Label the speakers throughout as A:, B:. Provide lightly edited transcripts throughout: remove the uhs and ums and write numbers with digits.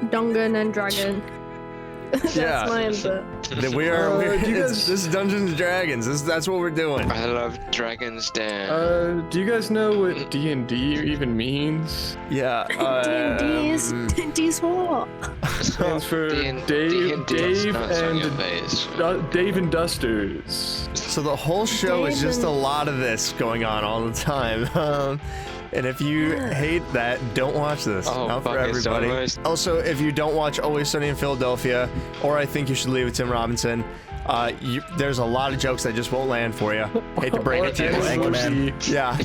A: Dungeon and Dragon. That's my input.
B: This is Dungeons and Dragons. That's what we're doing.
C: I love Dragon's Den.
D: Do you guys know what D&D even means?
B: Yeah.
A: D&D's what?
D: Stands for Dave and Dusters.
B: So the whole show is just a lot of this going on all the time. And if you hate that, don't watch this. Not for everybody. Also, if you don't watch Always Sunny in Philadelphia, or I Think You Should Leave with Tim Robinson, there's a lot of jokes that just won't land for you. Hate to break it to you.
C: If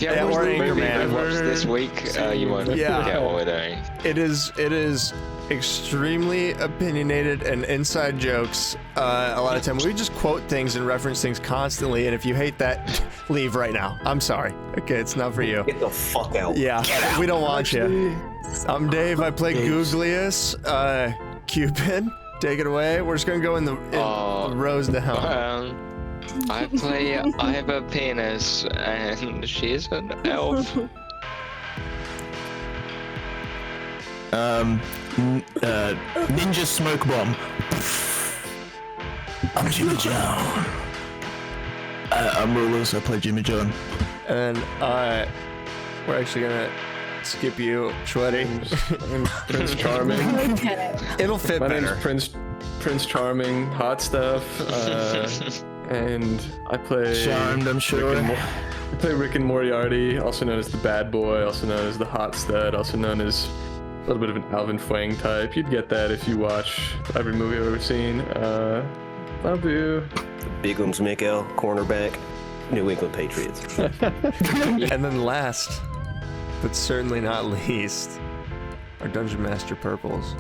C: you haven't watched the movie I watched this week, you won't get what we're doing.
B: It is extremely opinionated and inside jokes. A lot of time we just quote things and reference things constantly, and if you hate that, leave right now. I'm sorry. Okay, it's not for you.
E: Get the fuck out.
B: Yeah, we don't want you. I'm Dave. I play Googlius. Cupid, take it away. We're just gonna go in the rows down.
C: I play Iva Penis, and she's an elf.
F: Ninja Smoke Bomb. I'm Jimmy John. I'm Rulers, I play Jimmy John.
B: And we're actually gonna skip you, Shwetty.
D: I'm Prince Charming.
A: Okay.
B: It'll fit
D: My
B: better.
D: name's Prince Charming, hot stuff. And I play
F: Charmed, I'm sure.
D: I play Rick and Moriarty, also known as the bad boy, also known as the hot stud, also known as a little bit of an Alvin Fwang type. You'd get that if you watch every movie I've ever seen. Love you.
E: Bigums Miguel, cornerback, New England Patriots.
B: And then last, but certainly not least, our Dungeon Master Purples.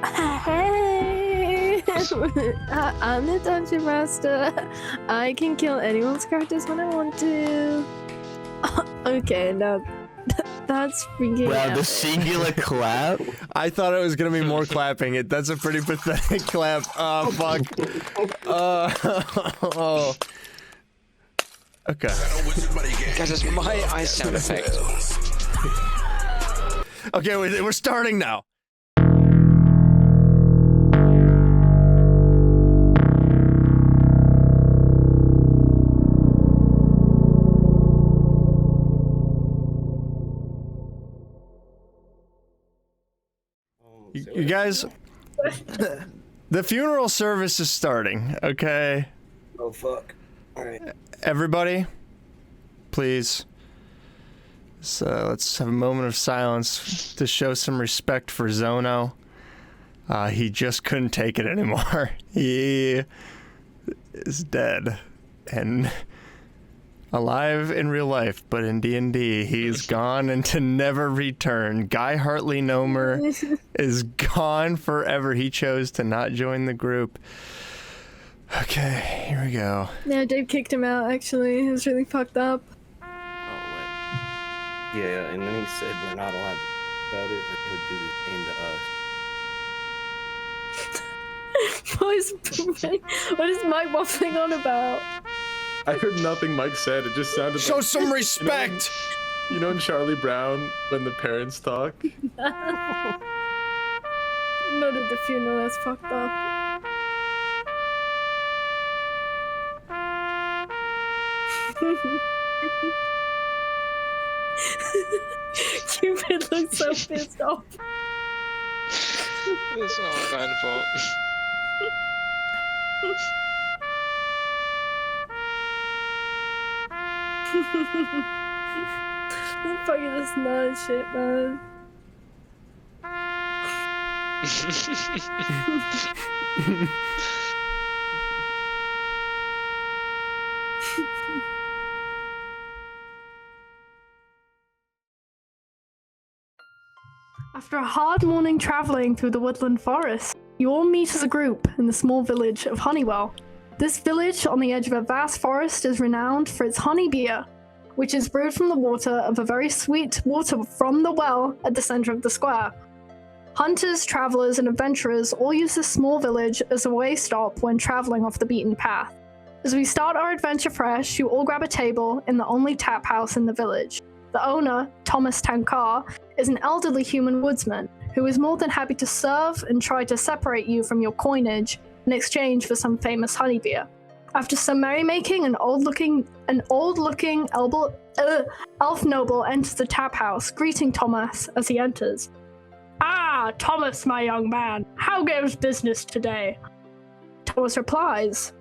A: Hey! I'm the Dungeon Master. I can kill anyone's characters when I want to. Okay, now that's freaking
F: Wow,
A: epic.
F: the singular clap?
B: I thought it was gonna be more clapping. That's a pretty pathetic clap. Oh, fuck. Oh. Okay.
C: Guys, it's my eye sound effect.
B: Okay, we're starting now. You guys, the funeral service is starting, okay?
E: Oh, fuck. All right.
B: Everybody, please, let's have a moment of silence to show some respect for Zono. He just couldn't take it anymore. He is dead and alive in real life, but in D&D, he's gone and to never return. Guy Hartley Nomer is gone forever. He chose to not join the group. Okay, here we go.
A: Yeah, Dave kicked him out, actually. It was really fucked up.
E: Yeah, and then he said we're not allowed to talk about it, or he'll do the same to us.
A: What is Mike waffling on about?
D: I heard nothing Mike said. It just sounded
B: Show
D: like...
B: some respect!
D: You know in Charlie Brown, when the parents talk?
A: Not at the funeral, that's fucked up. Cupid looks so pissed off.
C: It's not my own fault.
A: Fucking this nut shit, man. After a hard morning traveling through the woodland forest, you all meet as a group in the small village of Honeywell. This village on the edge of a vast forest is renowned for its honey beer, which is brewed from the water of a very sweet water from the well at the center of the square. Hunters, travelers, and adventurers all use this small village as a way stop when traveling off the beaten path. As we start our adventure fresh, you all grab a table in the only tap house in the village. The owner, Thomas Tankar, is an elderly human woodsman who is more than happy to serve and try to separate you from your coinage in exchange for some famous honey beer. After some merrymaking, an old-looking elf noble enters the tap house, greeting Thomas as he enters. "Ah, Thomas, my young man, how goes business today?" Thomas replies,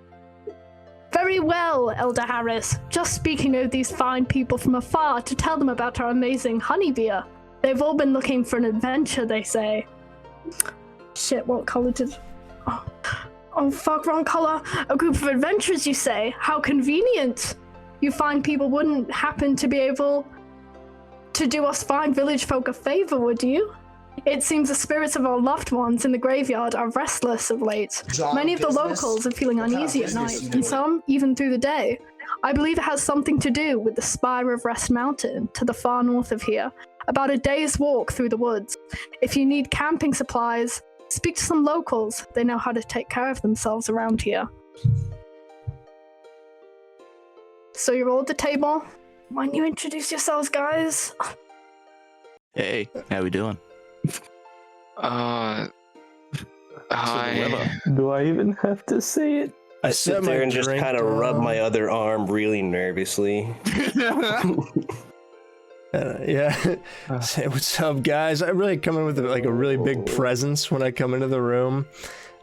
A: "Very well, Elder Harris. Just speaking of these fine people from afar to tell them about our amazing honey beer. They've all been looking for an adventure, they say." Shit, what color did... Oh fuck, wrong color. "A group of adventurers, you say? How convenient. You fine people wouldn't happen to be able to do us fine village folk a favor, would you? It seems the spirits of our loved ones in the graveyard are restless of late. Many of the locals are feeling uneasy at night, and some even through the day. I believe it has something to do with the spire of Rest Mountain to the far north of here, about a day's walk through the woods. If you need camping supplies, speak to some locals. They know how to take care of themselves around here." So you're all at the table. Why don't you introduce yourselves, guys?
F: Hey, how we doing?
C: Hi.
D: Do I even have to say it?
E: I sit there and just kind of rub my other arm really nervously.
B: Yeah. Say what's up, guys. I really come in with like a really big presence when I come into the room.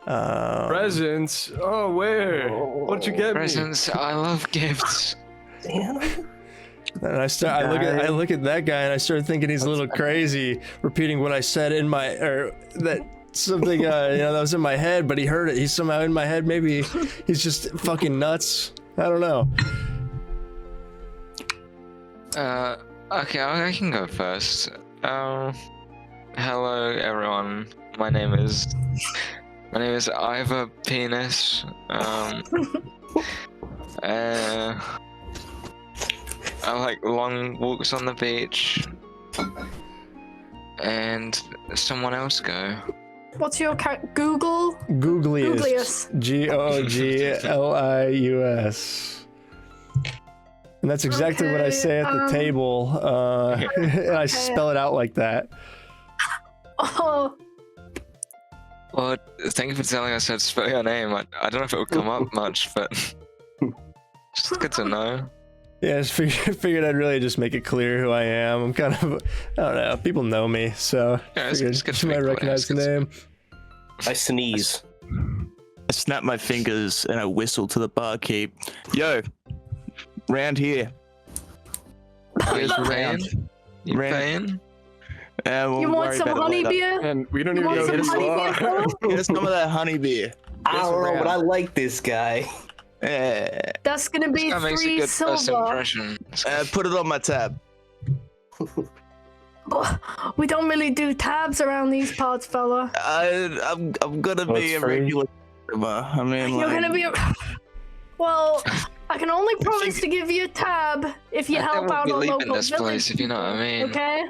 D: Presents? Oh, where? What'd you get
C: Presents. I love gifts.
E: Damn.
B: And I look at that guy and I start thinking he's a little crazy, repeating what I said in my that something that was in my head, but he heard it. He's somehow in my head. Maybe he's just fucking nuts. I don't know.
C: Okay, I can go first. Hello everyone. My name is 𝙏𝙝𝙤𝙤𝙤𝙤. I like long walks on the beach. And someone else go.
A: What's your Google?
B: Googlius. Googlius. And that's exactly what I say at the table. And I spell it out like that.
A: Oh.
C: Well, thank you for telling us how to spell your name. I don't know if it will come up much, but just good to know.
B: Yeah, I just figured I'd really just make it clear who I am. I'm kind of, I don't know, people know me, so
C: Yeah,
B: I might recognize the name.
E: I sneeze.
F: I snap my fingers and I whistle to the barkeep. Yo, round here. Here's the round.
C: You paying?
A: You want some honey beer?
D: And we don't even
A: want
D: know
A: some
D: who you
A: honey
D: are.
A: beer?
F: Get us some of that honey beer.
E: I don't know, but I like this guy.
F: Yeah.
A: That's gonna be
C: That makes a
A: 3
C: good first
A: silver.
C: impression.
F: Put it on my tab.
A: We don't really do tabs around these parts, fella.
F: I'm gonna be a regular customer. I mean,
A: You're gonna be a... Well, I can only promise to give you a tab if you help out a
C: leaving
A: local
C: this place,
A: village.
C: if you know what I mean.
A: Okay?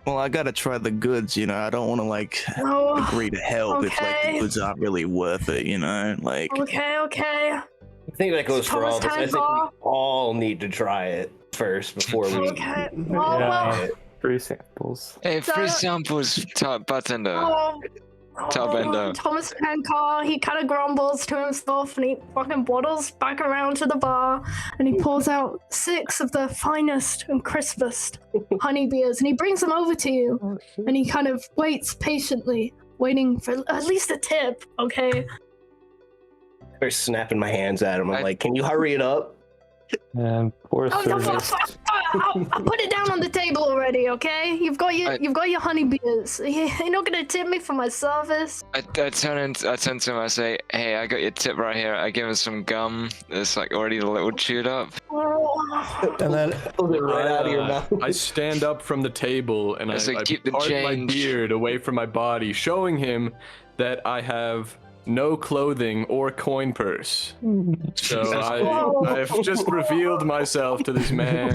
F: Well, I gotta try the goods, you know. I don't want to like
A: Oh,
F: agree to help if like
A: okay.
F: the goods aren't really worth it, you know. Like,
A: okay.
E: I think that goes for all of us. I think we all need to try it first before we.
A: Okay. Well,
D: Free samples.
C: Hey, free
A: So-
C: samples, bartender.
A: Oh, Thomas Pankar, he kind of grumbles to himself and he fucking waddles back around to the bar and he pulls out 6 of the finest and crispest honey beers and he brings them over to you and he kind of waits patiently, waiting for at least a tip, okay?
E: They're snapping my hands at him. I'm like, can you hurry it up?
D: And poor
A: Oh,
D: service.
A: I'll put it down on the table already, okay? You've got your honey beers. You're not gonna tip me for my service.
C: I turn to him, I say, hey, I got your tip right here. I give him some gum that's like already a little chewed up.
A: Oh.
B: And then
E: Pull it right out of your mouth.
D: I stand up from the table and
C: I say,
D: I
C: "Keep the
D: part my
C: change."
D: beard away from my body, showing him that I have no clothing or coin purse. So I've just revealed myself to this man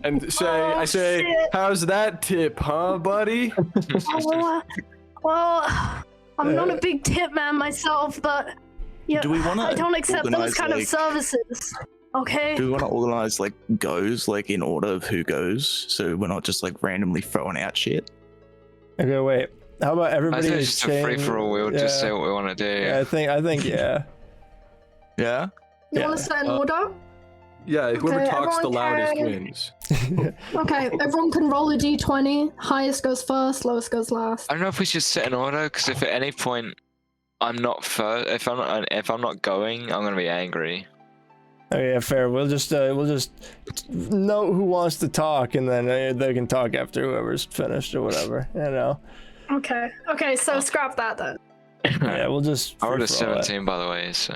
D: and I say,
A: shit.
D: how's that tip, huh, buddy?
A: Well, I'm not a big tip man myself, but yeah,
F: Do we wanna
A: I don't accept those
F: organize,
A: kind of
F: like-
A: services. Okay.
F: do we want to organize like goes like in order of who goes, so we're not just like randomly throwing out shit?
B: okay, wait. How about
C: I
B: everybody
C: think it's just a free for all. We'll just say what we want to do.
B: Yeah, I think yeah.
F: Yeah?
A: You
B: Yeah.
A: want to set an order?
D: Yeah, whoever
A: Okay,
D: talks the
A: everyone
D: loudest
A: can-
D: wins.
A: Okay, everyone can roll a d20. Highest goes first, lowest goes last.
C: I don't know if we should set an order, because if at any point I'm not first, if I'm not going, I'm gonna be angry.
B: Oh yeah, fair. We'll just know who wants to talk, and then they can talk after whoever's finished or whatever. You know.
A: Okay, so scrap that then.
B: Yeah, we'll just.
C: I rolled a
B: free-for-all it.
C: 17, by the way, so.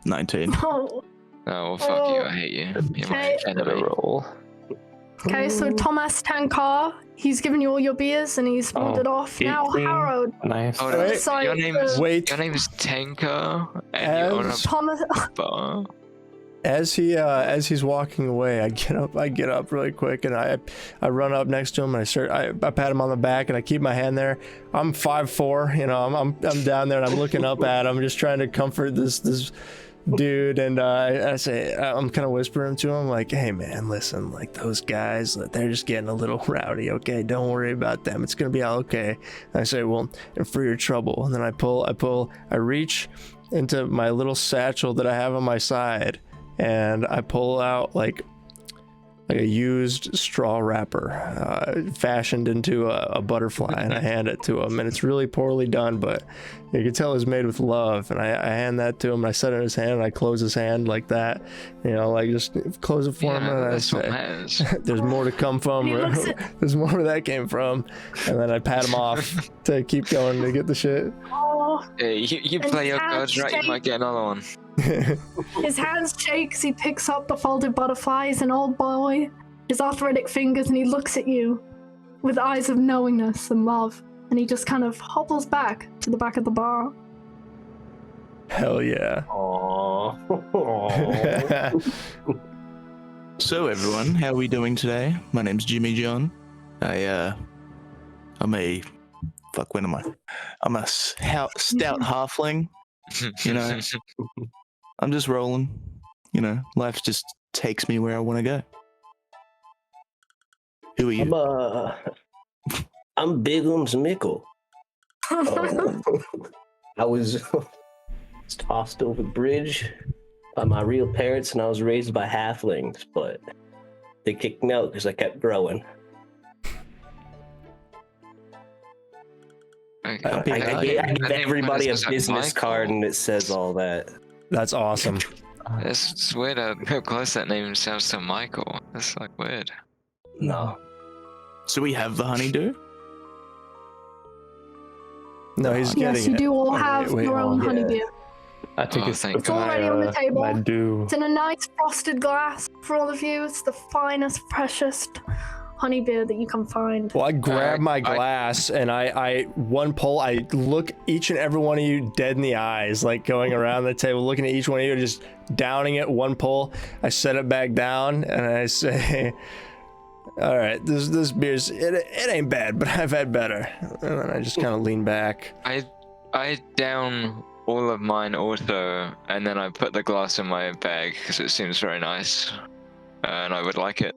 F: 19.
A: Oh.
C: Oh, well, fuck you. I hate you. You're my
A: Okay.
C: enemy.
E: Roll.
A: Okay, so Thomas Tankar, he's given you all your beers and he's wandered off. Now
G: 18.
A: Harold.
G: Nice.
C: Oh,
B: Wait.
A: Decide
C: your name is
B: Wait.
C: Your name is Tanker, and you own
B: As-
C: a
A: Thomas.
C: bar.
B: As he's walking away, I get up really quick, and I run up next to him, and I pat him on the back, and I keep my hand there. I'm 5'4", you know, I'm down there, and I'm looking up at him, just trying to comfort this dude, and I say, I'm kind of whispering to him, like, hey man, listen, like those guys, they're just getting a little rowdy, okay? Don't worry about them, it's gonna be all okay. And I say, well, and for your trouble, and then I reach into my little satchel that I have on my side, and I pull out like a used straw wrapper fashioned into a butterfly, and I hand it to him, and it's really poorly done, but you can tell it's made with love, and I hand that to him, and I set it in his hand, and I close his hand like that, you know, like just close it for him, and I
C: that's what
B: say,
C: matters.
B: there's more to come from,
A: He looks
B: there's more where that came from, and then I pat him off to keep going to get the shit.
A: Oh,
C: Yeah, you
A: And
C: play your
A: Taz
C: cards right, you
A: take-
C: might get another one.
A: his hands shake as he picks up the folded butterfly. He's an old boy, his arthritic fingers, and he looks at you with eyes of knowingness and love. And he just kind of hobbles back to the back of the bar.
B: Hell yeah.
E: Aww.
F: So everyone, how are we doing today? My name's Jimmy John. I'm a stout halfling. You know, I'm just rolling. You know, life just takes me where I want to go. Who are you?
E: I'm Bigums Mickle. I was tossed over the bridge by my real parents, and I was raised by halflings, but they kicked me out because I kept growing. I give everybody a business card, and it says all that.
B: That's awesome.
C: It's weird how close that name sounds to Michael. That's like weird.
E: No.
F: So we have the honeydew?
B: No, he's getting
A: Yes, you
B: it.
A: do all
B: Oh,
A: have
B: wait,
A: your own
B: hold on.
A: honey beer.
G: I think
C: Oh,
G: it's
C: thank
A: It's already on the table.
G: my do.
A: It's in a nice frosted glass for all of you. It's the finest, freshest honey beer that you can find.
B: Well, I grab my glass and I one pull, I look each and every one of you dead in the eyes, like going around the table, looking at each one of you, just downing it, one pull. I set it back down and I say, all right, this beer's, it ain't bad, but I've had better. And then I just kind of lean back.
C: I down all of mine also, and then I put the glass in my bag because it seems very nice, and I would like it.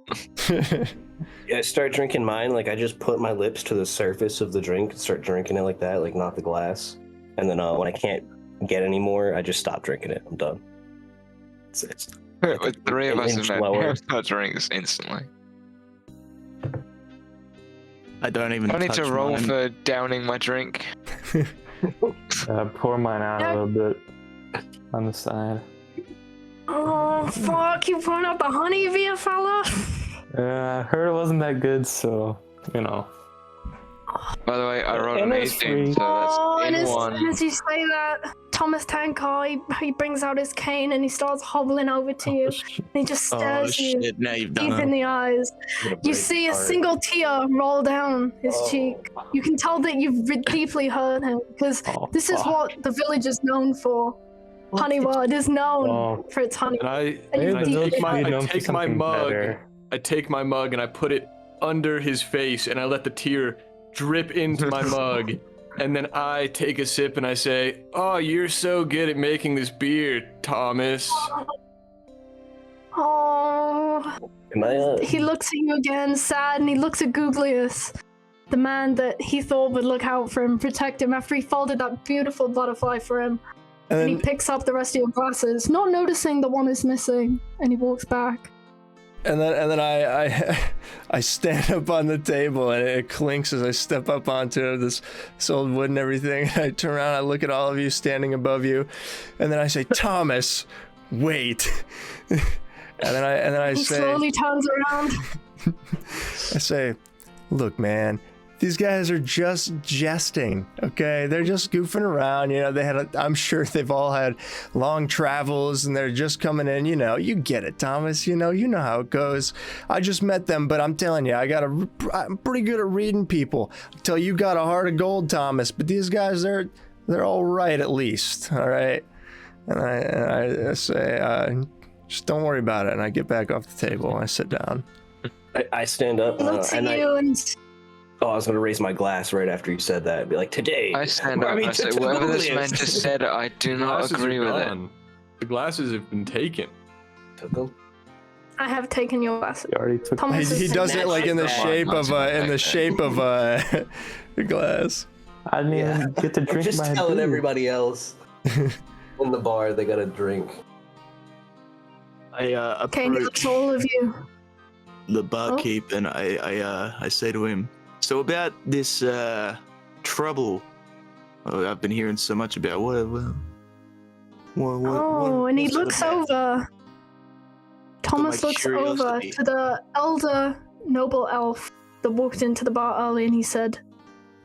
E: Yeah, I start drinking mine, like I just put my lips to the surface of the drink and start drinking it like that, like not the glass. And then when I can't get any more, I just stop drinking it. I'm done. It's
C: With three of
E: an
C: us in
E: inch
C: there,
E: lower.
C: our drinks instantly.
F: I don't even
C: I need to
F: touch
C: roll
F: mine.
C: for downing my drink.
G: Pour mine out a little bit on the side.
A: Oh, fuck, you pouring out the honey beer, fella?
G: I heard it wasn't that good, so, you know.
C: By the way, I rolled
G: And
C: an
G: it's
C: 18,
G: free.
C: so
A: Oh,
C: that's
A: and
C: in
A: as
C: one.
A: soon as you say that, Thomas Tankar, he brings out his cane and he starts hobbling over to you. And he just
F: Oh
A: stares you
F: shit, now you've
A: deep
F: done
A: in
F: it.
A: the eyes. You see a single tear roll down his cheek. You can tell that you've deeply hurt him, because
G: Oh,
A: this is
G: fuck.
A: what the village is known for. Honeywell, it is known
G: Oh.
A: for its honey.
D: And I
A: And
G: Maybe
A: you
G: the
A: deeply
G: village
A: hurt
G: should be
D: I
G: known for
D: take my
G: something
D: mug.
G: better.
D: I take my mug and I put it under his face, and I let the tear drip into my mug. And then I take a sip and I say, "Oh, you're so good at making this beer, Thomas."
A: Oh,
E: Am I,
A: he looks at you again, sad, and he looks at Googlius. the man that he thought would look out for him, protect him after he folded that beautiful butterfly for him. And he picks up the rest of your glasses, not noticing the one is missing, and he walks back.
B: And then I stand up on the table and it clinks as I step up onto this old wood and everything. I turn around, I look at all of you standing above you, and then I say, Thomas, wait. and then I
A: He
B: say,
A: slowly turns around.
B: I say, look, man, these guys are just jesting, okay? They're just goofing around, you know. I'm sure they've all had long travels and they're just coming in, you know. You get it, Thomas, you know how it goes. I just met them, but I'm telling you, I'm pretty good at reading people. Until you got a heart of gold, Thomas, but these guys, they're all right at least, all right? And I say, just don't worry about it. And I get back off the table and I sit down.
E: I stand up
A: He looks at
E: and
A: you and
E: I was going to raise my glass right after you said that. Be like, today.
C: I stand up. I say, whatever this man just said, I do not agree with it.
D: The glasses have been taken.
E: Took them?
A: I have taken your glasses.
G: You already took.
A: Thomas
B: He
A: is
B: does it like in the shape of the glass.
G: I didn't even get to
E: I'm
G: drink
E: just
G: my
E: telling
G: beer.
E: everybody else in the bar they got to drink.
F: I
A: Okay, and he looks
F: approach
A: at all of you.
F: the barkeep and I say to him, so about this trouble I've been hearing so much about, what
A: And he
F: what's it
A: looks
F: about?
A: over. Thomas
F: my
A: looks over
F: curiosity.
A: to the elder noble elf that walked into the bar early, and he said,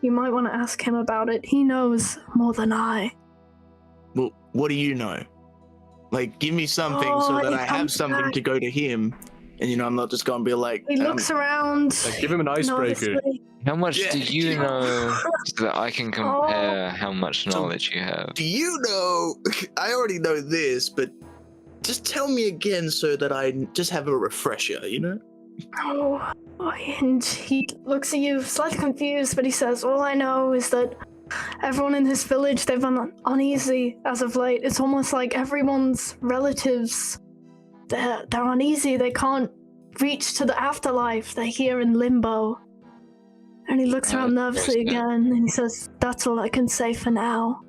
A: you might want to ask him about it. He knows more than I.
F: Well, what do you know? Like, give me something so that
A: he
F: I have
A: comes
F: something
A: back.
F: to go to him, and you know, I'm not just gonna be like.
A: He looks around.
D: Like, give him an icebreaker.
A: nervously.
C: How much
F: Yeah.
C: do you know so that I can compare how much knowledge you have?
F: Do you know? I already know this, but just tell me again so that I just have a refresher. You know?
A: Oh, and he looks at you slightly confused, but he says, all I know is that everyone in this village, they've been uneasy as of late. It's almost like everyone's relatives, they're uneasy. They can't reach to the afterlife. They're here in limbo. And he looks around nervously
C: that's
A: again, and he says, that's all I can say for now.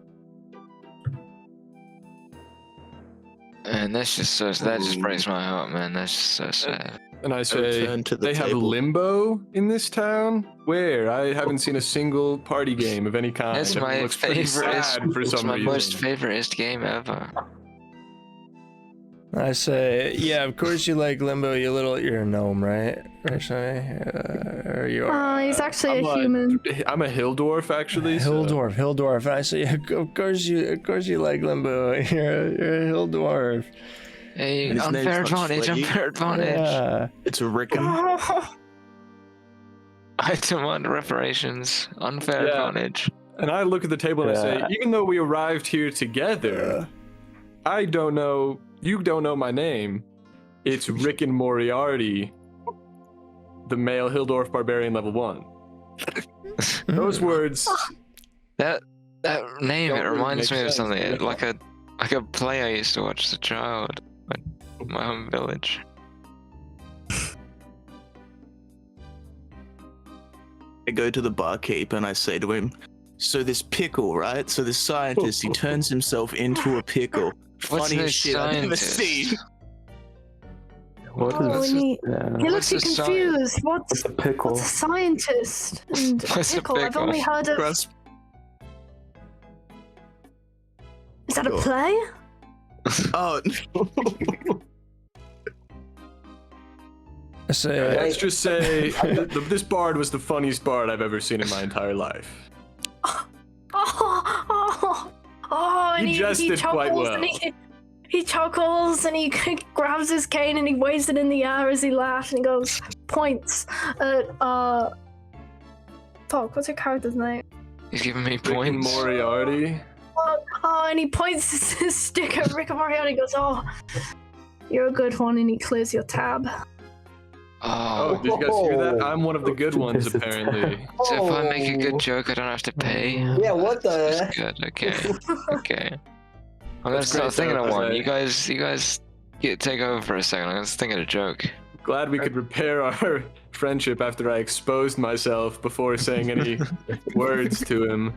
C: And that just breaks my heart, man. That's just so sad.
D: And I say,
F: return to the
D: they have
F: table.
D: limbo in this town? Where? I haven't seen a single party game of any kind.
C: That's
D: It
C: my
D: looks pretty
C: favorite.
D: sad for
C: It's
D: some
C: my
D: reason.
C: most favoriteest game ever.
B: I say, yeah, of course you like Limbo, you're a gnome, right? Or something? Or you are
A: He's actually
D: I'm
A: a
D: like-
A: human.
D: I'm a hill dwarf, actually. so-
B: Hildorf. And I say, of course you like Limbo. You're a hill dwarf.
C: Hey,
F: His name's
C: unfair
F: not
C: advantage,
F: Sleggy.
C: unfair advantage.
B: Yeah.
F: It's a Rickham.
C: I demand reparations. Unfair
D: Yeah.
C: advantage.
D: And I look at the table and I say,
G: Yeah.
D: even though we arrived here together, I don't know, you don't know my name. It's Rickon Moriarty, the male Hildorf barbarian level 1. Those words,
C: That name,
D: Don't
C: it
D: really
C: reminds
D: make
C: me of
D: sense,
C: something
D: yeah.
C: like a play I used to watch as a child. My home village.
F: I go to the barkeep and I say to him, so this pickle, right? So this scientist, he turns himself into a pickle.
C: What's
F: Funniest
C: this
F: shit I've ever
C: scientist?
F: seen.
G: What
A: Oh,
G: is?
A: and he
G: Yeah.
A: looks
C: What's a
A: confused.
G: What's a pickle?
A: What's a scientist? And a
C: What's a
A: pickle? I've
C: pickle?
A: only heard of.
F: Grasp.
A: Is that a
F: Sure.
A: play?
F: Oh,
B: I say,
D: let's just say, this bard was the funniest bard I've ever seen in my entire life.
A: And
D: You
A: he
D: jested quite
A: chuckles
D: well.
A: and he chuckles and he grabs his cane and he waves it in the air as he laughs and he goes, points at, fuck, what's your character's name?
C: He's giving me
D: Rickon
C: points.
D: Moriarty.
A: And he points his stick at Rick Moriarty and he goes, oh, you're a good one, and he clears your tab.
D: Oh,
C: Oh,
D: did you guys hear that? I'm one of the good ones,
G: It's a
D: apparently.
C: so if I make a good joke, I don't have to pay.
E: Yeah, what the
C: That's
E: heck?
C: good. Okay. Okay. I'm gonna
D: That's
C: start
D: great,
C: thinking
D: though,
C: of one.
D: okay.
C: You guys take over for a second. I'm just thinking of a joke.
D: Glad we could repair our friendship after I exposed myself before saying any words to him.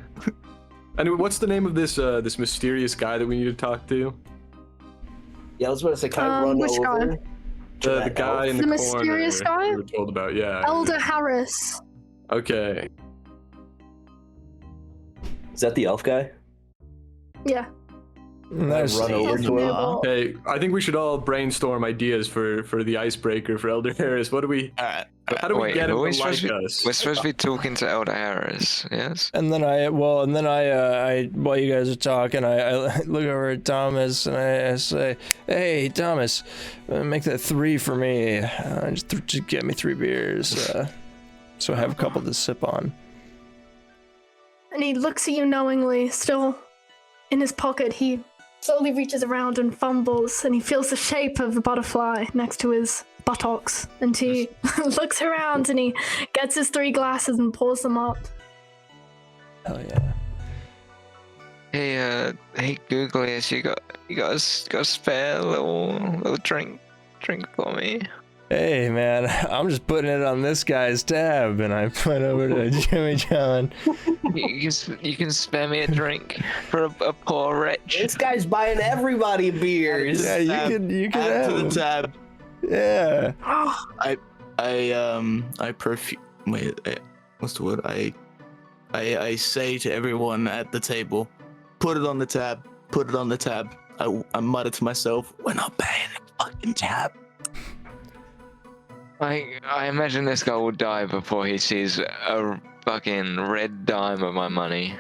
D: Anyway, what's the name of this this mysterious guy that we need to talk to?
E: Yeah, I was about to say, can I run
A: which
E: over?
A: guy?
E: to
D: The
E: that
D: guy
E: elf?
D: in
A: The
D: the
A: mysterious
D: corner
A: guy?
D: we were told about, yeah.
A: Elder Harris.
D: Okay.
E: Is that the elf guy?
A: Yeah.
B: Nice.
E: run over to him.
D: Hey, I think we should all brainstorm ideas for the icebreaker for Elder Harris. What do we?
F: Alright.
D: How do we
C: Wait,
D: get him
C: are we
D: to like
C: supposed to
D: us?
C: We're supposed to be talking to Elder Harris, yes?
B: And then I while you guys are talking, I look over at Thomas and I say, "Hey, Thomas, make that 3 for me. Just get me 3 beers, so I have a couple to sip on."
A: And he looks at you knowingly, still in his pocket. He slowly reaches around and fumbles, and he feels the shape of the butterfly next to his buttocks. And he looks around and he gets his 3 glasses and pours them up.
B: Hell yeah.
C: Hey, Googlius, you got a spare little drink for me?
B: Hey man, I'm just putting it on this guy's tab, and I point over to Jimmy John.
C: You can spare me a drink for a poor wretch.
E: This guy's buying everybody beers.
B: Yeah, you can
F: Add
B: have
F: to the
B: 'em.
F: tab.
B: Yeah.
A: Oh,
F: What's the word? I say to everyone at the table, put it on the tab. Put it on the tab. I mutter to myself, we're not paying the fucking tab.
C: I imagine this guy will die before he sees a fucking red dime of my money.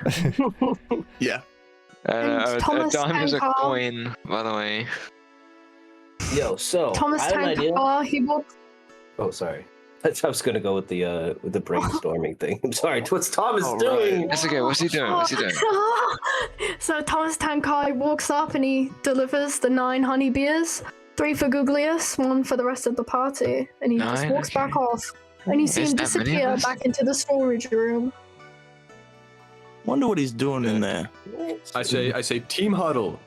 F: Yeah.
A: And
C: A
A: Thomas
C: dime is a
A: Tankar.
C: coin, by the way.
E: Yo, so
A: Thomas
E: I had an idea.
A: Tankar, he walks.
E: Oh, sorry. I was gonna go with the brainstorming thing. I'm sorry. What's Thomas
F: All
E: doing?
C: That's okay. What's he doing? What's he doing?
A: So Thomas Tankar walks up and he delivers the 9 honey beers. 3 for Googlius, 1 for the rest of the party, and he just
C: 9,
A: walks
C: okay.
A: back off. And you see
C: Is
A: him
C: that many of
A: disappear
C: us?
A: back into the storage room.
F: Wonder what he's doing in there.
D: I say team huddle.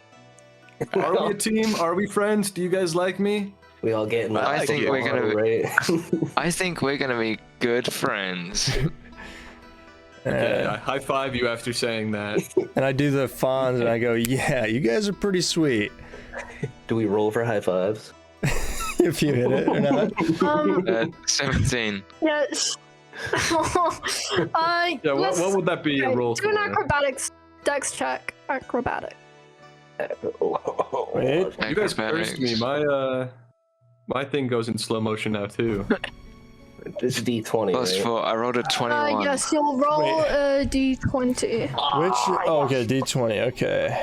D: Are we a team? Are we friends? Do you guys like me?
E: We all get in.
C: I think we're gonna be-
E: right.
C: I think we're gonna be good friends.
D: Okay, I high five you after saying that.
B: And I do the fawns and I go, "Yeah, you guys are pretty sweet."
E: Do we roll for high fives?
B: If you hit it or not.
C: 17.
A: Yeah.
D: Yeah, what would that be a
A: okay,
D: roll
A: do an
D: for?
A: acrobatics dex check. Acrobatic.
B: Wait.
D: You guys cursed me. My thing goes in slow motion now too.
E: It's D20.
C: Plus
E: right?
C: 4. I rolled a 21.
A: Yes, you'll roll a d20.
B: Which? Oh, okay, D20. Okay.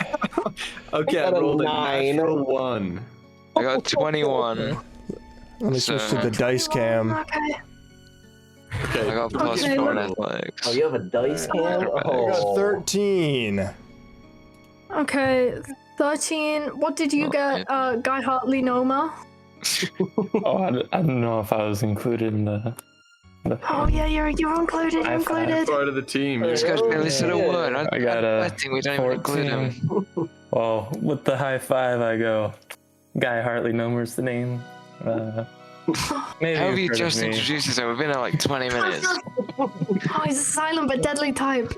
D: Okay, I
E: got a
D: rolled a
E: 9.
D: natural 1.
C: I got 21.
B: Let me switch to the dice cam.
A: Okay.
D: Okay.
C: I got plus
A: Okay,
C: 4 in
A: look-
C: athletics.
E: Oh, you have a dice cam?
B: I got
E: Oh.
B: 13.
A: Okay. 13. What did you
C: Oh,
A: get, Guy Hartley Noma?
G: Oh, I don't know if I was included in the
A: Oh yeah, you're included. You're
G: High five.
A: included.
D: Part of the team.
C: This guy's barely said a
E: Yeah.
C: word.
G: I got
C: I
G: a
C: think we don't even include him.
G: Well, with the high five, I go, Guy Hartley Nomer's the name. Maybe
C: How have you
G: you've heard of
C: just
G: me.
C: introduced yourself? We've been at like 20 minutes.
A: Oh, he's a silent but deadly type.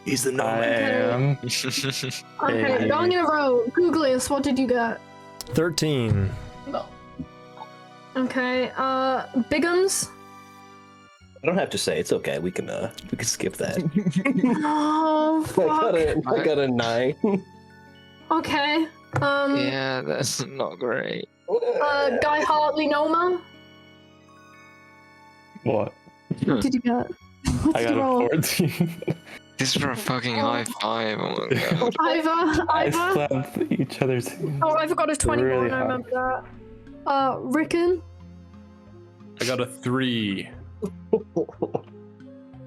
F: He's the
G: I
F: nomad.
G: am.
A: Okay,
G: Hey.
A: going in a row. Googlius, what did you get?
B: 13.
A: Okay, Bigums.
E: I don't have to say. It's okay. We can skip that.
A: Oh, fuck.
E: I got a 9.
A: Okay.
C: Yeah, that's not great.
A: Guy Hartley Noma.
G: What?
A: What did you get? What
G: I
A: did you
G: got
A: roll?
G: a 14.
C: This is for a fucking high five. Oh my god.
G: I
A: Ivor.
G: slapped each other's hands.
A: Oh, I forgot a 21.
G: Really
A: I
G: hot.
A: remember that. Rickon
D: I got a 3.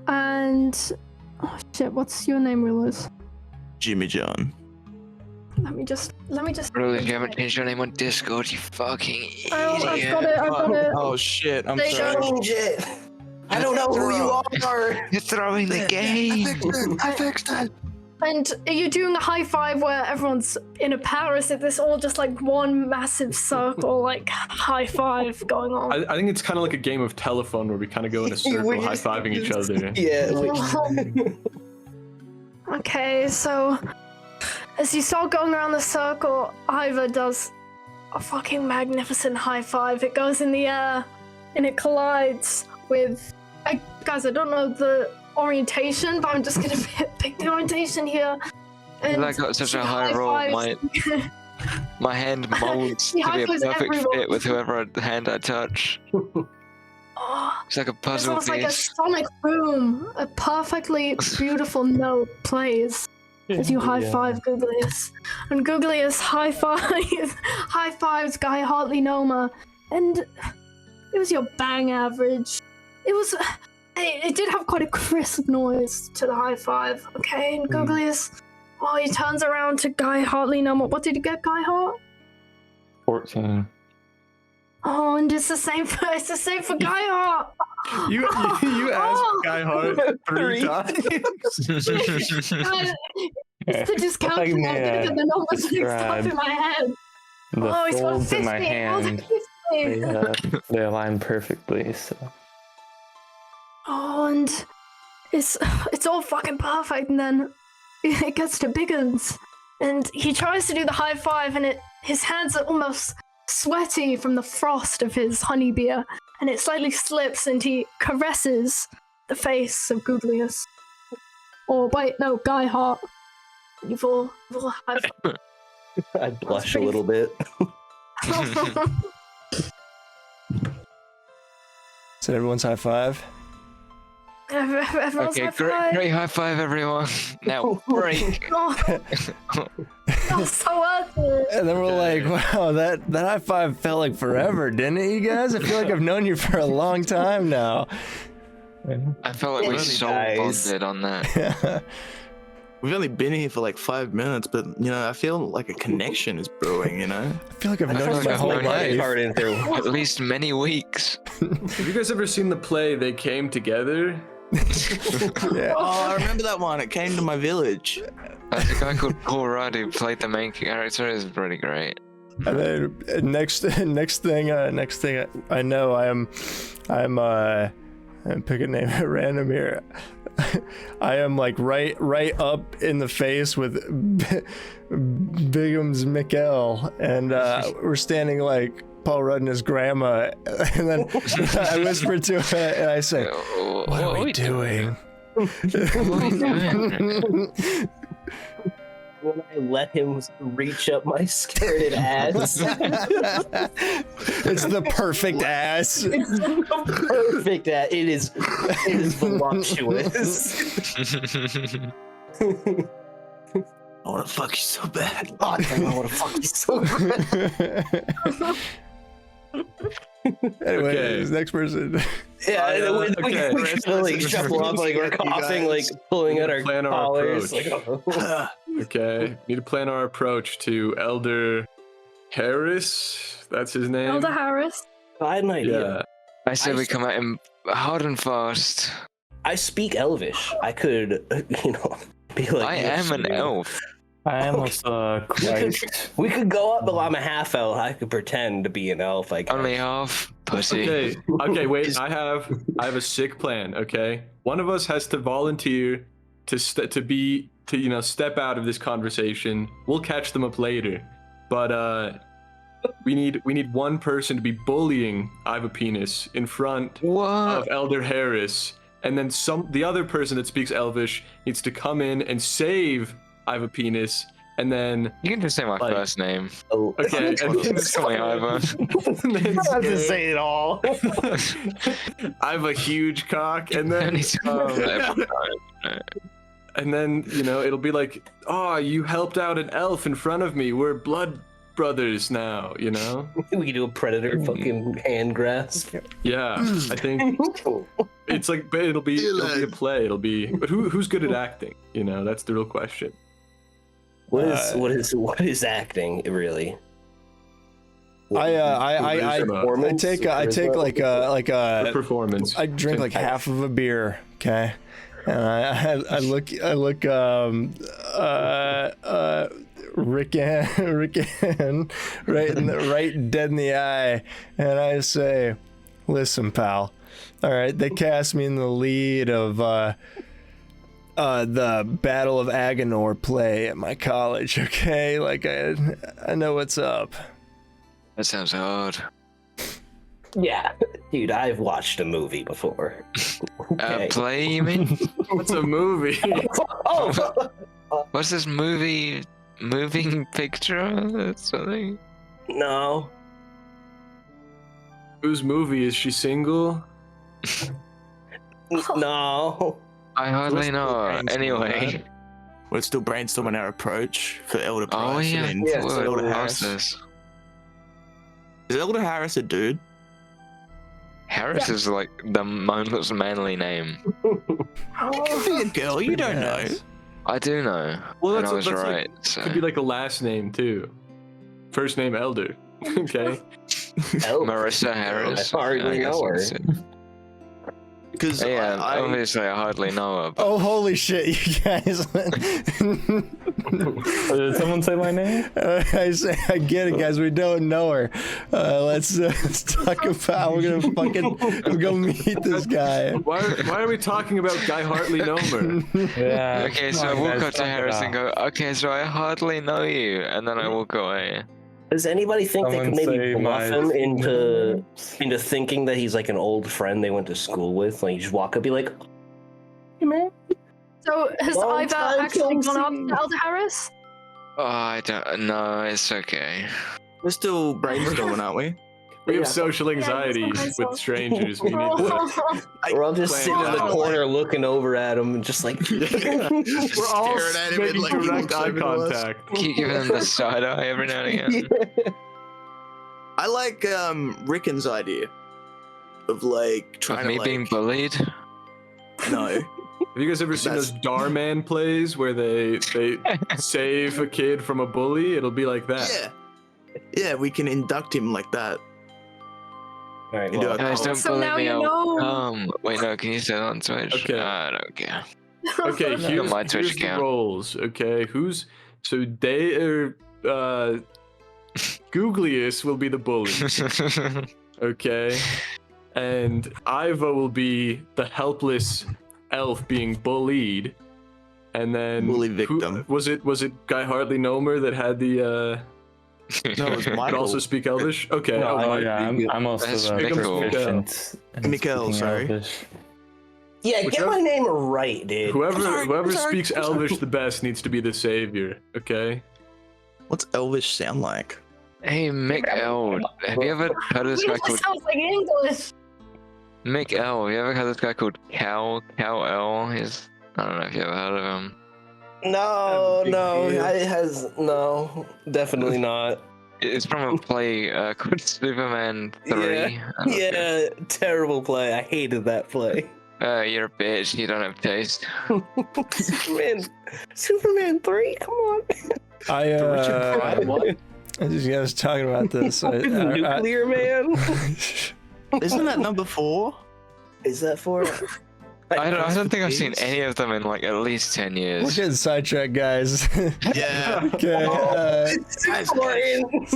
A: and oh shit, what's your name, Rulers?
F: Jimmy John.
A: Let me just.
C: Really, you haven't changed your name on Discord, you fucking idiot.
A: Oh, I've got it. I've got it.
F: Oh shit, I'm
A: There you
F: sorry.
A: go.
E: Change it. I don't know who you are.
C: You're throwing the game.
F: I fixed it.
A: And are you doing a high five where everyone's in a pair? Or is it this all just like one massive circle, like high five going on?
D: I think it's kind of like a game of telephone where we kind of go in a circle, high-fiving each other.
E: Yeah.
A: Okay, so as you start going around the circle, Iva does a fucking magnificent high five. It goes in the air and it collides with. Guys, I don't know the orientation, but I'm just gonna pick the orientation here. And
C: I got such a high roll, my hand molds to be a perfect fit with whoever hand I touch.
A: Oh,
C: It's like a
A: it's
C: puzzle
A: almost like a
C: piece.
A: sonic boom. A perfectly beautiful note plays as you high five Googlius. And Googlius high fives Guy Hartley Noma. And it was your bang average. It did have quite a crisp noise to the high five, okay? And Googlius, he turns around to Guy Hartley Noma. What did you get, Guy Hart?
G: 14.
A: Oh, and it's the same for Guy Hart.
D: You asked Guy Hart 3 times.
A: To just count them, I'm gonna get the numbers mixed up in my head.
G: The
A: He's got
G: folds
A: 50.
G: in my hand, they align perfectly, so.
A: Oh, and it's all fucking perfect, and then it gets to Biggins, and he tries to do the high five, and his hands are almost sweaty from the frost of his honey beer, and it slightly slips, and he caresses the face of Googlius. Or wait, no, Guy Hart. You've all high five.
E: I blush a little bit.
B: Is that everyone's high five?
A: Everyone's
C: Okay,
A: high five.
C: great high five, everyone. Now break.
A: Oh, so worth it.
B: And then we're like, wow, that high five felt like forever, didn't it, you guys? I feel like I've known you for a long time now.
C: I felt like we
E: Really
C: soul
E: nice.
C: bonded on that.
F: We've only been here for like 5 minutes, but I feel like a connection is brewing.
B: I feel like I've
C: I
B: known
C: feel
B: you
C: like
B: my
C: I've
B: whole
C: known
B: life.
E: Hard in through.
C: At least many weeks.
D: Have you guys ever seen the play They Came Together?
B: Yeah.
F: Oh, I remember that one. It came to my village.
C: There's a guy called Paul Rudd who played the main character. Is pretty great.
B: And then next thing I know, I'm pick a name at random here. I am like right up in the face with Bigham's Mikkel, and we're standing like Paul Rudd and his grandma, and then I whisper to her and I say, "What are we doing?"
E: When I let him reach up my skirted ass.
B: It's the perfect ass.
E: It's perfect ass. It is voluptuous.
F: I want to fuck you so bad.
E: Oh, damn, I want to fuck you so bad.
B: Anyway,
D: Okay.
B: next person.
E: Yeah, we
D: okay.
E: like shuffle up, like we're coughing, like pulling at our
D: Plan our
E: collars. Like,
D: approach. Okay, need to plan our approach to Elder Harris. That's his name.
A: Elder Harris.
E: I had an idea.
D: Yeah.
C: I said we come at him hard and fast.
E: I speak Elvish. I could, be like.
C: I am an elf.
G: I am also quite.
E: We could go up, but I'm a half elf. I could pretend to be an elf. Like
C: Only half. Pussy.
D: Okay, wait. I have a sick plan. Okay, one of us has to volunteer to step out of this conversation. We'll catch them up later, but we need one person to be bullying Iva Penis in front
C: What?
D: of Elder Harris, and then the other person that speaks Elvish needs to come in and save Iva Penis, and then
C: You can just say my
D: Like-
C: first name.
E: oh,
D: okay, and then
C: Just call me Iva.
E: I have to say it all.
D: I have a huge cock, and then and then it'll be like, oh, you helped out an elf in front of me. We're blood brothers now.
E: We could do a predator fucking hand grasp.
D: Yeah, I think it's like, but it'll be a play. It'll be, but who's good at acting? That's the real question.
E: What is acting really?
B: I take
D: The
B: like
D: performance.
B: I drink like
D: Okay.
B: half of a beer, okay, And I look Rick Ann right dead in the eye, and I say, listen, pal. All right, they cast me in the lead of the Battle of Aginor play at my college. Okay, like I know what's up.
C: That sounds hard.
E: Yeah, dude, I've watched a movie before. Okay.
C: Play, you mean?
D: What's a movie?
E: Oh,
C: What's this movie? Moving picture? Something?
E: no.
D: Whose movie is she single?
E: No.
C: I hardly know.
F: brainstorming
C: Anyway.
F: We're still brainstorming our approach for Elder
C: Oh
F: Price.
C: yeah.
F: And
E: Yeah,
F: for
C: Lord,
F: Elder
C: what's
F: Harris.
C: this?
F: Is Elder Harris a dude?
C: Harris is like the most manly name.
F: Could be a girl. You don't know.
B: Yes.
C: I do know.
D: Well,
C: and
D: that's
C: I was
D: like-
C: right. So.
D: Could be like a last name too. First name Elder. Okay.
E: Oh,
C: Marissa Harris.
E: I hardly
C: guess
E: know her.
C: that's it.
F: Because
C: Yeah,
F: I
C: obviously I hardly know her. But
B: Oh, holy shit, you guys.
G: Did someone say my name?
B: I get it, guys. We don't know her. Let's talk about. We're gonna meet this guy.
D: Why are we talking about Guy Hartley Nomer?
G: Yeah.
C: okay, so I
G: come on,
C: walk
G: guys,
C: up to
G: talk it
C: Harris and
G: out.
C: go, okay, so I hardly know you, and then I walk away.
E: Does anybody think they could
G: Someone
E: maybe
G: say
E: bluff
G: my-
E: him into thinking that he's like an old friend they went to school with? Like, you just walk up, and be like, "Hey, man."
A: So has
E: Long
A: Iva
E: time
A: actually
E: no
A: gone up
E: see.
A: to Elder Harris?
C: Oh, I don't know. It's okay.
F: we're still brainstorming, aren't we?
D: We have
E: Yeah.
D: social anxiety
A: Yeah, that's
D: with strangers. We need to.
E: We're all just
F: plan
E: sitting in the
F: out.
E: corner looking over at him and just like,
D: We're all
F: Staring at him and
D: making
F: like he
D: direct
F: looks
D: eye
F: over to us.
D: contact.
C: Keep giving them the side eye every now and again.
F: I like Rickon's idea of like
C: Of
F: trying
C: me
F: to like
C: being bullied.
F: no.
D: Have you guys ever seen
F: That's-
D: those Darman plays where they save a kid from a bully? It'll be like that.
F: Yeah, we can induct him like that.
E: all right,
F: You do
E: well,
F: it.
C: Guys, don't
A: So
C: bully
A: now
C: me.
A: you
C: I'll
A: know.
C: come. Wait, no. Can you say that on Twitch?
D: Okay.
C: I don't care.
D: Okay,
C: Not
D: here's,
C: my Twitch
D: here's the
C: account.
D: roles. Okay, so they are Googlius will be the bully. Okay, and Iva will be the helpless elf being bullied, and then
F: Bully victim.
D: was it Guy Hartley Nomer that had the
F: No, it was
D: could
F: Michael.
D: also speak Elvish? Okay,
E: No,
D: oh,
G: Oh
D: Mike.
G: yeah, I'm also
C: That's
G: the
C: Mikkel.
G: proficient in
F: Mikkel,
G: speaking
F: sorry.
G: Elvish.
E: yeah,
D: Whichever-
E: get my name right, dude.
D: Whoever
F: sorry,
D: whoever
F: I'm sorry,
D: speaks
F: I'm sorry.
D: Elvish the best needs to be the savior. Okay.
F: What's Elvish sound like?
C: Hey, Mick L. Have you ever heard of this guy
A: It
C: called
A: sounds like English.
C: Mick L? You ever heard of this guy called Cal L? He's I don't know if you ever heard of him.
E: No,
D: Big
E: no,
D: deal.
E: it has no, definitely not.
C: It's from a play called Superman 3.
E: Yeah.
C: I don't know if you-
E: Yeah, terrible play. I hated that play.
C: You're a bitch. You don't have taste.
E: Superman 3. Come on.
B: I was talking about this.
E: Nuclear Man.
F: Isn't that number 4?
E: Is that for?
C: I don't think I've seen
F: Please.
C: any of them in like at least 10
B: We're
C: years.
B: getting sidetracked, guys.
F: Yeah.
B: Okay.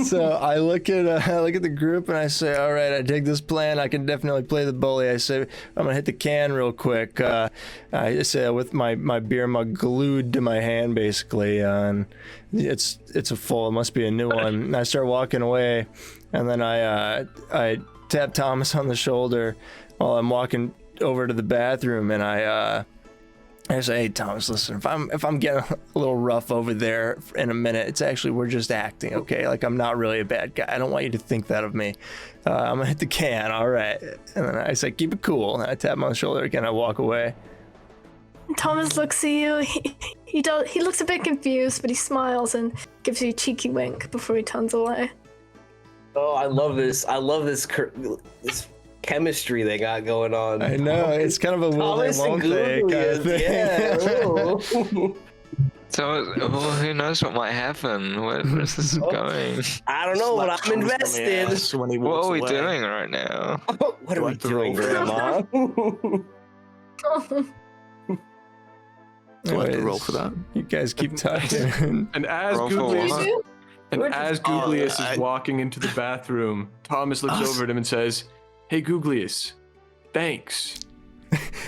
B: So I look at the group and I say, all right, I dig this plan. I can definitely play the bully. I say, I'm gonna hit the can real quick. I say with my beer mug glued to my hand, basically, and it's a full. It must be a new one. And I start walking away, and then I tap Thomas on the shoulder while I'm walking over to the bathroom, and I say, hey Thomas, listen, if I'm getting a little rough over there in a minute, it's actually we're just acting, okay? Like I'm not really a bad guy. I don't want you to think that of me. I'm gonna hit the can, all right? And then I say, keep it cool. And I tap him on the shoulder again. I walk away.
A: Thomas looks at you. He looks a bit confused, but he smiles and gives you a cheeky wink before he turns away.
E: Oh, I love this. I love this chemistry they got going on.
B: I know it's kind of a will they
E: Thomas
B: won't
E: and
B: they kind of
E: Googlies,
B: thing.
E: yeah. ooh.
C: So who knows what might happen? Where's this going?
E: I don't know, but I'm invested.
F: When he
C: What
F: walks
C: are we
F: away.
C: doing right now?
E: What are
F: Do I
E: we
F: have to
E: doing,
F: roll for
E: Grandma?
F: So I have to roll
B: Anyways,
F: for that.
B: You guys keep talking.
D: And as
C: Roll for
D: Googliest,
C: what?
D: is walking into the bathroom, Thomas looks over at him and says, "Hey, Googliest, thanks."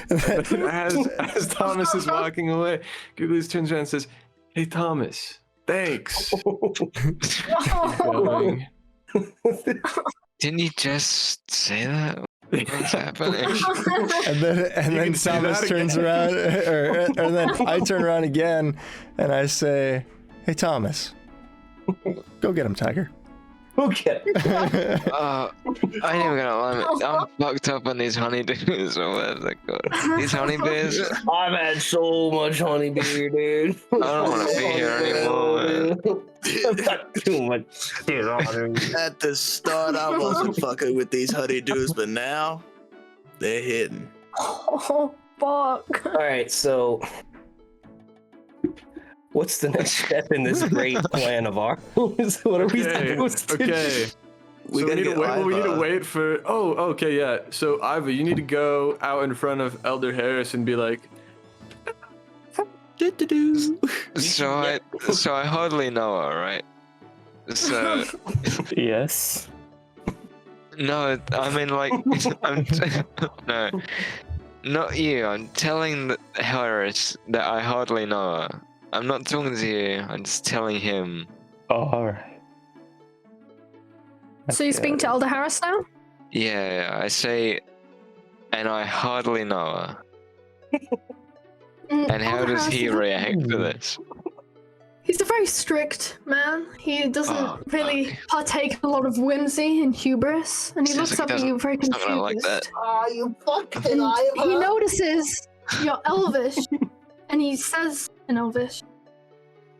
D: as Thomas is walking away, Googliest turns around and says, "Hey, Thomas, thanks." Going.
C: Didn't you just say that? What's happening?
B: And then
D: say
B: Thomas
D: that
B: turns
D: again.
B: around, or then I turn around again, and I say, "Hey, Thomas, go get him, Tiger."
E: Okay.
C: I ain't even gonna lie, man. I'm fucked up on these honeydews or whatever they're called. These honeybears.
E: I've had so much honey beer, dude.
C: I don't want to be here anymore, man.
E: I've got too much shit on me.
F: At the start, I wasn't fucking with these honeydews, but now they're hitting.
A: Oh, fuck.
E: All right, so what's the next step in this great plan of ours? What are we supposed to do?
D: Okay.
F: We
D: So
F: gotta
D: need to
F: get
D: wait. We need to
F: Iva.
D: wait for. Oh, okay, yeah. So Iva, you need to go out in front of Elder Harris and be like,
C: So I hardly know her, right? So
G: Yes.
C: no, I mean like no, not you. I'm telling Harris that I hardly know her. I'm not talking to you. I'm just telling him.
G: Oh, alright.
A: So you're speaking to Elder Harris now?
C: Yeah, I say, and I hardly know her. And how
A: Elder
C: does
A: Harris
C: he
A: is-
C: react to this?
A: He's a very strict man. He doesn't
C: Oh,
A: really
C: fuck.
A: partake in a lot of whimsy and hubris, and he
C: Sounds
A: looks
C: like he
A: up at you
C: doesn't-
A: very
C: he's not
A: confused.
C: gonna like that.
E: Ah, you fucking
A: And he notices you're elvish, and he says in elvish,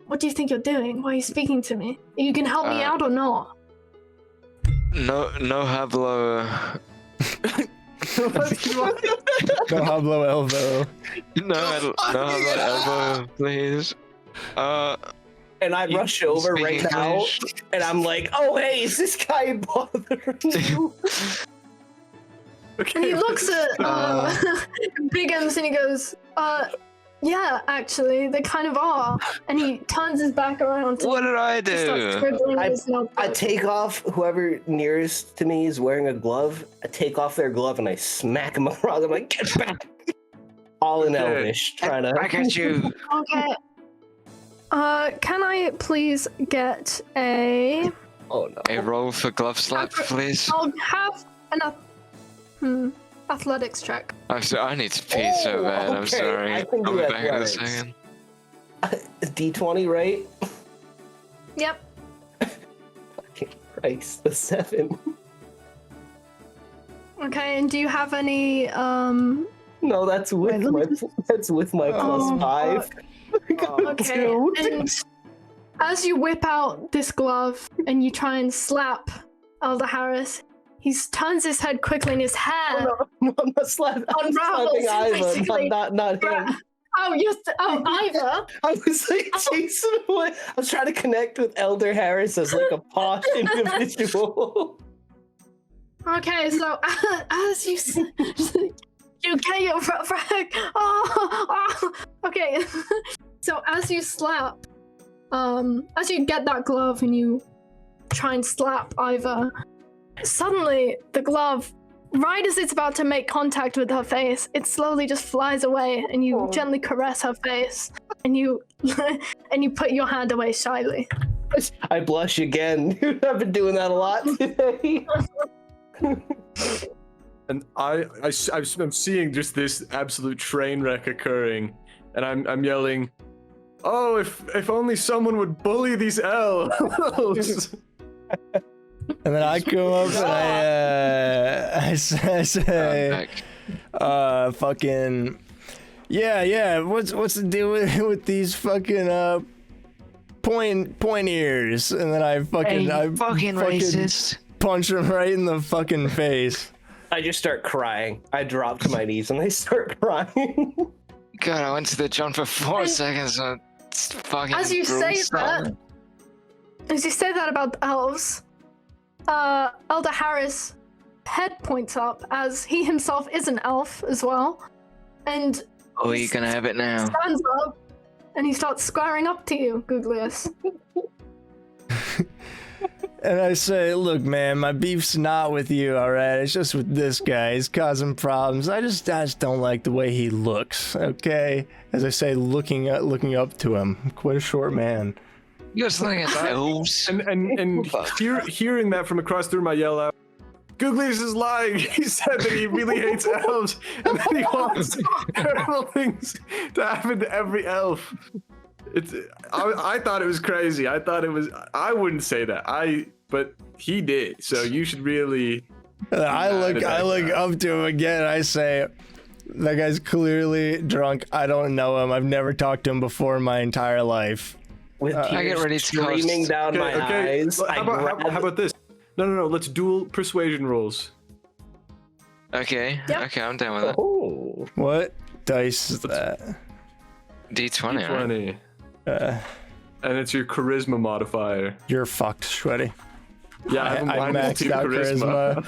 A: "What do you think you're doing? Why are you speaking to me? You can help me out or not?"
C: No hablo.
B: Go hablo elbow.
C: No hablo elbow, please.
E: And I
C: You
E: rush over
C: speak
E: right now,
C: English?
E: and I'm like, "Oh, hey, is this guy bothering you?"
A: And he looks at Big M's and he goes, yeah, actually, they kind of are." And he turns his back around
C: What did I
A: and starts
C: do?
A: scribbling in his notebook.
E: I take off whoever nearest to me is wearing a glove. I take off their glove and I smack him across. I'm like, "Get back!" All in
D: Okay.
E: Elvish, trying to.
C: Back at you.
A: Okay. Can I please get a...
E: Oh no.
C: A roll for glove slap, please.
A: I'll have an athletics check.
C: I need to pee so
E: Oh,
C: bad. I'm
E: okay,
C: sorry.
E: I can
C: I'll
E: do
C: be back in a
E: athletics.
C: second.
E: D20, right?
A: Yep.
E: Christ, the 7.
A: Okay, and do you have any,
E: No, that's with
A: Wait, let
E: my.
A: me just-
E: That's with my
A: Oh,
E: +5. I got a
A: okay,
E: 2.
A: and as you whip out this glove and you try and slap Elder Harris, he turns his head quickly and his hair...
E: No, I'm not slapping. I'm
A: Unravels,
E: slapping Iva,
A: basically.
E: not him.
A: Ivor?
E: I was like chasing him away. I was trying to connect with Elder Harris as like a posh individual.
A: Okay, so as you you get your frag. Oh. Okay. So as you slap, as you get that glove and you try and slap Iva, suddenly the glove, right as it's about to make contact with her face, it slowly just flies away, and you gently caress her face, and you and you put your hand away shyly.
E: I blush again. Dude, I've been doing that a lot today.
D: and I'm seeing just this absolute train wreck occurring, and I'm yelling, "Oh, if only someone would bully these elves!"
B: And then I come up and I say, fucking, yeah. What's the deal with these fucking point ears? And then I fucking
C: racist.
B: punch him right in the fucking face.
E: I just start crying. I drop to my knees and I start crying.
C: God, I went to the John for 4
A: And
C: seconds. It's fucking.
A: As you say
C: gruesome.
A: that about elves, Elder Harris' head points up as he himself is an elf as well, and
C: Oh, you gonna have it now.
A: stands up and he starts squaring up to you, Googlius.
B: And I say, look, man, my beef's not with you, all right? It's just with this guy. He's causing problems. I just don't like the way he looks, okay? As I say, looking up to him. I'm quite a short man.
C: You're just looking at elves.
D: And hearing that from across the room, I yell out, Googlius is lying. He said that he really hates elves, and that he wants terrible things to happen to every elf. I thought it was crazy. I wouldn't say that. But he did. So you should really.
B: I look up to him again. And I say, that guy's clearly drunk. I don't know him. I've never talked to him before in my entire life.
E: With
C: I get ready to
E: streaming down my eyes.
D: How about this? No. Let's dual persuasion rolls.
C: Okay.
A: Yep.
C: Okay, I'm down with that.
E: Oh.
B: What dice is that?
C: D20. Right?
D: 20. And it's your charisma modifier.
B: You're fucked, Shreddy.
D: Yeah, I
B: maxed out charisma.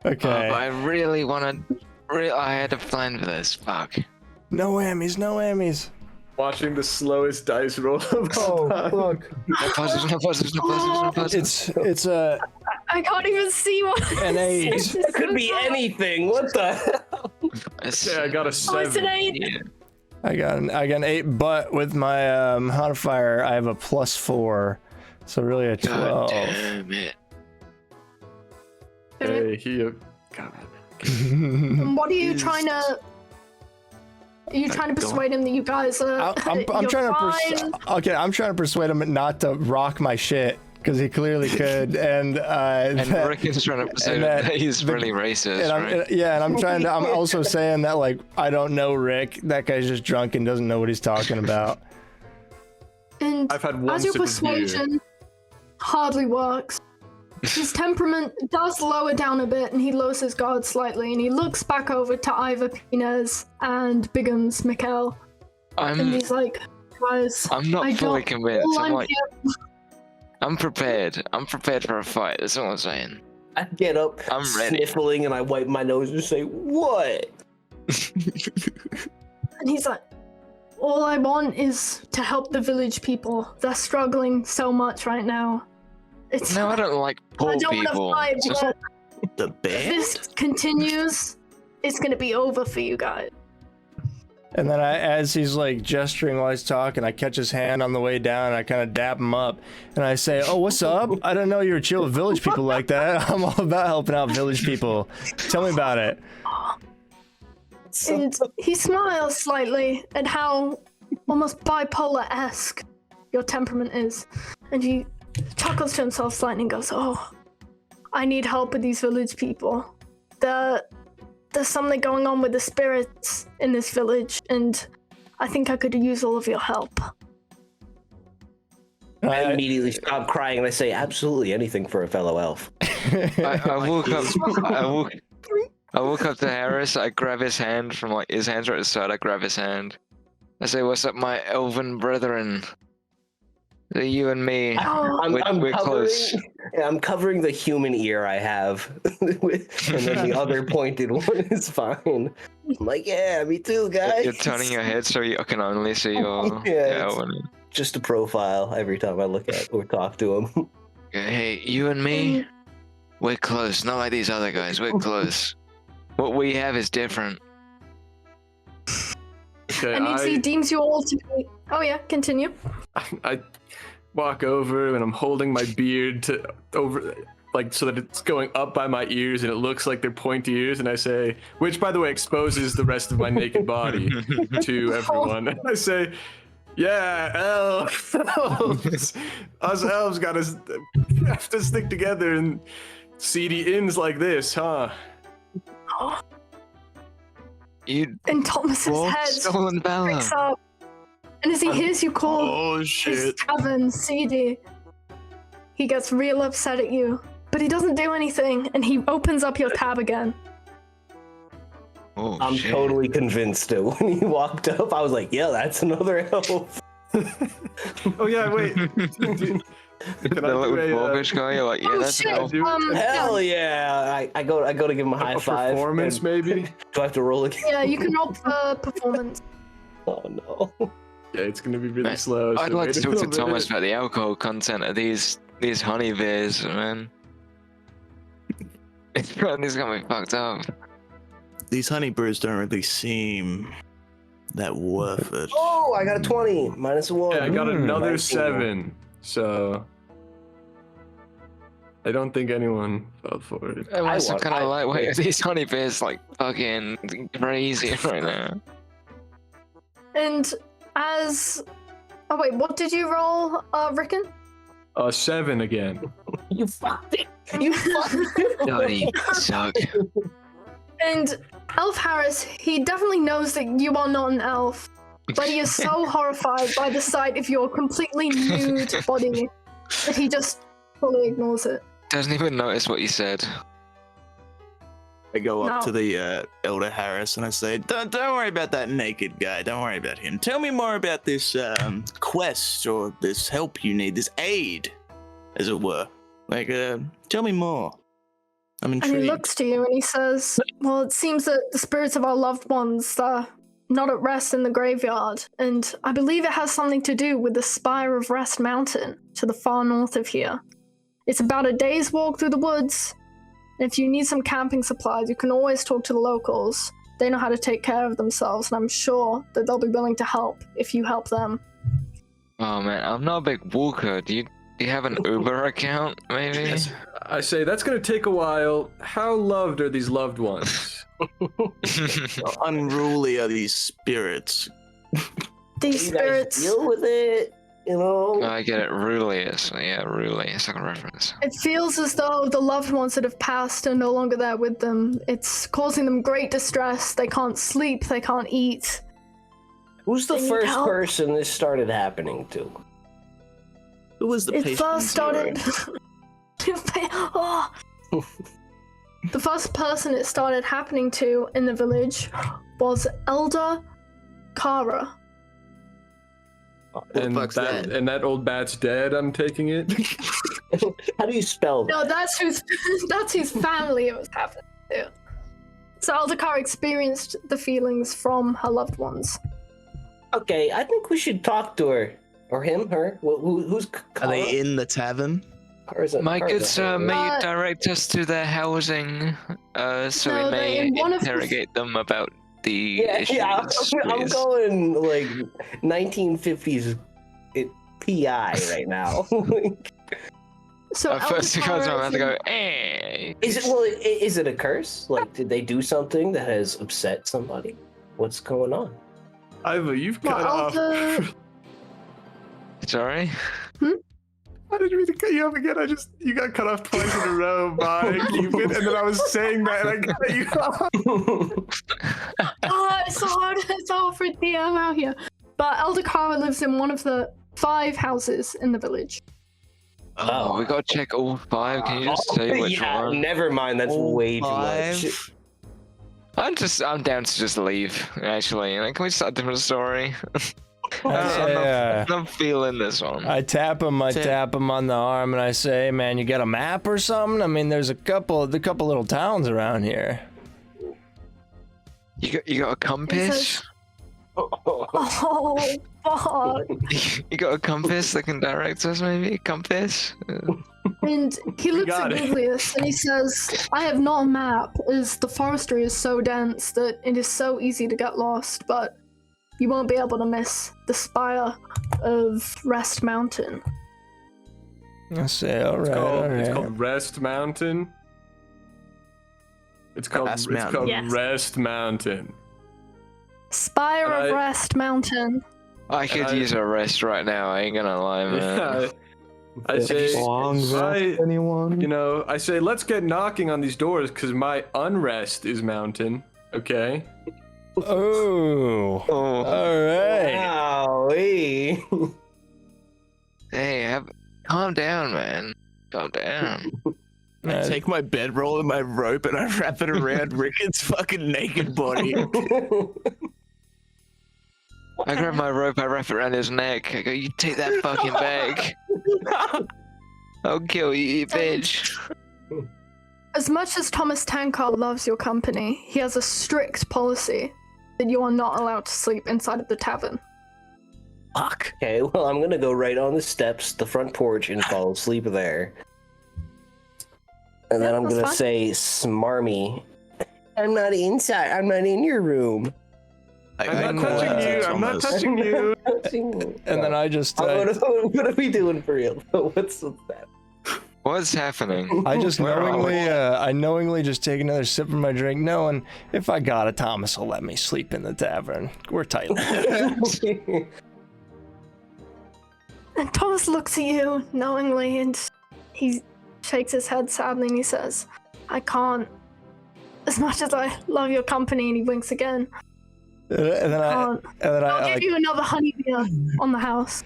B: Okay.
C: I really want to. I had a plan for this. Fuck.
B: No whammies.
D: Watching the slowest dice roll of all time.
B: Look.
C: No positives.
B: It's a.
A: I can't even see what
B: An 8.
E: It could be anything. What the hell?
D: Yeah, I got a 7.
A: Oh, it's an 8.
C: Yeah.
B: I got an 8, but with my modifier, I have a +4, so really a 12.
C: God damn it.
D: Hey, God.
A: What are you trying to? Are you trying to persuade him that you guys are?
B: I'm trying to. I'm trying to persuade him not to rock my shit. Because he clearly could, and
C: Rick is trying to persuade him that he's really racist, right?
B: And I'm also saying that, like, I don't know Rick. That guy's just drunk and doesn't know what he's talking about.
A: And
D: I've had one
A: as your
D: sip of beer.
A: persuasion hardly works, his temperament does lower down a bit, and he lowers his guard slightly, and he looks back over to Ivor Pinez and Biggums Mikkel, and he's like, guys,
C: I'm not fully convinced. I'm prepared. I'm prepared for a fight. That's all I'm saying.
E: I get up,
C: I'm ready.
E: sniffling, and I wipe my nose and say, "What?"
A: And he's like, all I want is to help the village people. They're struggling so much right now.
C: No, I don't like poor
A: I don't
C: people.
A: want to fight, but
F: The
A: if
F: band?
A: this continues, it's gonna be over for you guys.
B: And then as he's like gesturing while he's talking, I catch his hand on the way down and I kind of dap him up. And I say, oh, what's up? I didn't know you were chill with village people like that. I'm all about helping out village people. Tell me about it.
A: And he smiles slightly at how almost bipolar-esque your temperament is. And he chuckles to himself slightly and goes, oh, I need help with these village people. There's something going on with the spirits in this village, and I think I could use all of your help.
E: I immediately stop crying and I say, absolutely anything for a fellow elf.
C: I walk up to Harris. I grab his hand from like his hands right at his side. I grab his hand. I say, "What's up, my elven brethren? You and me, we're close."
E: Yeah, I'm covering the human ear I have, and then the other pointed one is fine. I'm like, yeah, me too, guys.
C: You're turning your head so you can only see your
E: Yeah,
C: elven.
E: just a profile every time I look at or talk to him.
C: Hey, you and me, we're close. Not like these other guys. We're close. What we have is different.
D: Okay,
A: And he deems you all to be... Oh yeah, continue.
D: I walk over and I'm holding my beard so that it's going up by my ears and it looks like they're pointy ears, and I say, which by the way exposes the rest of my naked body to everyone. And I say, yeah, elves. Us elves have to stick together in seedy inns like this, huh?
A: And Thomas's head
C: stolen valor.
A: picks up. And as he hears you call
F: Oh
A: his
F: shit.
A: tavern seedy, he gets real upset at you. But he doesn't do anything, and he opens up your tab again.
C: Oh,
E: I'm
C: shit.
E: totally convinced it. When he walked up, I was like, yeah, that's another elf.
D: Oh yeah, wait. Can
C: The little dwarvish guy, you're like, yeah,
A: Oh,
C: that's
A: shit.
C: an elf.
E: Hell yeah! I go to give him a high five.
D: Performance
E: and-
D: maybe?
E: Do I have to roll again?
A: Yeah, you can roll for performance.
E: Oh no.
D: Yeah, it's gonna be really
C: Man,
D: slow.
C: I'd
D: so
C: like
D: wait
C: to
D: a
C: talk to
D: little
C: Thomas
D: bit.
C: about the alcohol content of these honey beers, man. It's got me fucked up.
F: These honey brews don't really seem that worth it.
E: Oh, I got a 20 minus a 1.
D: Yeah, I got another
E: 19.
D: 7. So I don't think anyone fell for it.
C: I'm also
E: want-
C: kind
E: I-
C: of lightweight. These honey beers like fucking crazy right now.
A: And as... Oh wait, what did you roll, Rickon?
D: 7 again.
E: You fucked it. You fucked it.
C: Bloody suck.
A: And Elf Harris, he definitely knows that you are not an elf, but he is so horrified by the sight of your completely nude body that he just fully ignores it.
C: Doesn't even notice what you said.
F: I go up
A: No.
F: to the Elder Harris and I say, don't worry about that naked guy. Don't worry about him. Tell me more about this quest or this help you need, this aid, as it were. Like, tell me more. I'm
A: And
F: intrigued.
A: he looks to you and he says, well, it seems that the spirits of our loved ones are not at rest in the graveyard, and I believe it has something to do with the spire of Rest Mountain to the far north of here. It's about a day's walk through the woods. And if you need some camping supplies, you can always talk to the locals. They know how to take care of themselves, and I'm sure that they'll be willing to help if you help them.
C: Oh man, I'm not a big walker. Do you have an Uber account, maybe?
D: Yes. I say that's gonna take a while. How loved are these loved ones?
F: How unruly are these spirits?
A: These
E: You guys
A: spirits,
E: deal with it, you know?
C: I get it. Rulius. Yeah, Rulius. Second reference.
A: it feels as though the loved ones that have passed are no longer there with them. It's causing them great distress. They can't sleep, they can't eat.
E: Who's the
A: They need
E: first
A: help.
E: person this started happening to?
F: Who was the
A: It
F: patient
A: first
F: zero?
A: started. Oh. The first person it started happening to in the village was Elder Kara.
F: the
D: And
F: fuck's that?
D: and that old bat's dead. I'm taking it.
E: How do you spell that?
A: No, that's whose family it was happening to. So Elder Kara experienced the feelings from her loved ones.
E: Okay, I think we should talk to her. Or him, her. Who's
F: Are they in the tavern?
C: My good sir, may
A: Uh,
C: you direct us to their housing, so
A: No,
C: we
A: they're
C: may
A: in one of the-
C: interrogate them about the
E: Yeah,
C: issues.
E: I'm
C: please.
E: going like 1950s PI right now.
A: So
C: First it
A: Elder
C: comes
A: Kara
C: around
A: is
C: to
A: in-
C: go, eh.
E: Is it a curse? Like, did they do something that has upset somebody? What's going on?
D: Iva, you've cut
A: Well,
D: off.
A: Elder-
C: Sorry?
D: I didn't mean to cut you off again. You got cut off twice in a row by Cupid, and then I was saying that and I cut you off.
A: Oh, it's hard for a DM out here. But Elder Kara lives in one of the 5 houses in the village.
C: Oh, we gotta check all 5. Can you just say which
E: yeah,
C: one?
E: never mind. That's
F: All
E: way too
F: 5?
E: much.
C: I'm down to just leave, actually. Like, can we start a different story?
B: Yeah.
C: I'm not feeling this one.
B: I tap him on the arm, and I say, "Hey, man, you got a map or something? I mean, there's a couple little towns around here."
C: You got a compass?
A: Oh, fuck.
C: You got a compass that can direct us, maybe? Compass?
A: And he looks
D: got
A: at
D: it.
A: Publius and he says, I have not a map, as the forestry is so dense that it is so easy to get lost, but you won't be able to miss the spire of Rest Mountain.
B: I say, all right, all right.
D: It's called Rest Mountain. It's called
F: Rest Mountain.
D: called
A: Yes.
D: Rest Mountain.
A: Spire of Rest Mountain.
C: I could use a rest right now, I ain't gonna lie, man.
D: Yeah, I say,
G: anyone?
D: you know, I say, let's get knocking on these doors because my unrest is mountain. Okay.
B: Oh,
C: Oh,
B: all right.
E: Wow.
C: hey, calm down, man. Calm down.
F: I take my bedroll and my rope and I wrap it around Rickon's fucking naked body.
C: I grab my rope, I wrap it around his neck. I go, you take that fucking bag. I'll kill you, you bitch.
A: As much as Thomas Tankard loves your company, he has a strict policy. that you are not allowed to sleep inside of the tavern.
F: Fuck.
E: Okay, well, I'm gonna go right on the steps, the front porch, and fall asleep there. And then I'm
A: that's
E: gonna
A: fine.
E: say, smarmy, I'm not inside. I'm not in your room.
D: I'm not touching you. I'm not touching you.
B: And then I just,
E: what are we doing for real? What's that?
C: What's happening?
B: I just
C: Where are we?
B: knowingly just take another sip of my drink, knowing if I got it, Thomas will let me sleep in the tavern. We're tight.
A: And Thomas looks at you knowingly and he shakes his head sadly and he says, I can't. As much as I love your company, and he winks again.
B: and then
A: I'll give you another honey beer on the house.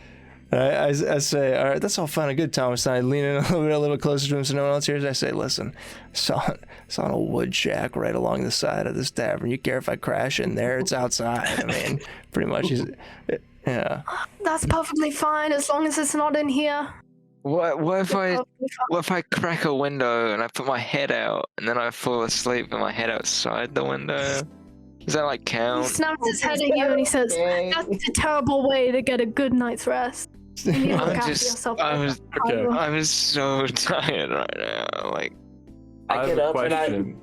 B: I say, all right, that's all fine and good, Thomas. And I lean in a little closer to him so no one else hears. I say, listen, I saw an old wood shack right along the side of this tavern. You care if I crash in there? It's outside. I mean, pretty much. Yeah.
A: That's perfectly fine as long as it's not in here.
C: What if
A: Perfectly fine.
C: what if I crack a window and I put my head out and then I fall asleep with my head outside the window? Does that like
A: He
C: count?
A: snaps his head at you and he says, that's a terrible way to get a good night's rest. You need to look
C: I'm
A: after
C: just,
A: yourself.
D: Okay.
C: I'm so tired right now. Like,
D: I
E: I
D: have
E: get
D: a
E: up and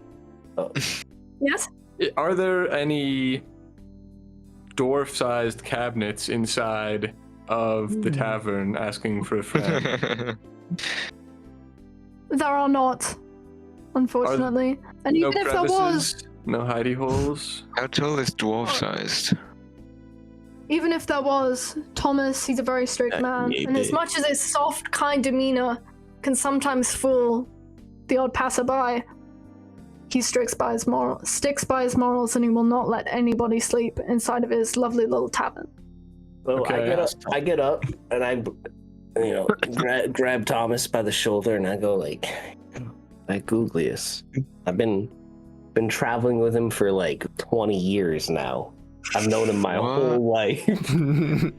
D: question.
A: Yes?
D: Are there any dwarf-sized cabinets inside of the tavern asking for a friend?
A: There are not, unfortunately. And
D: No
A: even if there was,
D: crevices? No hidey holes?
C: how tall is dwarf sized?
A: even if there was, Thomas, he's a very strict man. And as
F: maybe.
A: much as his soft, kind demeanor can sometimes fool the odd passerby, he sticks by his morals, and he will not let anybody sleep inside of his lovely little tavern.
E: So
D: Okay.
E: I get up and I grab Thomas by the shoulder and I go like 𝙏𝙝𝙤𝙤𝙤𝙤. I've been traveling with him for like 20 years now. I've known him my whole life. Do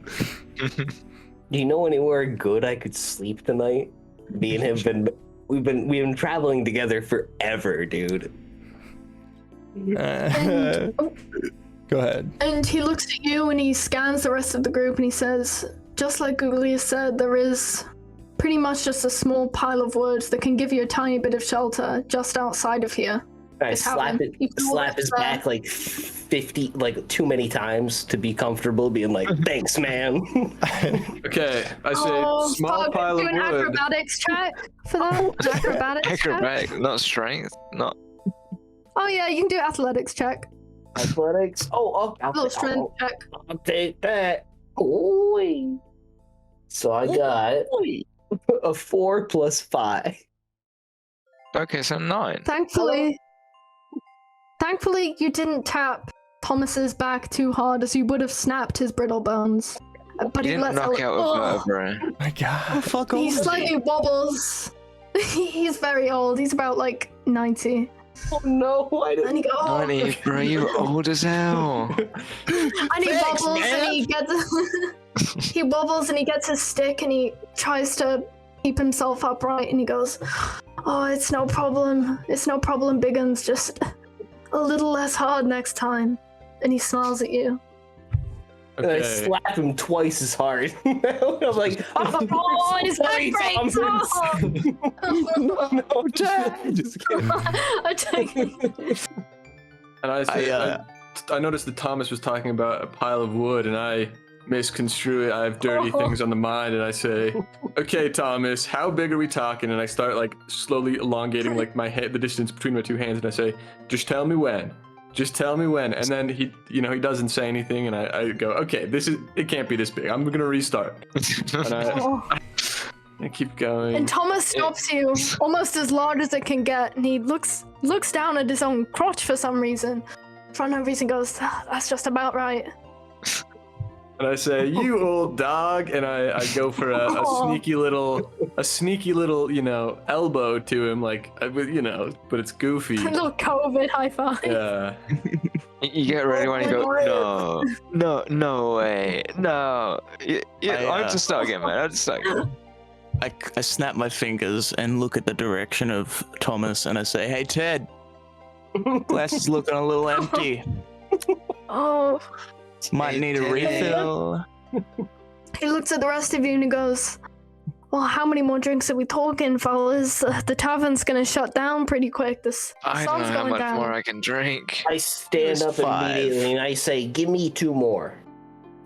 E: you know anywhere good I could sleep tonight? Me and him we've been traveling together forever, dude.
B: Go ahead.
A: And he looks at you and he scans the rest of the group and he says, just like 𝙏𝙝𝙤𝙤 said, there is pretty much just a small pile of wood that can give you a tiny bit of shelter just outside of here.
E: I
A: It's
E: slap
A: happening. You can
E: slap
A: walk
E: his
A: there.
E: back like 50, like too many times to be comfortable, being like, "Thanks, man."
D: Okay, I say small
A: fuck,
D: pile
A: do
D: of
A: an
D: wood.
A: acrobatics check for that. An acrobatics check.
C: Acrobatic, not strength, not.
A: Oh yeah, you can do athletics check.
E: Athletics. Oh,
A: A little strength check.
E: I'll take that. Oy. So I got a 4 + 5.
C: Okay, so 9.
A: Thankfully, you didn't tap Thomas's back too hard, as you would have snapped his brittle bones. But
C: You
A: he
C: didn't
A: lets
C: knock out a vertebra.
B: My God.
F: Fuck
A: He slightly wobbles. He's very old. He's about like 90.
E: Oh no! Why did
A: And he goes, oh.
C: Honey, bro, you old as hell.
A: And he wobbles and he gets he wobbles and he gets his stick and he tries to keep himself upright and he goes, oh, it's no problem, Biggins, just a little less hard next time. And he smiles at you.
E: And I
D: Okay.
E: slap him twice as hard. I'm like,
A: Oh, his
E: sorry,
A: back breaks.
E: no, Dad. Just kidding.
A: I take it.
D: And I say,
F: I,
D: I noticed that Thomas was talking about a pile of wood, and I misconstrue it. I have dirty things on the mind, and I say, "Okay, Thomas, how big are we talking?" And I start like slowly elongating like my head, the distance between my two hands, and I say, "Just tell me when. Just tell me when." And then he doesn't say anything, and I go, "Okay, it can't be this big. I'm gonna restart." And I keep going.
A: And Thomas stops you almost as large as it can get, and he looks down at his own crotch for some reason. For no reason goes, that's just about right.
D: And I say, "You old dog," and I go for a sneaky little, elbow to him, like, but it's goofy.
A: A little COVID high five.
D: Yeah.
C: You get ready when you go, no way, no. I'll just start again, man. I'll just start again.
F: I snap my fingers and look at the direction of Thomas and I say, "Hey, Ted, glass is looking a little empty."
A: Oh.
F: Might need a refill.
A: He looks at the rest of you and he goes, well, how many more drinks are we talking, fellas? The tavern's gonna shut down pretty quick. This
C: I don't
A: sun's
C: know how
A: going
C: much
A: down.
C: more I can drink.
E: I stand up
F: 5.
E: immediately and I say, "Give me 2 more,"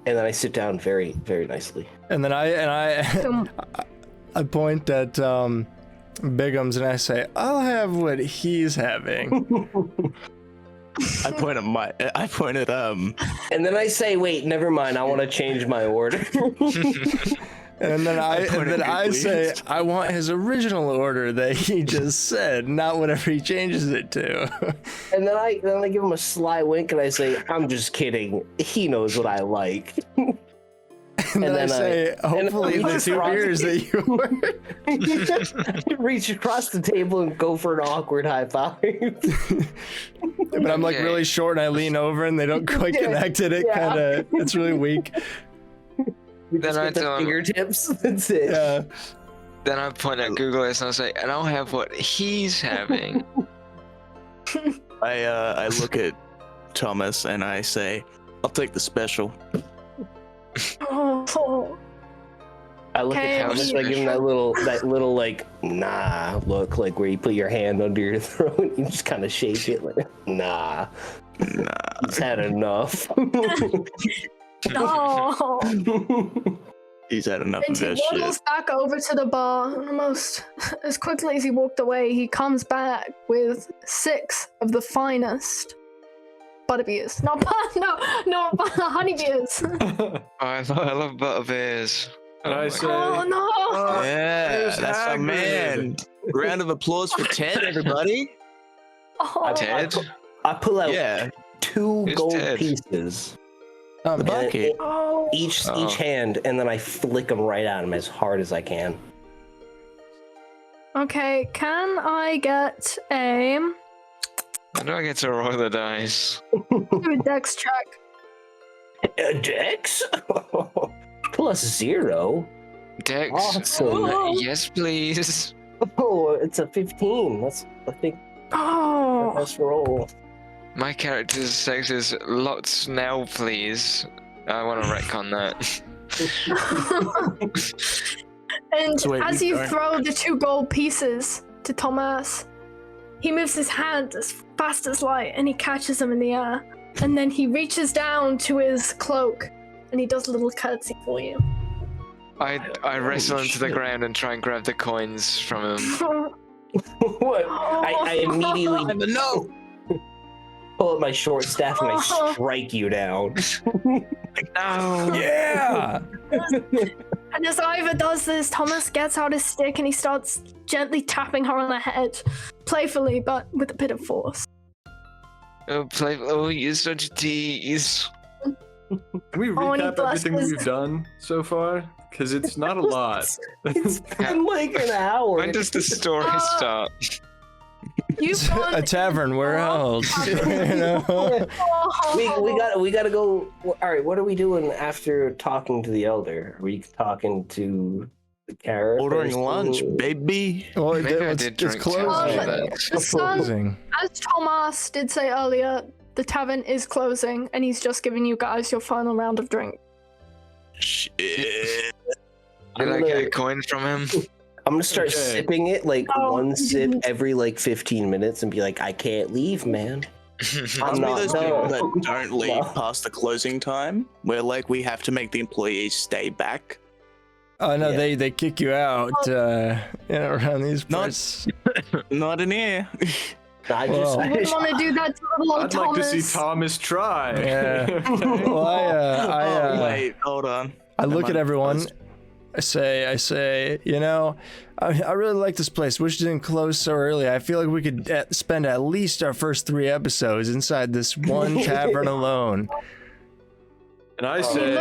E: and then I sit down very, very nicely.
B: And then I point at Bigums and I say, I'll have what he's having.
F: I point at
E: And then I say, "Wait, never mind. I want to change my order."
B: And then I say, I want his original order that he just said, not whatever he changes it to.
E: And then I give him a sly wink and I say, "I'm just kidding. He knows what I like."
B: And then I
E: then
B: say, hopefully the 2 beers that you ordered.
E: Reach across the table and go for an awkward high five.
B: But I'm like really short and I lean over and they don't quite connect it. It's really weak.
C: Then I
E: the
C: tell him,
E: fingertips. That's it.
B: Yeah.
C: then I point at Google and I say, and I'll have what he's having.
F: I look at Thomas and I say, I'll take the special.
A: Oh.
E: I look
A: Okay,
E: at Thomas and I give him that little like nah look, like where you put your hand under your throat and you just kind of shake it like nah. He's had enough.
A: No.
F: He's had enough
A: And
F: of
A: he
F: that
A: waddles
F: shit.
A: back over to the bar, and almost as quickly as he walked away, he comes back with 6 of the finest butterbeers. Not honey beers.
C: I love butterbeers.
D: And I say,
A: Oh no!
F: Yeah,
D: there's
F: that's our
D: Hagrid.
F: man. Round of applause for Ted, everybody.
A: Oh.
C: Ted?
E: I pull out
F: Yeah,
E: 2
C: Who's
E: gold
C: Ted?
E: pieces,
F: the bucket.
A: Oh.
E: each
C: Oh.
E: hand, and then I flick them right at him as hard as I can.
A: Okay, can I get a
C: How do I get to roll the dice?
A: dex check?
E: Dex? +0.
C: Dex?
E: Awesome.
C: Yes, please.
E: Oh, it's a 15. That's, I think, the
A: Oh.
E: best roll.
C: My character's sex is lots now, please. I want to retcon that.
A: And
F: So wait,
A: as
F: we
A: you
F: don't-
A: throw the 2 gold pieces to Thomas, he moves his hand as fast as light and he catches them in the air. And then he reaches down to his cloak and he does a little curtsy for you.
C: I wrestle him to the ground and try and grab the coins from him.
E: What? I immediately
F: No.
E: pull up my short staff and I strike you down.
C: No!
B: Yeah.
A: And as Ivor does this, Thomas gets out his stick and he starts gently tapping her on the head, playfully but with a bit of force.
C: Oh, you're such a tease.
D: Can we
A: Oh, and he
D: recap everything
A: blushes.
D: we've done so far? Because it's not a lot.
E: It's been like an hour.
C: When does the story start?
A: You've gone.
B: A tavern, where else? You know?
E: we gotta go. All right, what are we doing after talking to the elder? Are we talking to the carrot?
F: Ordering
E: person?
F: lunch, baby.
B: Well,
C: Maybe I
B: it's
C: did drink too
B: closing.
C: much of
A: Um,
C: that.
A: The
B: It's
A: sun,
B: closing.
A: as Thomas did say earlier, the tavern is closing and he's just giving you guys your final round of drink.
F: Shit.
C: Did I get a coin from him?
E: I'm gonna start
D: Okay.
E: sipping it like
A: Oh,
E: one
A: you
E: sip
A: didn't.
E: every like 15 minutes and be like, I can't leave, man.
F: Must
E: I'm
F: be
E: not
F: those
E: done.
F: people that don't leave
E: No.
F: past the closing time, where like we have to make the employees stay back.
B: Oh no,
E: Yeah.
B: they kick you out. Around these
F: Not-
B: parts.
F: Not in here.
E: I
B: Well.
E: just,
A: I wouldn't want to do that to little old
D: I'd
A: Thomas.
D: like to see Thomas try.
B: Yeah. Well,
F: Oh, wait, hold on.
B: I look
F: Am
B: at
F: I
B: everyone.
F: closed?
B: I say, you know, I really like this place. Wish it didn't close so early. I feel like we could spend at least our first 3 episodes inside this one tavern alone.
D: And I
A: He
D: say,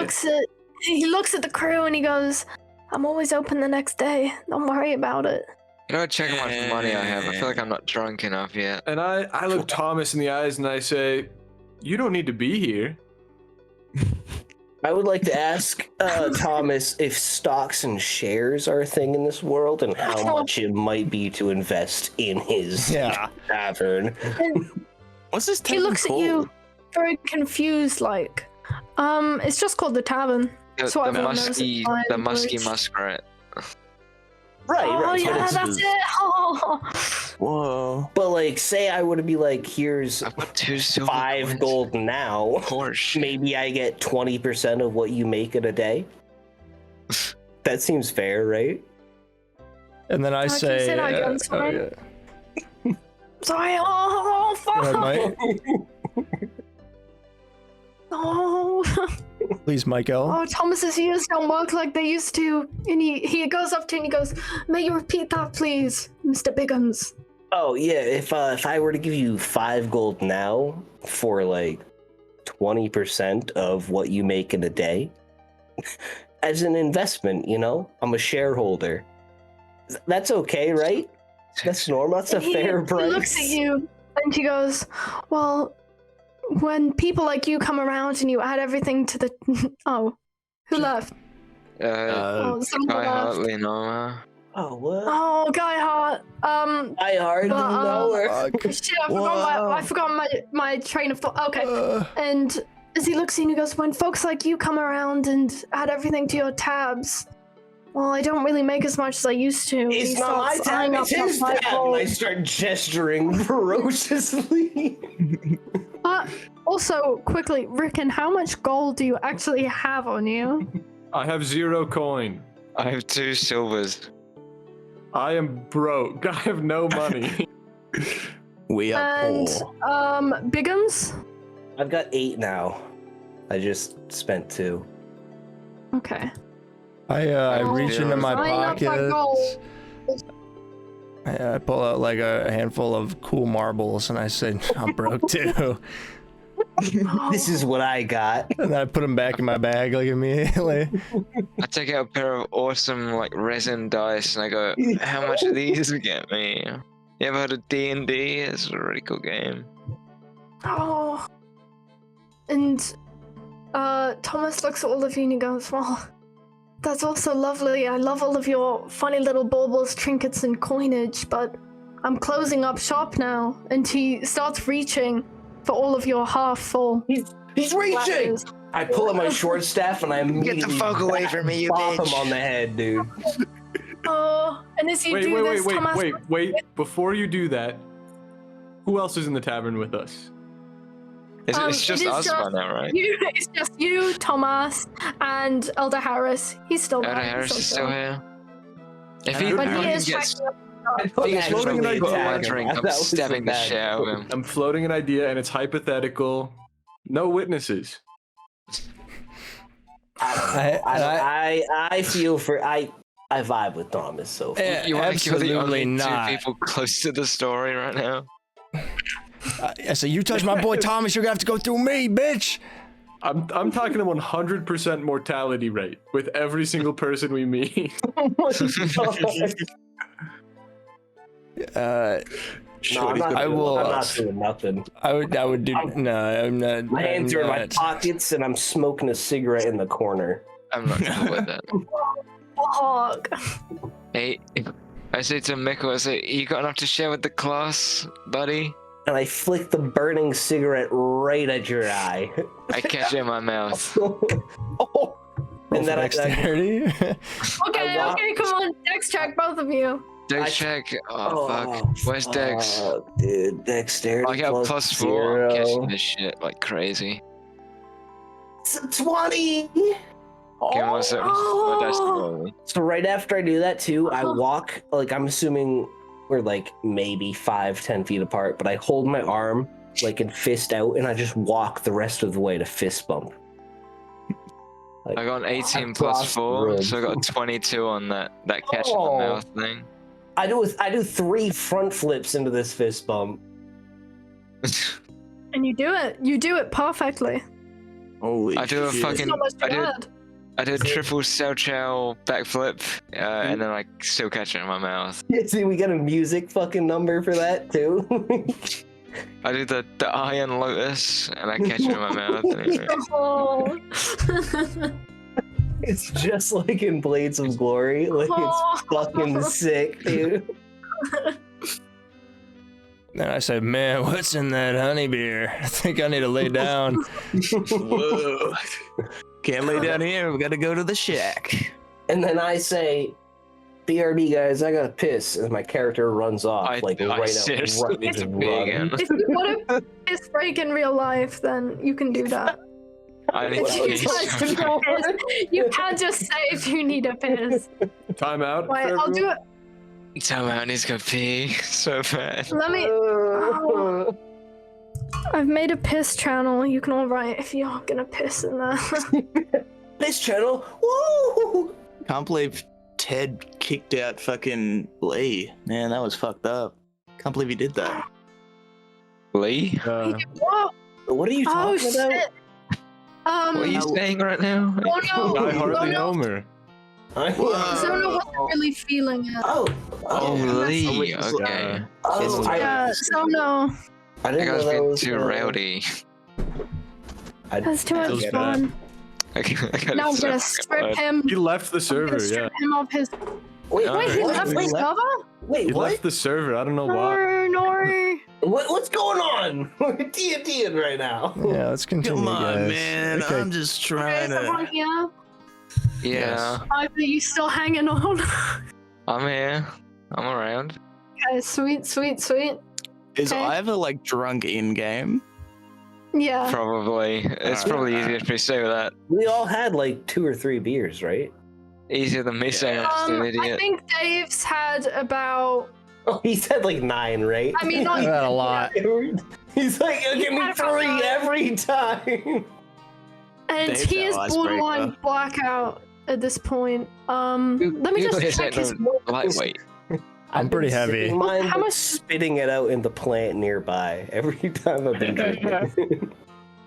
A: looks at the crew and he goes, I'm always open the next day. Don't worry about it.
C: You know, check how much money I have. I feel like I'm not drunk enough yet.
D: and I look Thomas in the eyes and I say, you don't need to be here.
E: I would like to ask Thomas if stocks and shares are a thing in this world and how much it might be to invest in his
B: Yeah.
E: tavern.
F: What's this
A: He
F: tavern
A: looks at
F: called?
A: you. very confused, like. It's just called the Tavern. That's what
C: The
A: everyone knows it by
C: the
A: in
C: musky
A: Village.
C: muskrat.
E: Right,
A: Oh
E: right.
A: yeah, that's it. Oh.
F: Whoa.
E: But like, say I were to be like, here's
C: I've got 2 silver
E: 5
C: coins.
E: gold now.
C: Horse.
E: Maybe I get 20% of what you make in a day. That seems fair, right?
B: And then I
A: Can you
B: say,
A: say that again, sorry? Sorry. Oh, fuck.
B: Mike,
A: Oh.
B: please, Michael.
A: Oh, Thomas's ears don't work like they used to. And he goes up to you and he goes, "May you repeat that, please, Mr. Biggins?"
E: Oh yeah, if I were to give you 5 gold now for like 20% of what you make in a day, as an investment, you know, I'm a shareholder. That's okay, right? That's normal. That's a
A: And
E: fair price.
A: He looks at you and he goes, "Well, when people like you come around and you add everything to the oh, who left? Oh, someone
C: Guy
A: left.
C: Hartley, no.
E: Oh what?
A: Oh, Guy Hart.
E: I hardly
A: but,
E: know her.
A: Shit, I forgot my train of thought. Okay, and as he looks at you, he goes, "When folks like you come around and add everything to your tabs, well, I don't really make as much as I used to."
E: It's
A: He
E: not my
A: starts
E: tab,
A: eyeing
E: it's
A: up
E: his
A: my
E: tab.
A: gold.
E: And I start gesturing ferociously.
A: Also, quickly, Rickon, how much gold do you actually have on you?
D: I have 0 coin.
C: I have 2 silvers.
D: I am broke. I have no money.
F: We are
A: And
F: poor.
A: Biggums?
E: I've got 8 now. I just spent 2.
A: Okay.
B: I reach into my
A: Sign up my
B: pockets.
A: gold.
B: I pull out like a handful of cool marbles and I say, I'm broke too.
E: This is what I got.
B: And then I put them back in my bag like immediately.
C: I take out a pair of awesome like resin dice and I go, how much do these get me? You ever heard of D&D? It's a really cool game.
A: Oh. And Thomas looks at all of you and he goes, "Well, that's also lovely. I love all of your funny little baubles, trinkets, and coinage, but I'm closing up shop now." And he starts reaching for all of your half-full
E: He's reaching!
A: glasses.
E: I pull out my short staff and I immediately
C: Get the fuck away from me, you
E: bop
C: bitch!
E: him on the head, dude.
A: Oh, and as you do this, Thomas...
D: Wait. Before you do that, who else is in the tavern with us?
C: It's just
A: it is
C: us
A: just
C: by now, right?
A: It's just you, Thomas, and Elder Harris. He's still there.
C: Elder
A: He's
C: Harris is still here. If he
A: But he
C: fucking
A: is
C: gets
A: tracking
C: if he gets
D: floating an
C: really put on my
D: idea.
C: drink, I'm
E: That was
C: stabbing the
E: bad.
C: shit out of him.
D: I'm floating an idea and it's hypothetical. No witnesses.
E: I feel for I vibe with Thomas so far.
C: You want to kill the
B: Absolutely
C: only
B: not.
C: 2 people close to the story right now?
B: I say, you touch my boy Thomas, you're gonna have to go through me, bitch.
D: I'm talking a 100% mortality rate with every single person we meet.
E: No, I'm not,
B: I will.
E: I'm not doing nothing.
B: I would do. No, I'm not.
E: My hands
B: I'm
E: are in my
B: not.
E: pockets and I'm smoking a cigarette in the corner.
C: I'm not cool with that.
A: Fuck.
C: Hey, I say to Mikkel, I say, you got enough to share with the class, buddy?
E: And I flick the burning cigarette right at your eye.
C: I catch it in my mouth.
E: Oh.
B: Roll
E: And
B: for
E: then I
B: dexterity.
A: Okay,
E: walk-
A: okay, come on. Dex check, both of you.
C: Dex check. Oh, fuck. Where's Dex?
E: Fuck, dude, dexterity.
C: I got
E: plus
C: +4. I'm catching
E: zero.
C: this shit like crazy.
E: It's a 20.
C: Okay, what's it? What dice do you roll?
E: So right after I do that too, I walk, like I'm assuming we're like maybe 5-10 feet apart, but I hold my arm like in fist out and I just walk the rest of the way to fist bump. Like,
C: I got an 18
E: across the
C: +4,
E: room.
C: so I got a 22 on that catch in
E: Oh.
C: the mouth thing.
E: I do 3 front flips into this fist bump.
A: And you do it. You do it perfectly.
F: Holy
C: I do a
F: shit.
C: fucking-
A: So much
C: I did-
A: bad.
C: I did triple Sao Chow backflip, and then I still catch it in my mouth.
E: See, we got a music fucking number for that too.
C: I do the Iron Lotus, and I catch it in my mouth. Anyway.
A: Oh.
E: It's just like in Blades of Glory. Like it's fucking sick, dude.
B: And I said, man, what's in that honey beer? I think I need to lay down.
F: Whoa. Can't lay down here. We gotta go to the shack.
E: And then I say, BRB guys, I gotta piss, and my character runs off
C: I
E: right out.
C: seriously need to pee again.
A: If you want to piss break in real life, then you can do that.
C: I need to pee so bad.
A: You can't just say if you need a piss.
D: Time out.
A: Wait, I'll do it.
C: Tell me I need to go pee so bad.
A: Let me. Oh. I've made a piss channel. You can all write if you're gonna piss in there.
E: This channel, woo!
F: Can't believe Ted kicked out fucking Lee. Man, that was fucked up. Can't believe he did that.
C: Lee?
A: What?
E: What are you
A: Oh
E: talking about?
A: shit.
C: What are you saying right now?
A: Oh no.
D: I hardly
A: no.
D: Homer.
A: Zona wasn't really feeling it.
C: Oh,
F: Oh,
C: Lee.
F: it's,
C: Okay.
A: Yeah, Zona.
E: I
C: That
E: didn't know
C: guy's
E: that
C: been
E: was
C: too rowdy.
A: That's too much
D: Feels
A: fun. Now I'm gonna strip him.
D: He left the
A: I'm
D: server,
A: gonna
D: yeah.
A: strip him of his.
E: Wait,
C: No,
A: Wait, he
C: What?
A: left the server?
E: Wait,
D: He
E: what?
D: left the server. I don't know why.
A: No.
E: What's going on? We're D&D'ing right now.
B: Yeah, let's continue,
F: come on,
B: guys.
F: man.
B: Okay.
F: I'm just
A: Okay,
F: trying
A: someone
F: to.
A: here.
C: Yeah,
A: Are you still hanging on?
C: I'm here. I'm around.
A: Okay, sweet.
F: Is
A: Okay.
F: Ivor like drunk in game?
A: Yeah.
C: Probably. It's probably easier for me to say with that.
E: We all had like 2 or 3 beers, right?
C: Easier than me saying I'm just an
A: I
C: idiot.
A: think Dave's had about.
E: Oh, he said like 9, right?
A: I mean, not
B: I've had a lot.
E: He's like, give me 3 every time.
A: and
F: Dave's
A: he is
F: our
A: borderline
F: icebreaker.
A: blackout at this point. Let me
C: You
A: just
C: guys
A: check
C: ain't
A: his.
C: no lightweight.
B: I'm pretty heavy.
A: How much-
E: Spitting it out in the plant nearby every time I've been drinking.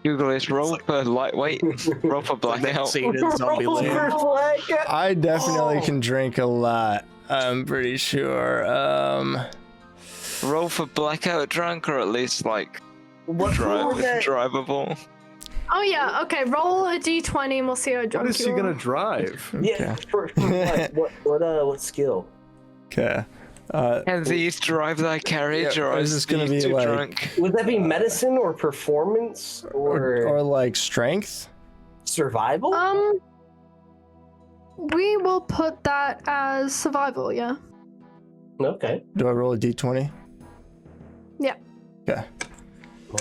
C: Google this. Roll for lightweight. Roll for blackout.
F: Scene in Zombieland.
B: I definitely can drink a lot. I'm pretty sure.
C: Roll for blackout drunk, or at least like
E: What was that?
C: drivable.
A: Oh yeah. Okay. Roll a d20 and we'll see how drunk
D: What is
A: you
D: he
A: are.
D: gonna drive?
E: Yeah, for what skill?
B: Okay.
C: Can these drive thy carriage,
B: Yeah,
C: or
B: is
C: is
B: this gonna
C: these
B: be
C: too
B: like-
C: drunk?
E: Would that be medicine or performance
B: or like strength?
E: survival?
A: We will put that as survival. Yeah.
E: Okay.
B: Do I roll a d20?
A: Yeah.
B: Okay.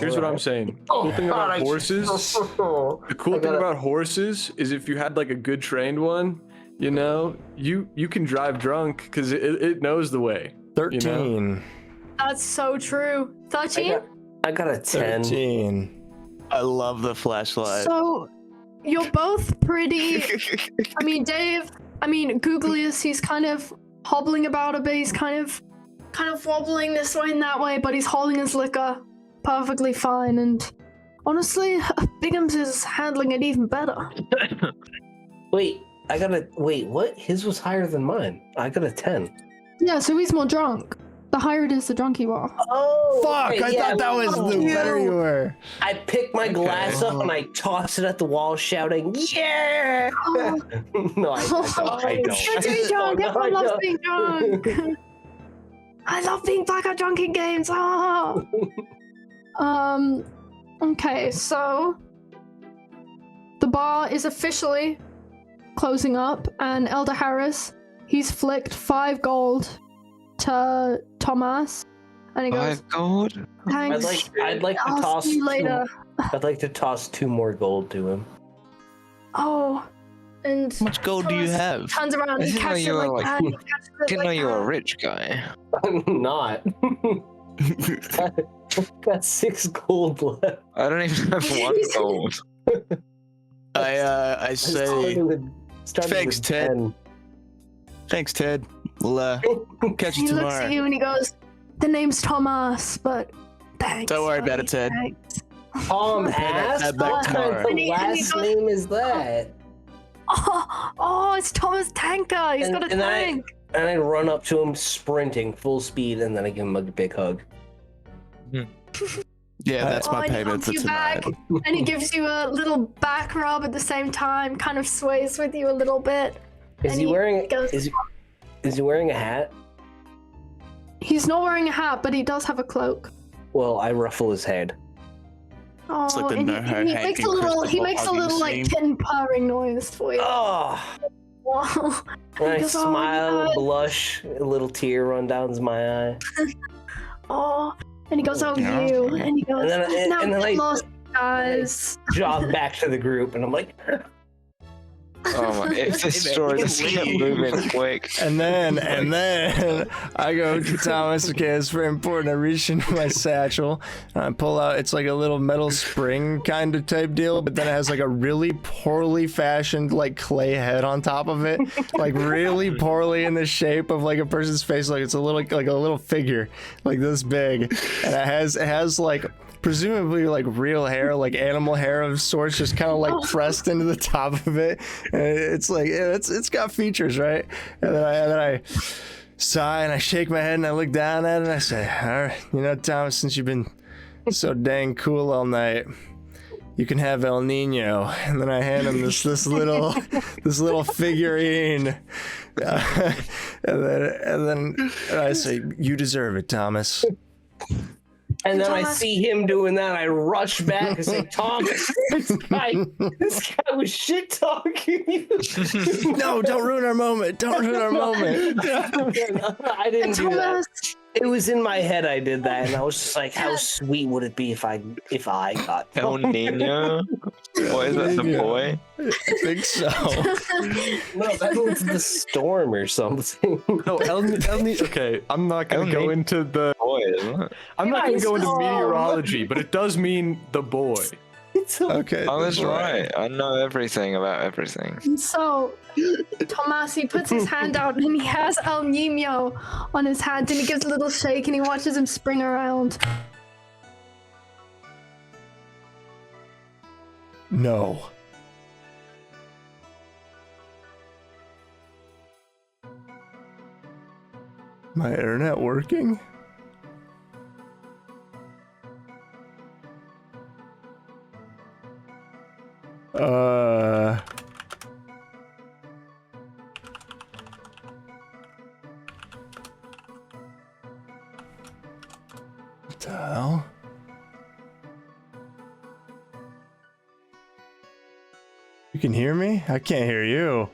D: Here's what I'm saying. The cool thing about horses. The cool thing about horses is if you had like a good trained one, you know, you can drive drunk because it knows the way.
B: 13.
A: That's so true. 13.
E: I got a 10.
B: 13.
F: I love the flashlight.
A: So you're both pretty. I mean, Dave. I mean, Googlius. He's kind of hobbling about a bit. He's kind of wobbling this way and that way, but he's holding his liquor perfectly fine. And honestly, Bigums is handling it even better.
E: Wait, what? His was higher than mine. I got a 10.
A: Yeah, so he's more drunk. The higher it is, the drunk you are.
E: Oh,
B: Fuck!
E: okay,
B: I
E: yeah,
B: thought that was
E: fuck
B: the better you were.
E: I pick my glass up and I toss it at the wall, shouting, "Yeah!"
A: Oh,
E: No, I don't.
A: it's good to be drunk.
E: No, I
A: Everyone loves
E: don't.
A: being drunk. I love being blackout drunk in games. Ah. Okay, so the bar is officially closing up, and Elder Harris, he's flicked 5 gold to Thomas, and he goes,
C: 5 gold?
A: "Thanks.
E: I'd like to
A: I'll
E: toss.
A: see you later."
E: I'd like to toss 2 more gold to him.
A: Oh, and
F: How much gold do you
A: Thomas
F: have?
A: turns around
C: I
A: and
C: didn't know
A: catches it
C: you were,
A: like
C: like-
A: that. He catches it
C: Didn't
A: like
C: know you were a
A: that.
C: rich guy.
E: I'm not. Got 6 gold left.
C: I don't even have 1 gold.
F: I say
E: Started
F: Thanks,
E: with
F: Ted.
E: 10.
F: thanks, Ted. We'll catch
A: He
F: you
A: looks
F: tomorrow.
A: at you and he goes, "The name's Thomas, but thanks."
F: Don't worry about
A: buddy,
F: it, Ted.
A: thanks."
E: Tom
F: Pay that
E: ass?
F: tab back
E: What kind
F: tomorrow.
E: of
A: And he
E: last
A: goes-
E: name is that?
A: Oh, it's Thomas Tanker. He's got a
E: And I-
A: tank.
E: And I run up to him sprinting full speed, and then I give him a big hug.
F: Yeah, that's my
A: and he
F: payment
A: hugs
F: for
A: you
F: tonight.
A: back, and he gives you a little back rub at the same time, kind of sways with you a little bit.
E: Is
A: And
E: he
A: he
E: wearing?
A: goes-
E: Is he wearing a hat?
A: He's not wearing a hat, but he does have a cloak.
E: Well, I ruffle his head.
A: Oh,
F: like the
A: and
F: no
A: he makes a little, like
F: scene.
A: kitten purring noise for you.
E: Oh,
A: Wow.
E: and I
A: He goes, "Oh,
E: smile,
A: God."
E: blush, a little tear run down my eye.
A: Oh, and he goes, "Oh,
C: Yeah.
A: you," and he goes,
E: And then-
A: "Now
E: and then
A: get
E: I-
A: lost, guys."
E: Jog back to the group, and I'm like,
C: Oh my! If this story just kept moving quick.
B: And then I go to Thomas. Okay, it's very important. I reach into my satchel and I pull out. It's like a little metal spring kind of type deal, but then it has like a really poorly fashioned like clay head on top of it, like really poorly in the shape of like a person's face. Like it's a little like a little figure, like this big, and it has like presumably like real hair, like animal hair of sorts, just kind of like pressed into the top of it. And it's like it's got features, right? And then I sigh and I shake my head and I look down at it and I say, all right, you know, Thomas, since you've been so dang cool all night, you can have El Nino. And then I hand him this little figurine. And then I say, you deserve it, Thomas.
E: and then I
A: Thomas.
E: see him doing that. I rush back and say, Thomas, this guy was shit talking you.
B: No, don't ruin our moment. Don't ruin our moment.
E: I didn't do that.
A: Thomas,
E: It was in my head. I did that, and I was just like, how sweet would it be if I got
C: El Nino? What is that? The boy?
B: I think so.
E: No, that was the storm or something.
D: No, okay, I'm not gonna go into the.
C: Boy, isn't it?
D: I'm not gonna go into
A: Guys,
D: meteorology, but it does mean the boy.
E: It's a-
B: Okay.
C: I was
B: boy.
C: right. I know everything about everything.
A: And so, Tomas, he puts his hand out and he has El Nino on his hand and he gives a little shake and he watches him spring around.
B: No. My internet working? What the hell? You can hear me? I can't hear you.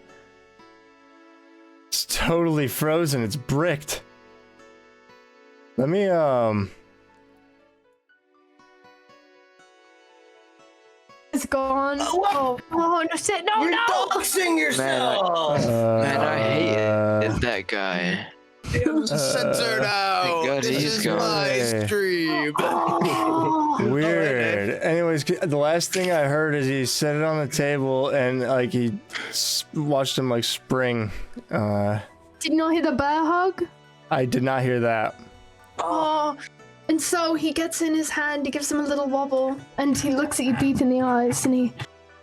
B: It's totally frozen. It's bricked. Let me,
A: It's gone. Oh, no, shit. No,
E: You're
A: no.
E: doxing yourself.
C: Man, I hate that guy.
F: Censor now.
C: Thank God
F: This
C: he's
F: is
C: gone.
F: my stream.
A: Oh.
B: Weird. Anyways, the last thing I heard is he set it on the table and like he watched him like spring.
A: Did you not hear the bear hug?
B: I did not hear that.
A: Oh. And so he gets in his hand, he gives him a little wobble, and he looks at you deep in the eyes, and he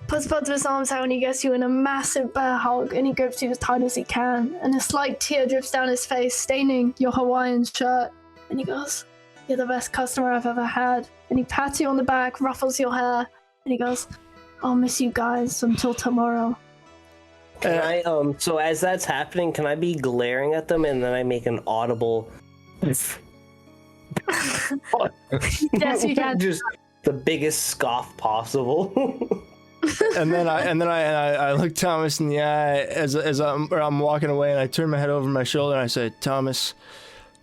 A: puts both of his arms out and he gets you in a massive bear hug, and he grips you as tight as he can, and a slight tear drips down his face, staining your Hawaiian shirt. And he goes, "You're the best customer I've ever had." And he pats you on the back, ruffles your hair, and he goes, "I'll miss you guys until tomorrow."
E: Can I so as that's happening, can I be glaring at them and then I make an audible
A: Yes, you can.
E: just the biggest scoff possible.
B: And then I look Thomas in the eye as I'm walking away, and I turn my head over my shoulder and I say, "Thomas,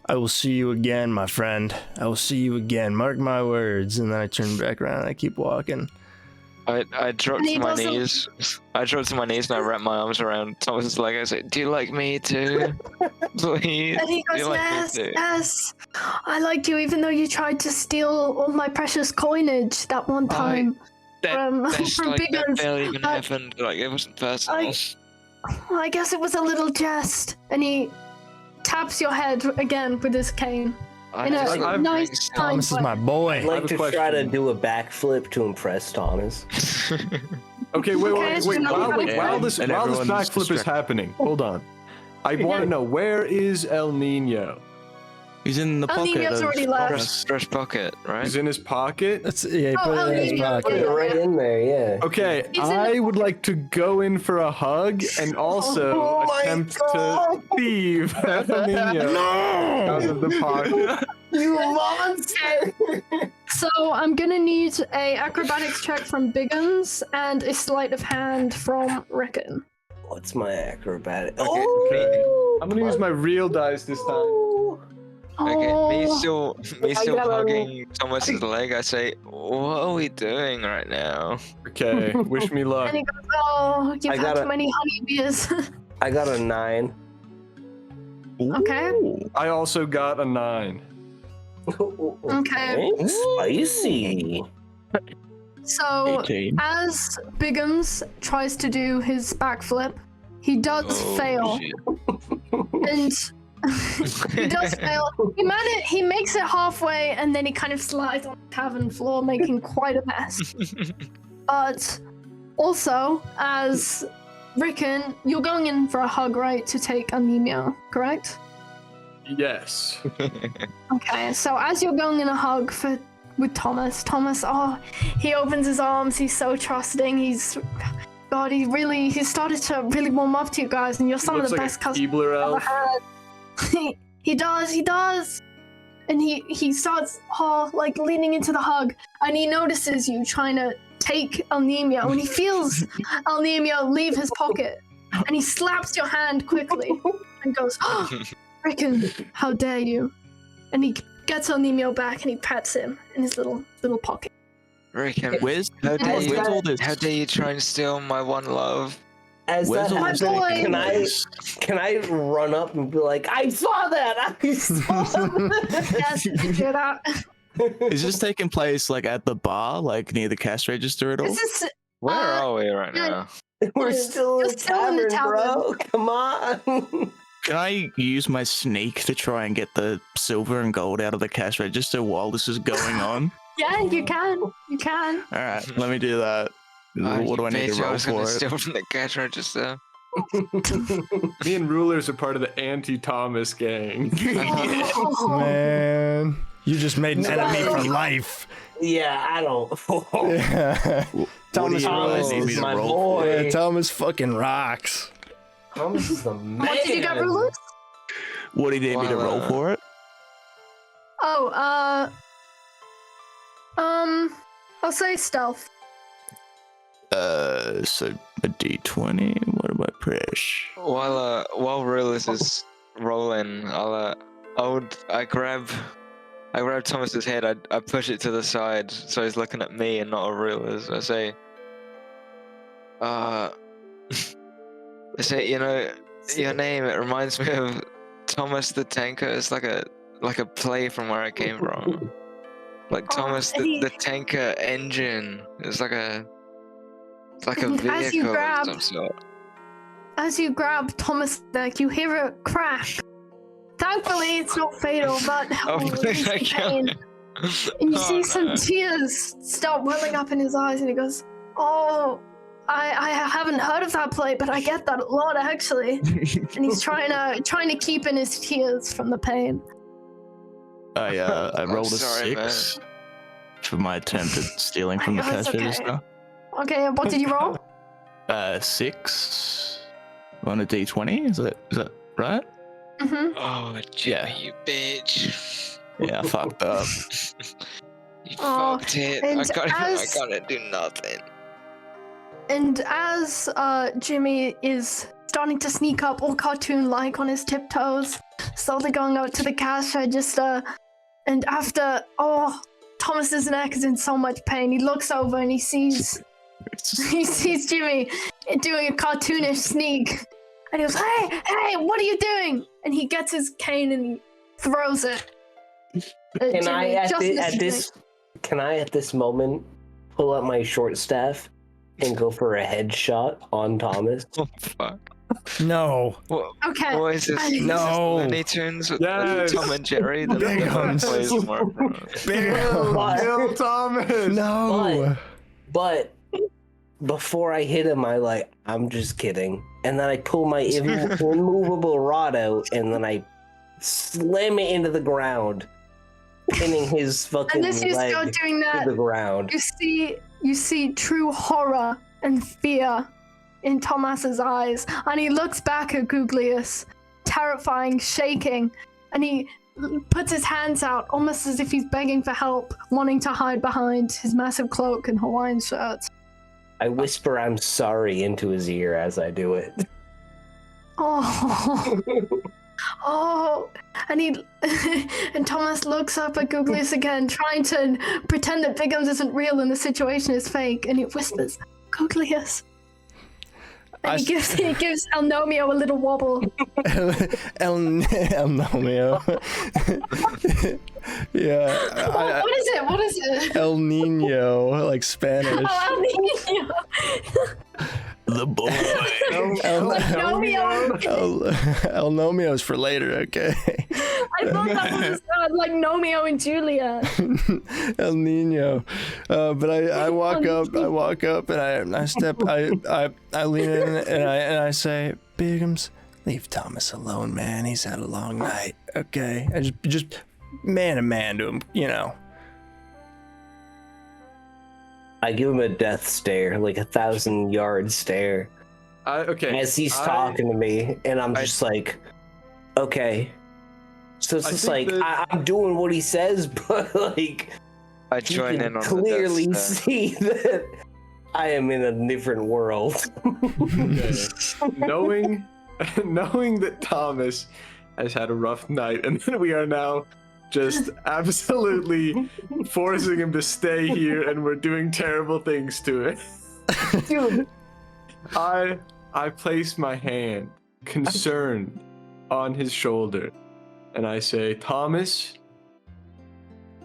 B: I will see you again, my friend. I will see you again. Mark my words." And then I turn back around and I keep walking.
C: I dropped
A: And he
C: to my
A: doesn't-
C: knees. I dropped to my knees and I wrapped my arms around Thomas's leg. I said, "Do you like me too? Please."
A: And he
C: Do
A: goes,
C: you like me
A: "Yes,
C: too?"
A: yes, I liked you even though you tried to steal all my precious coinage that one time from
C: That's like, that
A: Biggins.
C: barely even
A: I-
C: happened. Like, it wasn't personal.
A: I guess it was a little jest." And he taps your head again with his cane.
C: I
A: In a
C: just like
A: nice
C: being
A: time.
B: Thomas is my boy.
E: I'd like
D: have a
E: to try to
D: question.
E: do a backflip to impress Thomas.
D: Okay, wait.
A: Okay, so now
D: While
A: we gotta
D: this
F: And everyone's
D: backflip is
F: distracted.
D: happening, hold on. I want to know, where is El Nino?
F: He's in the
A: El
F: pocket.
A: Nino's
F: of
A: already left.
C: fresh pocket, right?
D: He's in his pocket?
B: Yeah, he
A: Oh,
B: put it in his
A: yeah,
B: pocket.
E: Put it right in there, yeah.
D: Okay,
A: He's in the
D: I would like to go in for a hug and also
E: Oh my
D: attempt
E: God.
D: to thieve El Nino out of the pocket.
E: You monster!
A: So I'm gonna need a acrobatics check from Biggins and a sleight of hand from Rickon.
E: What's my acrobatic?
C: Okay,
E: Oh,
D: I'm gonna use my real dice this time.
C: Okay, me
A: Oh,
C: still
E: gotta-
C: hugging Thomas's leg. I say, "What are we doing right now?"
D: Okay, wish me luck.
A: and he goes, "Oh, you've
E: I
A: had
E: gotta-
A: too many honey beers."
E: I got a 9.
A: Okay.
D: I also got a 9.
A: Okay.
E: Spicy.
A: So
F: 18.
A: as Biggins tries to do his backflip, he does
C: Oh,
A: fail,
C: shit.
A: and he does fail. He makes it halfway, and then he kind of slides on the tavern floor, making quite a mess. But also, as Rickon, you're going in for a hug, right, to take anemia, correct?
D: Yes.
A: Okay, so as you're going in a hug with Thomas, oh, he opens his arms. He's so trusting. He started to really warm up to you guys, and you're some of
D: Looks
A: the
D: like
A: best
D: a
A: cousins
D: Keebler
A: I've ever
D: elf.
A: had. He does. And he starts like leaning into the hug, and he notices you trying to take anemia when he feels anemia leave his pocket, and he slaps your hand quickly and goes, "Oh, Rickon, how dare you?" And he gets anemia back and he pats him in his little pocket.
C: Rickon,
F: Where's
C: how dare
A: Where's
C: you?
F: all this?
C: How dare you try and steal my one love?
E: As
F: Where's
E: that
F: all
E: happens,
F: this
A: boy?
F: taking
E: can I
F: place?
E: run up and be like, I saw that! I saw that!
A: Yes, you can do that.
F: Is this taking place like at the bar, like near the cash register at all?
A: This is
C: Where
A: Uh,
C: are we right
A: yeah.
C: now?
E: We're
A: You're
E: still in the
A: still in the
E: tavern, bro. Come on.
F: Can I use my sneak to try and get the silver and gold out of the cash register while this is going on?
A: yeah, you can.
F: All right, let me do that.
C: Oh,
F: What do
C: you
F: I need
C: bitch,
F: to
C: I
F: roll
C: was gonna
F: for it?
C: steal from the cash register.
D: Me and Rulers are part of the anti-Thomas gang.
A: Oh.
B: Man, you just made an enemy for
E: Nice.
B: life.
E: Yeah, I don't.
B: Thomas
F: do you
B: Rose
F: need me
B: is
F: to
E: my
F: roll
E: boy.
B: Yeah, Thomas fucking rocks.
E: Thomas is the man.
A: What did you get, Rulers?
F: What do you need me to roll for it?
A: Oh, I'll say stealth.
F: So a D20. What am I press?
C: While Rulus is rolling, I grab Thomas's head. I push it to the side so he's looking at me and not at Rulus. I say, you know, your name. It reminds me of Thomas the Tanker. It's like a play from where I came from. Like Thomas the Tanker engine. It's like a
A: As you
C: vehicle of
A: grab-
C: some sort.
A: As you grab Thomas' neck, you hear a crack. Thankfully, it's not fatal, but he's in pain. And you see some tears start welling up in his eyes, and he goes, "Oh, I haven't heard of that play, but I get that a lot, actually." And he's trying to keep in his tears from the pain.
F: I rolled a
C: sorry,
F: 6 for my attempt at stealing from the
A: Oh, it's
F: cash
A: okay.
F: register.
A: Okay, what did you roll?
F: 6 on a D20. Is that right?
A: Mm-hmm.
C: Oh, Jimmy, you bitch.
F: Yeah, I fucked up.
C: You
A: Oh,
C: fucked it.
A: and
C: I
A: as-
C: gotta do nothing.
A: And as Jimmy is starting to sneak up, all cartoon-like on his tiptoes, slowly going out to the cash register, and after, Thomas's neck is in so much pain, he looks over and he sees Jimmy doing a cartoonish sneak, and he goes, "Hey, what are you doing?" And he gets his cane and he throws it. at
E: Can
A: Jimmy,
E: I
A: just as
E: at this moment pull up my short staff and go for a headshot on Thomas?
C: Oh, fuck.
B: No.
C: What,
A: Okay.
C: what is this?
B: No.
C: Looney Tunes with
D: Yes.
C: Tom and Jerry? The
B: Big ones.
C: plays more.
B: Big
D: Kill Thomas!
B: No.
E: But before I hit him, I'm just kidding. And then I pull my immovable rod out, and then I slam it into the ground, pinning his fucking
A: And as you
E: leg
A: start doing
E: to
A: that,
E: the ground.
A: you see true horror and fear in Thomas's eyes, and he looks back at Guglius, terrifying, shaking, and he puts his hands out, almost as if he's begging for help, wanting to hide behind his massive cloak and Hawaiian shirts.
E: I whisper I'm sorry into his ear as I do it.
A: Oh, oh, and and Thomas looks up at Googlius again, trying to pretend that Biggums isn't real and the situation is fake, and he whispers, Googlius. And he gives El Nomio a little wobble.
B: El Nomio. Yeah.
A: What is it?
B: El Nino, like Spanish.
A: Oh, El Nino.
F: The boy.
B: El
A: Nomio.
B: Nomio is for later, okay?
A: I thought that was like Nomeo and Julia.
B: El Nino. But I walk up and I lean in and I say, Biggums, leave Thomas alone, man. He's had a long night, okay? I just man to man to him, you know.
E: I give him a death stare, like 1,000-yard stare.
D: Okay.
E: As he's talking to me, and I'm just like, okay. So it's just like, I'm doing what he says, but like,
C: I join in on
E: clearly
C: the death stare.
E: see that I am in a different world.
D: knowing that Thomas has had a rough night, and then we are now just absolutely forcing him to stay here, and we're doing terrible things to it.
A: Dude.
D: I place my hand, concerned, on his shoulder, and I say, Thomas,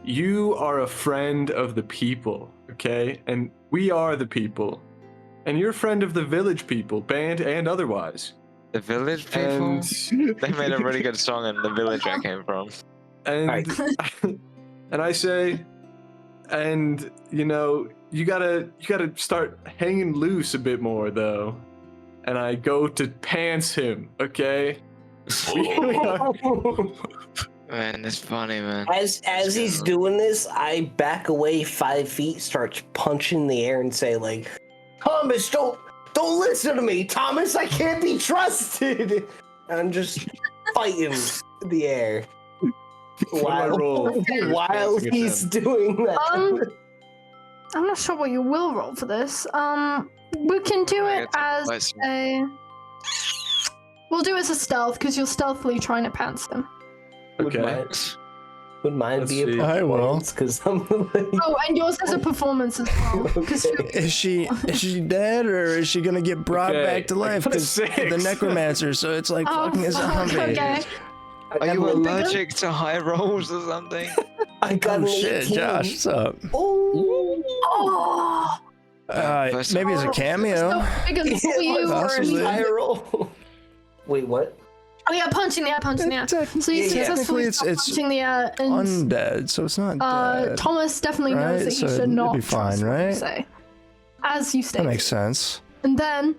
D: you are a friend of the people, okay? And we are the people. And you're a friend of the village people, band and otherwise.
C: The village people? They made a really good song in the village I came from.
D: And and I say, and you know, you gotta start hanging loose a bit more though. And I go to pants him, okay?
C: Man, that's funny, man.
E: As he's doing this, I back away 5 feet, start punching the air, and say like, Thomas, don't listen to me, Thomas. I can't be trusted. And I'm just fighting the air. While he's doing that.
A: I'm not sure what you will roll for this. We can do it as we'll do it as a stealth, because you're stealthily trying to pants him.
D: Okay.
E: Would mine be a
D: see.
B: I will.
E: performance? Because I'm like...
A: Oh, and yours has a performance as well.
B: Is she dead, or is she gonna get brought back to life? Because the Necromancer, so it's like fucking a zombie.
A: Okay.
C: Are you allergic to high rolls or something?
E: I got an
B: shit,
E: 18.
B: Josh, what's up?
A: Oh.
B: Maybe it's a cameo.
A: Because you
B: Possibly.
E: Spiral. Wait, what?
A: Oh yeah, punching the air. So you successfully stop punching the air, and
B: Undead, so it's not dead.
A: Thomas definitely knows that he
B: So
A: should
B: it'd
A: not
B: be fine,
A: trust what you
B: right?
A: say. As you
B: That
A: stated.
B: makes sense.
A: And then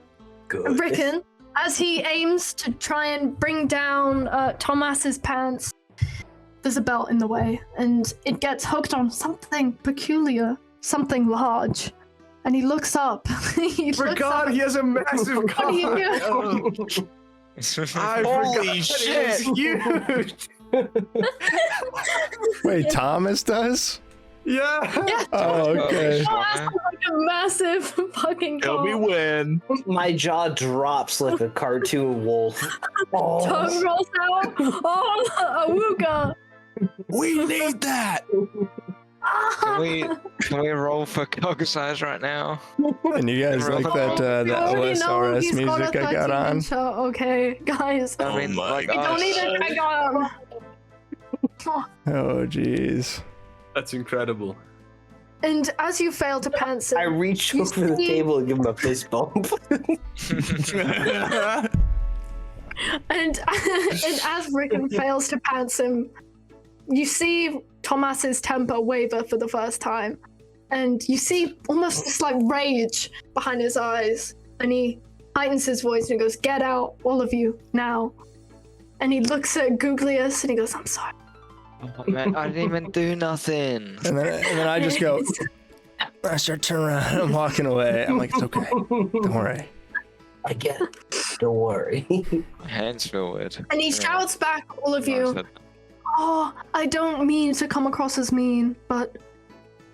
E: Good.
A: Rickon, as he aims to try and bring down Thomas's pants, there's a belt in the way, and it gets hooked on something peculiar, something large. And he looks up. He
D: has a massive
A: What are you doing?
D: Holy shit! Huge.
B: Wait, Thomas does?
D: Yeah.
B: Oh, okay.
A: Oh, that's like a massive fucking
F: Help me
A: call.
F: win.
E: My jaw drops like a cartoon wolf.
A: Tongue rolls out. Oh, awooga.
F: We need that.
C: Can we roll for cog size right now?
B: And you guys like that
A: You already know
B: OSRS
A: he's got a
B: music I got
A: 13
B: on?
A: inch, okay, guys.
C: I mean,
F: my
C: like,
A: You don't need
C: oh,
A: to check on.
B: Oh, jeez.
D: That's incredible.
A: And as you fail to pants
E: I
A: him,
E: reach
A: You
E: over the
A: see-
E: table and give him a fist bump.
A: and as Rickon fails to pants him, you see Thomas's temper waver for the first time, and you see almost this like rage behind his eyes, and he heightens his voice and he goes, "Get out, all of you, now." And he looks at Googlius and he goes, "I'm sorry."
C: Oh, man, I didn't even do nothing.
B: And then I just go, I start turning around and I'm walking away. I'm like, it's okay. Don't worry.
E: I get it. Don't worry.
C: My hands feel weird.
A: And he shouts back, all of you, Oh, I don't mean to come across as mean, but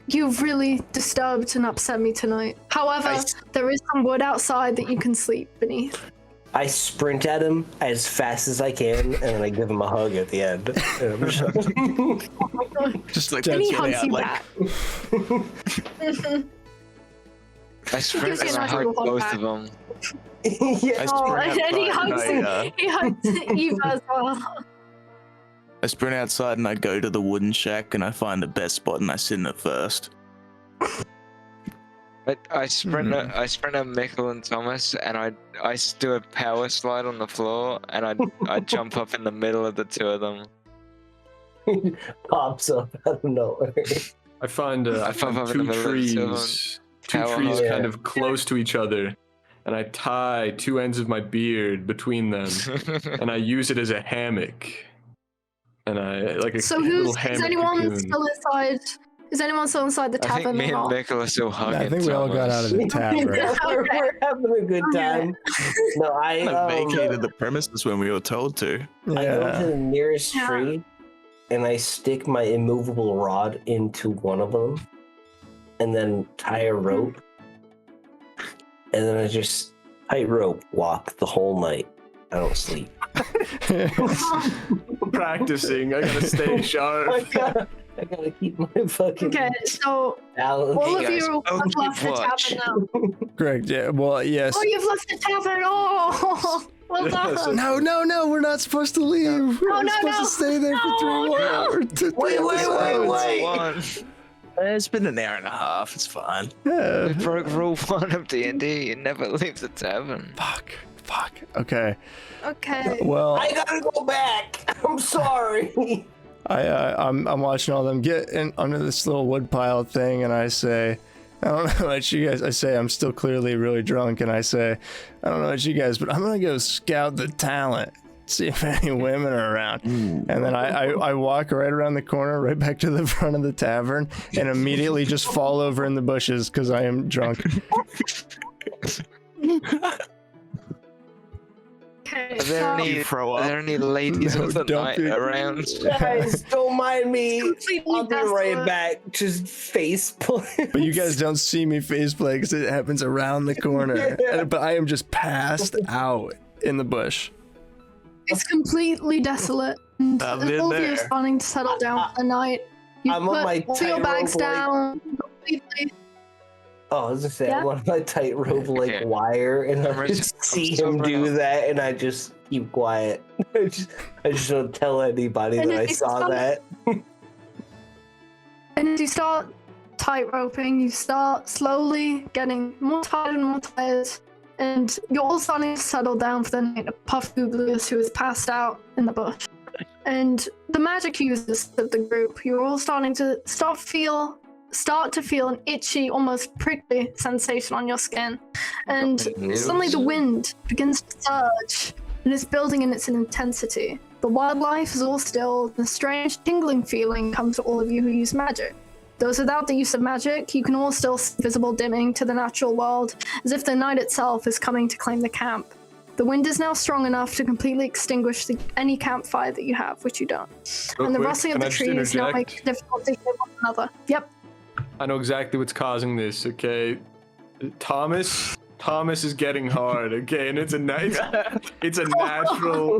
A: you've really disturbed and upset me tonight. However, there is some wood outside that you can sleep beneath.
E: I sprint at him as fast as I can, and then I give him a hug at the end. And I'm
F: Just like
A: And he
F: that's
A: hugs you
F: like,
A: back.
C: I sprint
A: Gives you
C: and
A: a
C: I
A: nice
C: hug
A: little hug
C: both
A: back.
C: of them.
E: yeah.
A: Oh, and he
F: outside
A: hugs,
F: and
A: he hugs Eva as well.
F: I sprint outside and I go to the wooden shack and I find the best spot and I sit in it first.
C: I sprint at Mikkel and Thomas, and I do a power slide on the floor, and I jump up in the middle of the two of them.
E: Pops up out of nowhere.
D: I find
C: I pop up in the
D: two
C: middle of the
D: trees, two
C: Power
D: trees
E: hug.
D: kind of close to each other, and I tie two ends of my beard between them, and I use it as a hammock. And I like a
A: So
D: little
A: is
D: hammock
A: anyone
D: cocoon.
A: still inside? Is anyone still inside the
C: I think
A: tavern
C: me
A: or
C: and
A: not?
C: Mikkel are still hugging.
B: I think we all got out of the tavern.
E: We're having a good time. No,
F: I vacated the premises when we were told to.
E: I go to
B: Yeah.
E: the nearest
A: Yeah.
E: tree, and I stick my immovable rod into one of them, and then tie a rope, and then I just tightrope walk the whole night. I don't sleep.
D: Practicing. I gotta stay sharp.
E: I gotta keep my fucking
A: Okay, so
E: balance.
A: all of
C: guys,
A: you
C: I'll
A: have
C: keep
A: left the
C: watch.
A: tavern now.
B: Correct. Yeah. Well, yes.
A: Oh, you've left the tavern. Oh, well done.
B: No, we're not supposed to leave. We're
A: no,
B: supposed
A: no.
B: to stay there for 3 more
A: No.
B: hours.
E: Wait.
F: It's been an hour and a half. It's fine.
B: Yeah.
C: We broke rule 1 of D&D. You never leave the tavern.
B: Fuck. Okay.
A: Okay.
B: Well,
E: I gotta go back. I'm sorry.
B: I'm watching all them get in under this little wood pile thing, and I say, I don't know about you guys. I say I'm still clearly really drunk, and I say, I don't know about you guys, but I'm gonna go scout the talent, see if any women are around. And then I walk right around the corner, right back to the front of the tavern, and immediately just fall over in the bushes because I am drunk.
A: Okay.
C: Are there
A: so-
C: any,
F: throw
C: are
F: up.
C: there any ladies
B: No,
C: of the
B: don't
C: night
B: be-
C: around?
E: Guys, don't mind me.
A: Completely
E: I'll be right
A: desolate.
E: back. Just face plant.
B: But you guys don't see me faceplay because it happens around the corner. But I am just passed out in the bush.
A: It's completely desolate. And
F: I've
A: as
F: been
A: all of you
F: there.
A: are starting to settle down for the night. You
E: I'm on my
A: put all your bags
E: tightrope, like-
A: down completely.
E: Oh, I was gonna say,
A: Yeah?
E: I'm on my tightrope like
C: Okay.
E: wire, and I
C: I'm
E: just
C: I'm
E: see
C: so
E: him do
C: proud.
E: that, and I just keep quiet. I just don't tell anybody
A: And
E: that I
A: if you
E: saw
A: stop-
E: that.
A: And as you start tightroping, you start slowly getting more tired and more tired. And you're all starting to settle down for the night. Puff Googlers, who is passed out in the bush. And the magic users of the group, you're all starting to start to feel an itchy, almost prickly sensation on your skin. And suddenly the wind begins to surge, and it's building in its intensity. The wildlife is all still, and a strange tingling feeling comes to all of you who use magic. Those without the use of magic, you can all still see visible dimming to the natural world, as if the night itself is coming to claim the camp. The wind is now strong enough to completely extinguish any campfire that you have, which you don't.
D: Real
A: And the
D: quick,
A: rustling of
D: can
A: the
D: I just
A: trees now
D: interject?
A: makes it difficult to hear one another. Yep.
D: I know exactly what's causing this, okay? Thomas is getting hard, okay? And it's a natural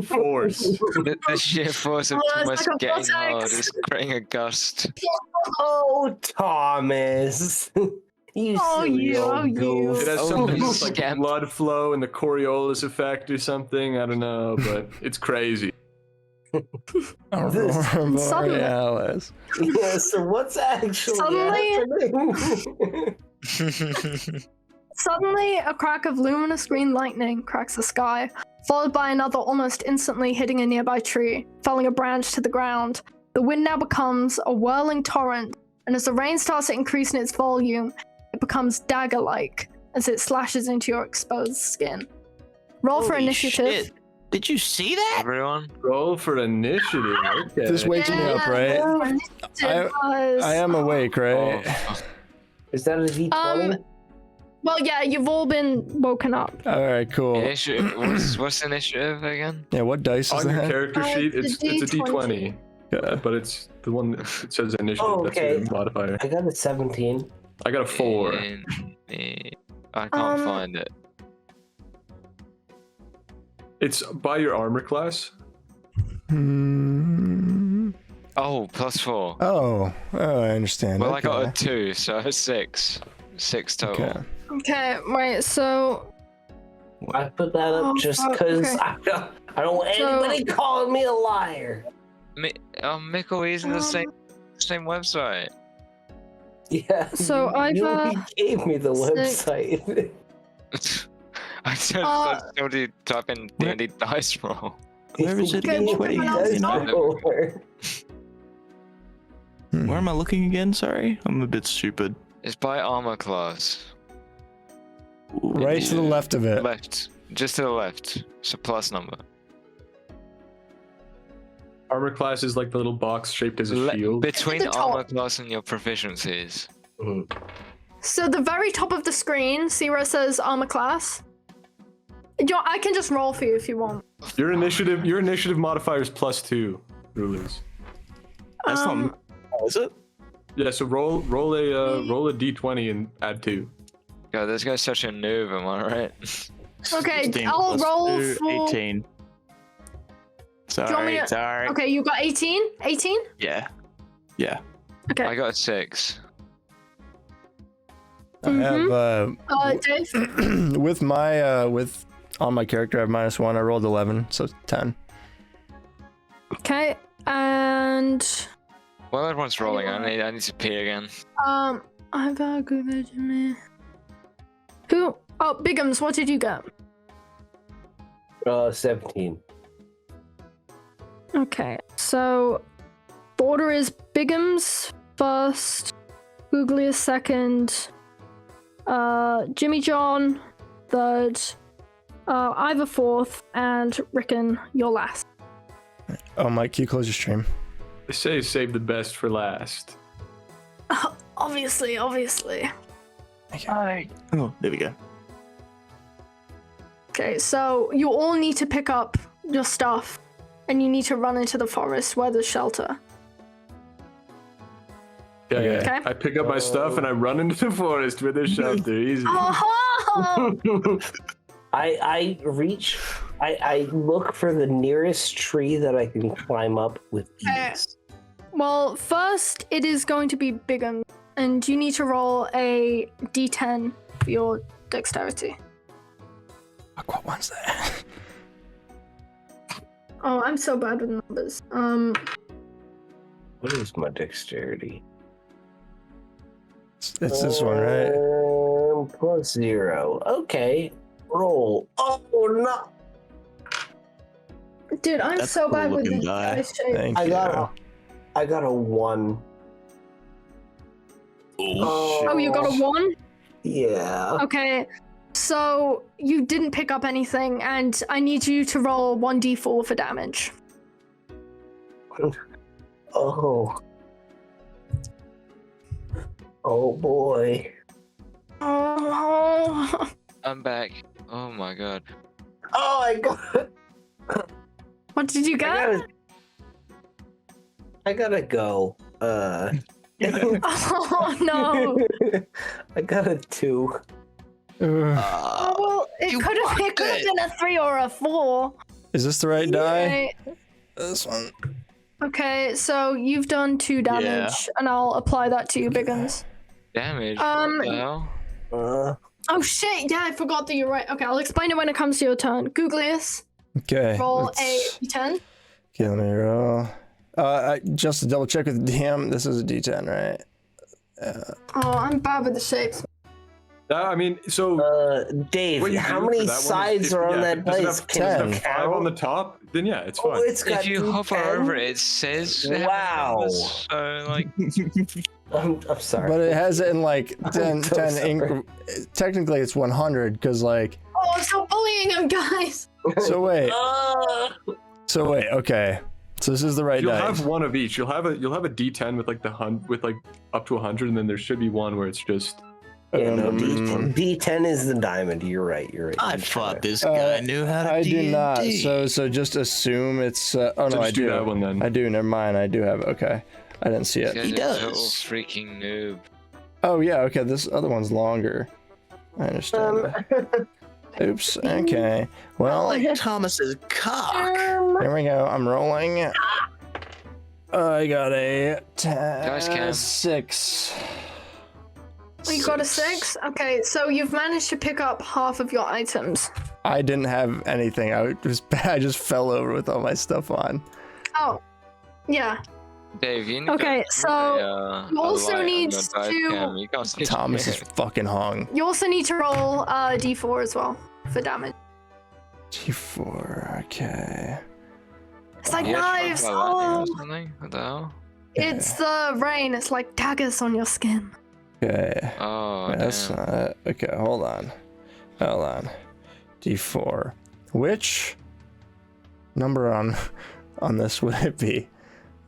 D: force.
C: The sheer force of
A: Oh,
C: Thomas
A: it's like a
C: getting
A: vortex.
C: hard is creating a gust.
E: Oh, Thomas. You
A: Oh,
E: silly
A: you,
E: old
A: oh, you.
E: goof.
D: It has
C: Oh,
D: something
C: you
D: with like
C: scamp.
D: blood flow and the Coriolis effect or something. I don't know, but it's crazy.
B: Aurora
A: Suddenly-
B: Borealis.
E: Yeah, so what's actually
A: Suddenly-
E: happening?
A: Suddenly, a crack of luminous green lightning cracks the sky, followed by another almost instantly hitting a nearby tree, felling a branch to the ground. The wind now becomes a whirling torrent, and as the rain starts to increase in its volume, it becomes dagger-like as it slashes into your exposed skin. Roll for
F: Holy
A: initiative.
F: shit. Did you see that?
C: Everyone?
D: Roll for initiative. Okay.
B: This wakes me up, right?
A: roll for initiative, guys.
B: I am awake, right?
E: Is that a D20?
A: Well, yeah, you've all been woken up.
B: All right, cool.
C: Initiative. What's initiative again?
B: Yeah, what dice is
D: On your
B: that?
D: character sheet,
A: it's
D: it's
A: a
D: a D20.
B: Yeah.
D: But it's the one that says initiative.
E: Oh, okay.
D: That's your modifier.
E: I got a 17.
D: I got a 4.
C: I can't find it.
D: It's by your armor class.
C: Oh, +4.
B: Oh, I understand.
C: Well, I got a
B: Okay.
C: 2, so 6. 6 total.
B: Okay.
A: Okay, right, so
E: I put that up just because
A: okay.
E: I don't want anybody calling me a liar.
C: Mickle is in the same website.
E: Yeah.
A: So
E: you gave me the website.
C: I told you type in D&D dice roll.
F: Where is it again?
A: Okay,
F: Where am I looking again? Sorry, I'm a bit stupid.
C: It's by armor class.
B: Right to the left of it.
C: Left. Just to the left. It's a plus number.
D: Armor class is like the little box shaped as a shield.
C: Between
A: At the top.
C: armor class and your proficiencies.
A: So the very top of the screen, see where it says armor class? I can just roll for you if you want.
D: Your initiative modifier is +2, rulers.
F: That's not. Oh, is it?
D: Yeah, so roll a d20 and add 2.
C: God, this guy's such a noob, am I right?
A: Okay,
F: 16
A: I'll
F: plus
A: roll
F: 2,
A: for
F: 18.
A: you want me
F: Sorry,
A: to-
F: sorry.
A: Okay, you got 18? 18?
F: Yeah.
A: Okay.
C: I got a 6.
B: I have
A: Dave?
B: with my on my character I have -1. I rolled 11, so 10.
A: Okay, and
C: While everyone's rolling, I need to pee again.
A: I've a good resume. Who? Oh, Bigums, what did you get?
E: 17.
A: Okay, so the order is Bigums first, Googlius second, Jimmy John third, Ivor fourth, and Rickon, you're last.
B: Oh, Mike, can you close your stream?
D: They say save the best for last.
A: Obviously.
F: Hi. Oh, there we go.
A: Okay, so you all need to pick up your stuff, and you need to run into the forest where there's shelter.
D: Okay.
A: Okay.
D: I pick up my stuff and I run into the forest where there's shelter. Easy.
A: Oh!
E: I look for the nearest tree that I can climb up with ease.
A: Well, first it is going to be Bigum, and you need to roll a d10 for your dexterity.
B: Fuck, what one's that?
A: Oh, I'm so bad with numbers.
E: What is my dexterity?
B: It's this one, right?
E: +0. Okay. Roll. Oh no!
A: Dude, I'm
F: That's
A: so
F: a
A: bad with
F: cool-looking
A: this
F: die.
A: dice shape.
B: Thank
E: I
B: you.
E: got a 1.
A: Oh, you got a 1?
E: Yeah.
A: Okay, so you didn't pick up anything, and I need you to roll 1d4 for damage.
E: Oh. Oh boy.
A: Oh.
C: I'm back. Oh my god.
E: Oh, I got.
A: What did you get?
E: I gotta go.
A: Oh no.
E: I got a 2.
A: Oh, well, it could have been a 3 or a 4.
B: Is this the right die?
A: Okay.
B: This one.
A: Okay, so you've done 2 damage, and I'll apply that to you, Biggins.
C: Damage? What the hell?
A: Oh shit, yeah, I forgot that you're right. Okay, I'll explain it when it comes to your turn. Googlius,
B: Okay.
A: roll a
B: let's-
A: d10.
B: Okay, let me roll. Just to double check with the DM, this is a D10, right?
A: Oh, I'm bad with the shapes.
D: I mean, so
E: Dave,
D: what you
E: how
D: do
E: many
D: for that one is
E: sides
D: if-
E: are on
D: yeah,
E: that
D: if it doesn't
E: place?
D: have-
E: Can
D: doesn't
E: you
D: have 5
E: count?
D: on the top, then yeah, it's fine.
E: Oh, it's got
C: If you hover
E: 10?
C: over it, it says it has
E: Wow.
C: numbers, so like
E: I'm sorry.
B: But it has it in like 10,
E: I'm so
B: 10
E: sorry.
B: technically it's 100, because like,
A: Oh, stop bullying him, guys!
B: so wait,
E: Uh,
B: okay. So this is the right
D: You'll
B: dice.
D: have one of each. You'll have a D10 with like with like up to 100, and then there should be one where it's just
E: Yeah, no, D10 is the diamond. You're right.
F: I thought this guy knew how to
B: I do
F: D&D.
B: not. So just assume it's. Oh
D: So
B: no, I
D: just do
B: do.
D: that one then.
B: I do. Never mind. I do have. Okay, I didn't see
C: This
B: it.
C: guy's
F: He
C: a total
F: does.
C: freaking noob.
B: Oh yeah. Okay, this other one's longer. I understand. Oops. Okay. Well,
F: Like Thomas's cock.
B: here we go. I'm rolling. I got a
C: Cam.
B: 6.
A: You got a 6? Okay, so you've managed to pick up half of your items.
B: I didn't have anything. I just fell over with all my stuff on.
A: Oh, yeah.
C: Dave, you need
A: Okay,
C: to,
A: so you also
C: light on
A: need
C: your dive
A: to-
C: cam. You can't see
B: Thomas is
C: shit.
B: fucking hung.
A: You also need to roll d4 as well for damage.
B: T4. Okay.
A: It's like
C: You had
A: knives.
C: fun by lightning
A: Oh,
C: or something? What the hell?
A: it's the rain. It's like daggers on your skin.
B: Okay.
C: Oh,
B: That's
C: damn.
B: not it. Okay, hold on. D4. Which number on this would it be?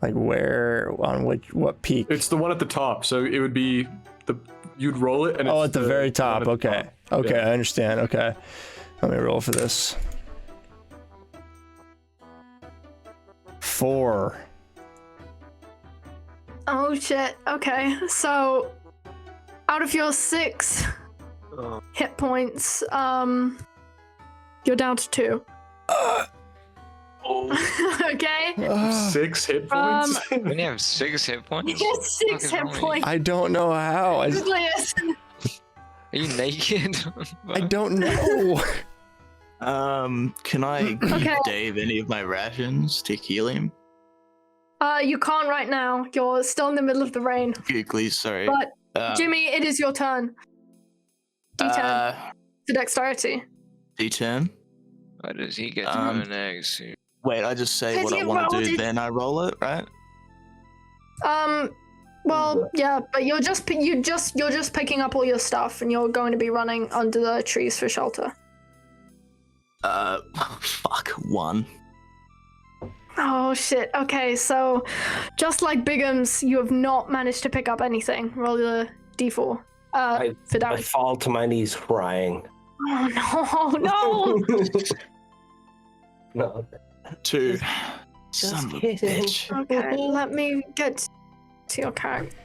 B: Like where on what peak?
D: It's the one at the top, so it would be you'd roll it and
B: Oh,
D: it's
B: at the very
D: one
B: top.
D: at the
B: Okay.
D: top.
B: Okay,
D: Yeah.
B: I understand. Okay. Let me roll for this. 4.
A: Oh shit. Okay, so out of your 6 hit points, you're down to 2. Okay.
D: 6 hit points.
C: When you have 6 hit points?
A: You get
C: What
A: 6
C: is
A: hit
C: wrong with you?
A: points.
B: I don't know how. I
A: Julius.
C: Are you naked?
B: don't know.
F: Can I give
A: Okay.
F: Dave any of my rations to heal him?
A: You can't right now. You're still in the middle of the rain.
F: Googly, sorry.
A: But Jimmy, it is your turn. D10 for dexterity.
F: D10.
C: Why does he get to
F: Um,
C: go next?
F: Wait, I just say
A: Did
F: what I
A: you
F: want to
A: roll
F: do,
A: it?
F: then I roll it, right?
A: Well, yeah, but you're just picking up all your stuff, and you're going to be running under the trees for shelter.
F: Fuck, 1.
A: Oh shit. Okay, so just like Bigham's, you have not managed to pick up anything. Roll the d4 for
E: I
A: damage.
E: fall to my knees crying.
A: Oh no, no.
E: No.
F: 2.
E: Just
F: Son of a
E: kidding.
F: bitch.
A: Okay, let me get to your character.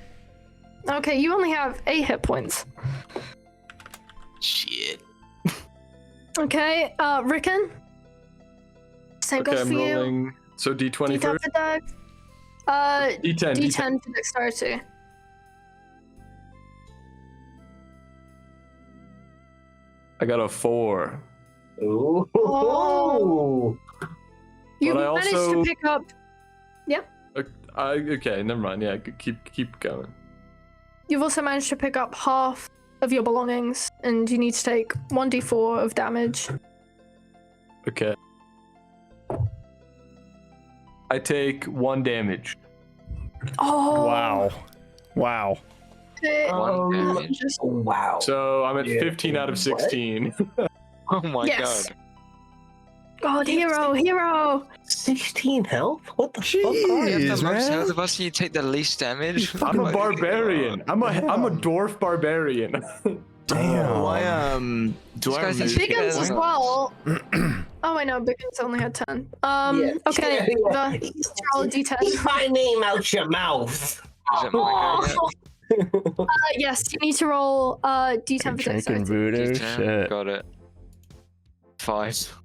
A: Okay, you only have 8 hit points.
F: Shit.
A: Okay, Rickon. Same
D: Okay,
A: goes
D: I'm
A: for you.
D: rolling. So D20
A: D10
D: first.
A: for Dex.
D: D10.
A: D10 for dexterity.
D: I got a 4.
E: Ooh.
A: Oh. You
D: But I
A: managed
D: also-
A: to pick up.
D: Okay, never mind. Yeah, keep going.
A: You've also managed to pick up half of your belongings, and you need to take 1d4 of damage.
D: Okay. I take 1 damage.
A: Oh.
B: Wow.
A: Okay.
C: One damage?
A: Just,
E: Wow.
D: So I'm at
E: Yeah.
D: 15 out of 16.
C: Oh my
A: Yes.
C: god.
A: God, hero.
E: 16 health? What the fuck
C: You
E: are
C: have
E: you?
C: the
B: Jeez,
C: most
B: man.
C: health of us, and you take the least damage?
D: I'm a
C: What are you thinking
D: barbarian.
C: about?
D: I'm a dwarf barbarian.
B: Damn.
F: Do I
C: This guy's
F: remove
C: a
F: hit
A: Biggins as
C: points.
A: well. Oh, I know. Biggins only had 10.
E: Yeah.
A: Okay.
E: Yeah.
A: Roll a d10.
E: Keep my name out your mouth.
C: Is it my go yet?
A: Yes, you need to roll d10 for
B: Drinking
A: dexterity.
B: voodoo.
C: D10,
B: Shit.
C: Got it. 5.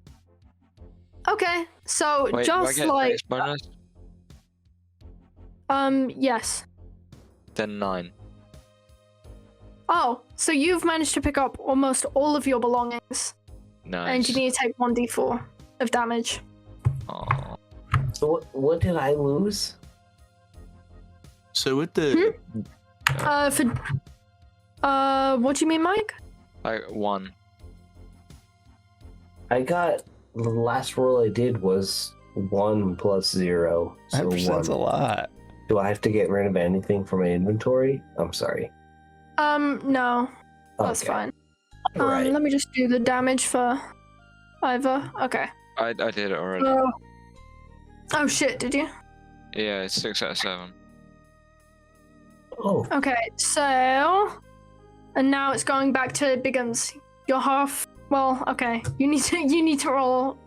A: Okay, so
C: Wait, do I
A: just
C: get
A: like
C: dex bonus?
A: yes.
C: Then 9.
A: Oh, so you've managed to pick up almost all of your belongings,
C: Nice.
A: and you need to take 1d4 of damage.
C: Aw.
E: So what did I lose?
F: So with the
A: What do you mean, Mike?
C: Like 1.
E: I got the last roll I did was 1 plus 0. So
B: 100%'s a
E: 1.
B: lot.
E: Do I have to get rid of anything from my inventory? I'm sorry.
A: No, that's
E: Okay.
A: fine.
E: Right.
A: Let me just do the damage for Ivor. Okay.
C: I did it already.
A: Oh shit, did you?
C: Yeah, it's 6 out of 7.
E: Oh,
A: Okay, so And now it's going back to Bigums. You're half. Well, okay. You need to roll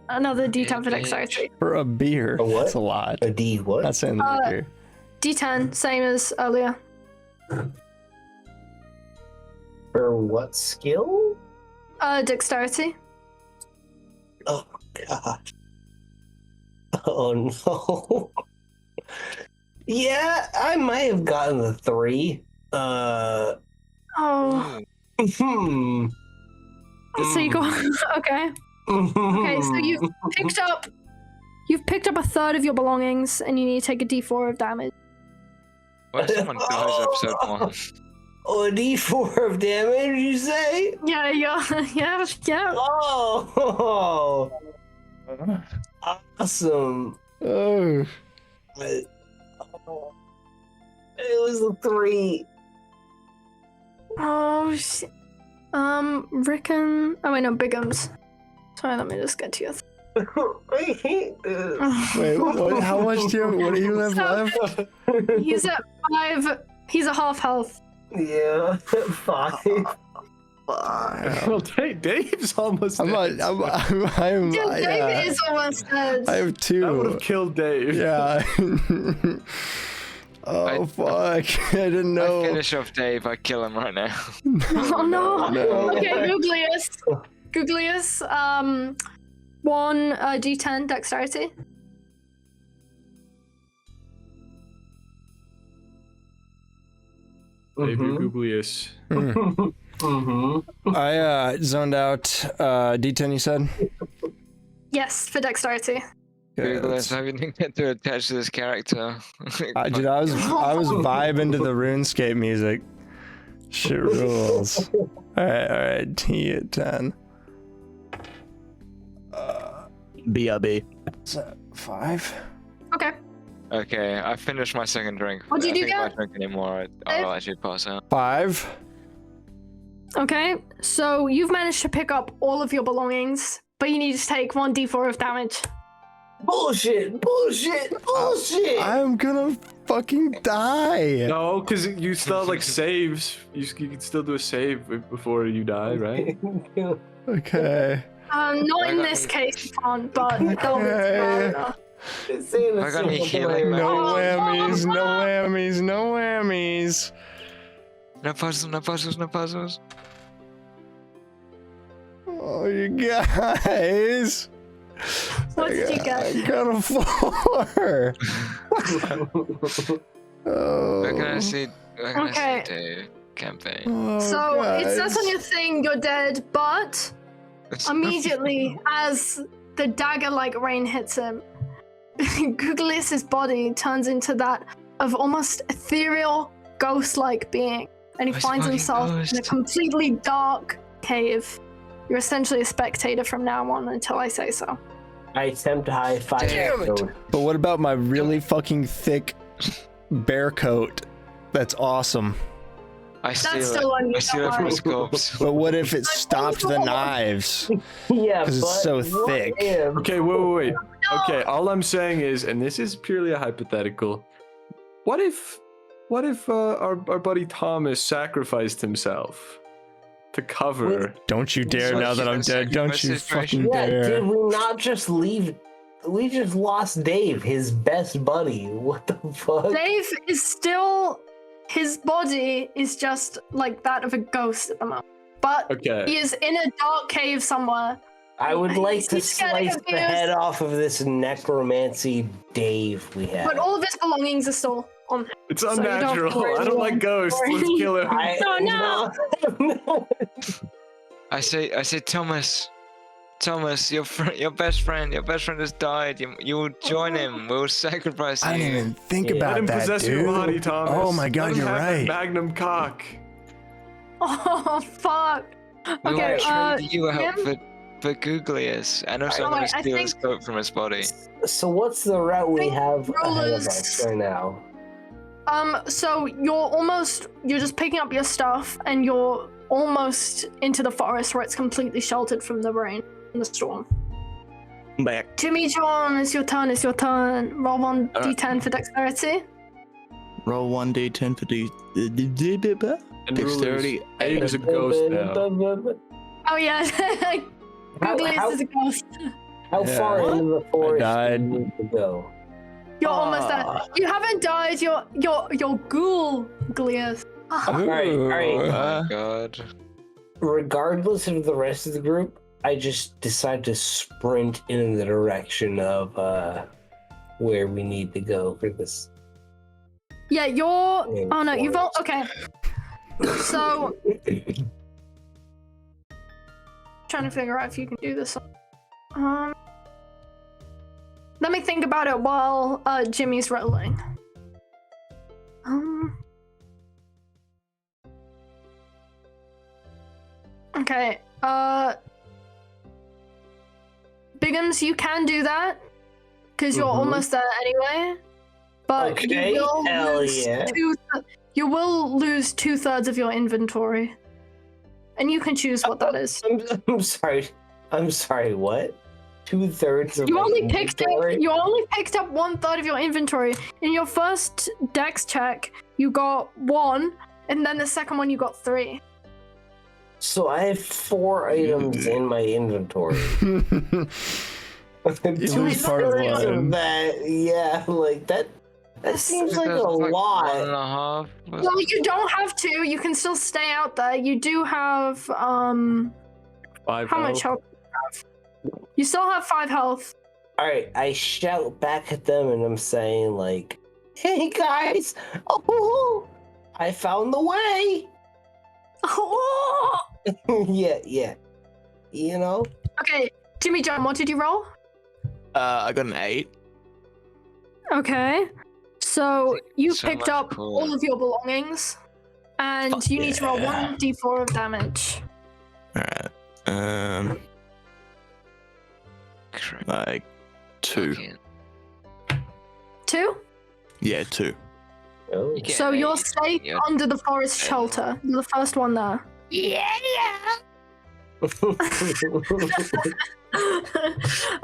A: another D10 for dexterity.
B: For a beer.
E: A what?
B: That's a lot.
E: A D what?
B: That's in the beer.
A: D10, same as earlier.
E: For what skill?
A: Dexterity.
E: Oh gosh. Oh no. Yeah, I might have gotten the 3.
A: Oh.
E: Hmm.
A: So you go. Okay. Okay. So you've picked up a third of your belongings, and you need to take a D4 of damage.
C: What if someone dies episode 1?
E: Oh, a D4 of damage, you say?
A: Yeah.
E: Oh. Awesome.
B: Oh.
E: It was a 3.
A: Oh shit. Rickon. Oh wait, no, Bigums. Sorry, let me just get to your.
E: I hate this.
B: Wait, what, how much do you? What do you have left?
A: He's at 5. He's at half health.
E: Yeah, 5.
D: Well, Dave's almost
B: I'm
D: dead.
B: I'm
A: Dude,
B: yeah.
A: David is almost dead.
B: I have 2.
D: That would have killed Dave.
B: Yeah. Oh fuck! I didn't know.
C: I finish off Dave, I kill him right now.
A: Oh no.
B: No.
A: Okay, Googlius. 1 D10 dexterity.
D: Dave, you're googliest.
B: I zoned out. D10, you said.
A: Yes, for dexterity.
C: Google this, I didn't get to attach to this character.
B: Dude, I was vibing to the RuneScape music. Shit rules. All right. D10.
F: BRB.
B: 5.
A: Okay.
C: Okay, I finished my second drink.
A: What did you
C: I think
A: get?
C: if I drink anymore, I'll actually pass out.
B: 5.
A: Okay. So you've managed to pick up all of your belongings, but you need to take 1 D4 of damage.
E: Bullshit!
B: I'm gonna fucking die.
D: No, because you still have, like, saves. You can still do a save before you die, right?
B: Okay.
A: Not in this case, you can't, but that'll be
B: Okay.
C: I got any healing
B: No
C: magic?
B: whammies, no whammies, no whammies.
C: No puzzles.
B: Oh, you guys.
A: What did you get?
B: I got a 4. Oh.
C: Where can I see
A: Okay.
C: Dave campaign?
B: Oh,
A: So it says on
B: guys.
A: your thing you're dead, but immediately as the dagger-like rain hits him, Googlius's body turns into that of almost ethereal, ghost-like being, and he
C: Ghost
A: finds
C: fucking
A: himself in a
C: ghost.
A: completely dark cave. You're essentially a spectator from now on until I say so.
E: I attempt to high 5
C: Damn it.
E: code.
B: But what about my really fucking thick bear coat? That's awesome.
C: I
A: That's
C: steal
A: still on
C: it.
A: you,
C: I steal
A: don't
C: it from
A: worry.
C: his corpse.
B: But what if it stopped the knives?
E: Yeah,
B: 'Cause it's
E: but
B: so
E: what
B: thick.
E: if-
D: Okay, wait. Okay, all I'm saying is, and this is purely a hypothetical, what if our buddy Thomas sacrificed himself to cover?
B: Don't you dare
C: So
B: now that I'm
C: human
B: dead. Don't you
C: sacrifice
B: fucking
E: Yeah,
B: dare.
E: did we not just leave? We just lost Dave, his best buddy. What the fuck?
A: Dave is still. His body is just like that of a ghost at the moment. But
D: Okay.
A: he is in a dark cave somewhere.
E: I would like to
A: He's getting
E: slice the
A: abused.
E: head off of this necromancy Dave we have.
A: But all of his belongings are still on him.
D: It's
A: you don't have to
D: unnatural.
A: worry
D: I don't like
A: about
D: ghosts.
A: it.
D: Let's kill him.
A: No.
E: No.
C: I say, Thomas, your best friend has died. You will join him. We'll sacrifice
B: I
C: you.
B: didn't even think
E: Yeah.
D: Let
B: about
D: him
B: that,
D: possess your
B: dude.
D: body, Thomas.
B: Oh my god,
D: Let him
B: you're
D: have that
B: right.
D: Magnum cock.
A: Oh fuck.
C: We
A: Okay,
C: will trade you out
A: Jim?
C: for Googlius, and also I'm
A: Alright,
C: gonna
A: I
C: steal his
A: think-
C: coat from his body.
E: So what's the route we
A: think
E: have ahead of
A: rollers-
E: us right now?
A: So you're just picking up your stuff and you're almost into the forest where it's completely sheltered from the rain and the storm.
F: Back.
A: Jimmy John, it's your turn. Roll 1
D: Alright.
A: D10 for dexterity.
F: Roll 1d10 for
D: And
F: Dexterity.
D: Abe is a ghost now.
A: Oh yeah, Googliest is a ghost.
E: How
B: Yeah.
E: far into the forest
B: died.
E: do you need to go?
A: You're almost there. You haven't died. You're ghoul gliest.
E: Alright.
C: Oh my
F: Uh,
C: god.
E: Regardless of the rest of the group, I just decide to sprint in the direction of where we need to go for this.
A: Yeah, you're. Oh no, you've all. Okay. So, trying to figure out if you can do this. Let me think about it while Jimmy's rolling. Okay. Bigums, you can do that because you're almost there anyway. But
E: Okay,
A: you will
E: hell
A: lose
E: yeah.
A: you will lose 2/3 of your inventory, and you can choose what that is.
E: I'm sorry. I'm sorry. What? 2/3 of
A: You
E: my
A: only picked up.
E: inventory?
A: You only picked up 1/3 of your inventory. In your first dex check, you got 1, and then the second one you got 3.
E: So I have 4 items in my inventory.
B: You lose part of
E: 2/3
B: one.
E: that, yeah, like that. That seems like a
C: That's like
E: lot.
C: 1.5.
A: Well, you don't have to. You can still stay out there. You do have
D: 5
A: how much health? Do you have? You still have 5 health.
E: All right, I shout back at them and I'm saying like, "Hey guys, oh, I found the way."
A: Oh!
E: yeah. You know,
A: Okay, Jimmy John, what did you roll?
F: I got an 8.
A: Okay, so you
C: So
A: picked
C: much
A: up
C: cooler.
A: all of your belongings, and
F: Fuck
A: you need to roll
F: yeah.
A: 1d4 of damage.
F: Alright.
C: Correct.
F: Like 2.
C: Fucking-
A: 2.
F: Yeah, 2.
E: oh.
C: You get
A: So
C: an
A: you're
C: 8.
A: safe
C: Yeah.
A: under the forest shelter. You're the first one there.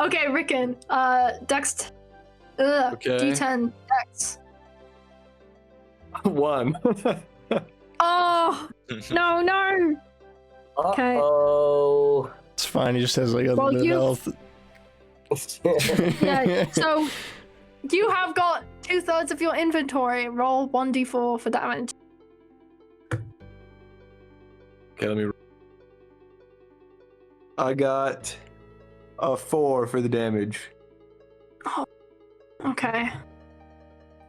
A: Okay, Rickon. Dex.
D: Okay.
A: D10. Dex.
D: 1.
A: Oh no! Okay.
E: Oh.
B: It's fine. He just has like a
A: Well,
B: little
A: you-
B: health.
A: Yeah. So you have got 2/3 of your inventory. Roll 1d4 for damage.
D: Okay, let me.
H: I got a 4 for the damage.
A: Okay.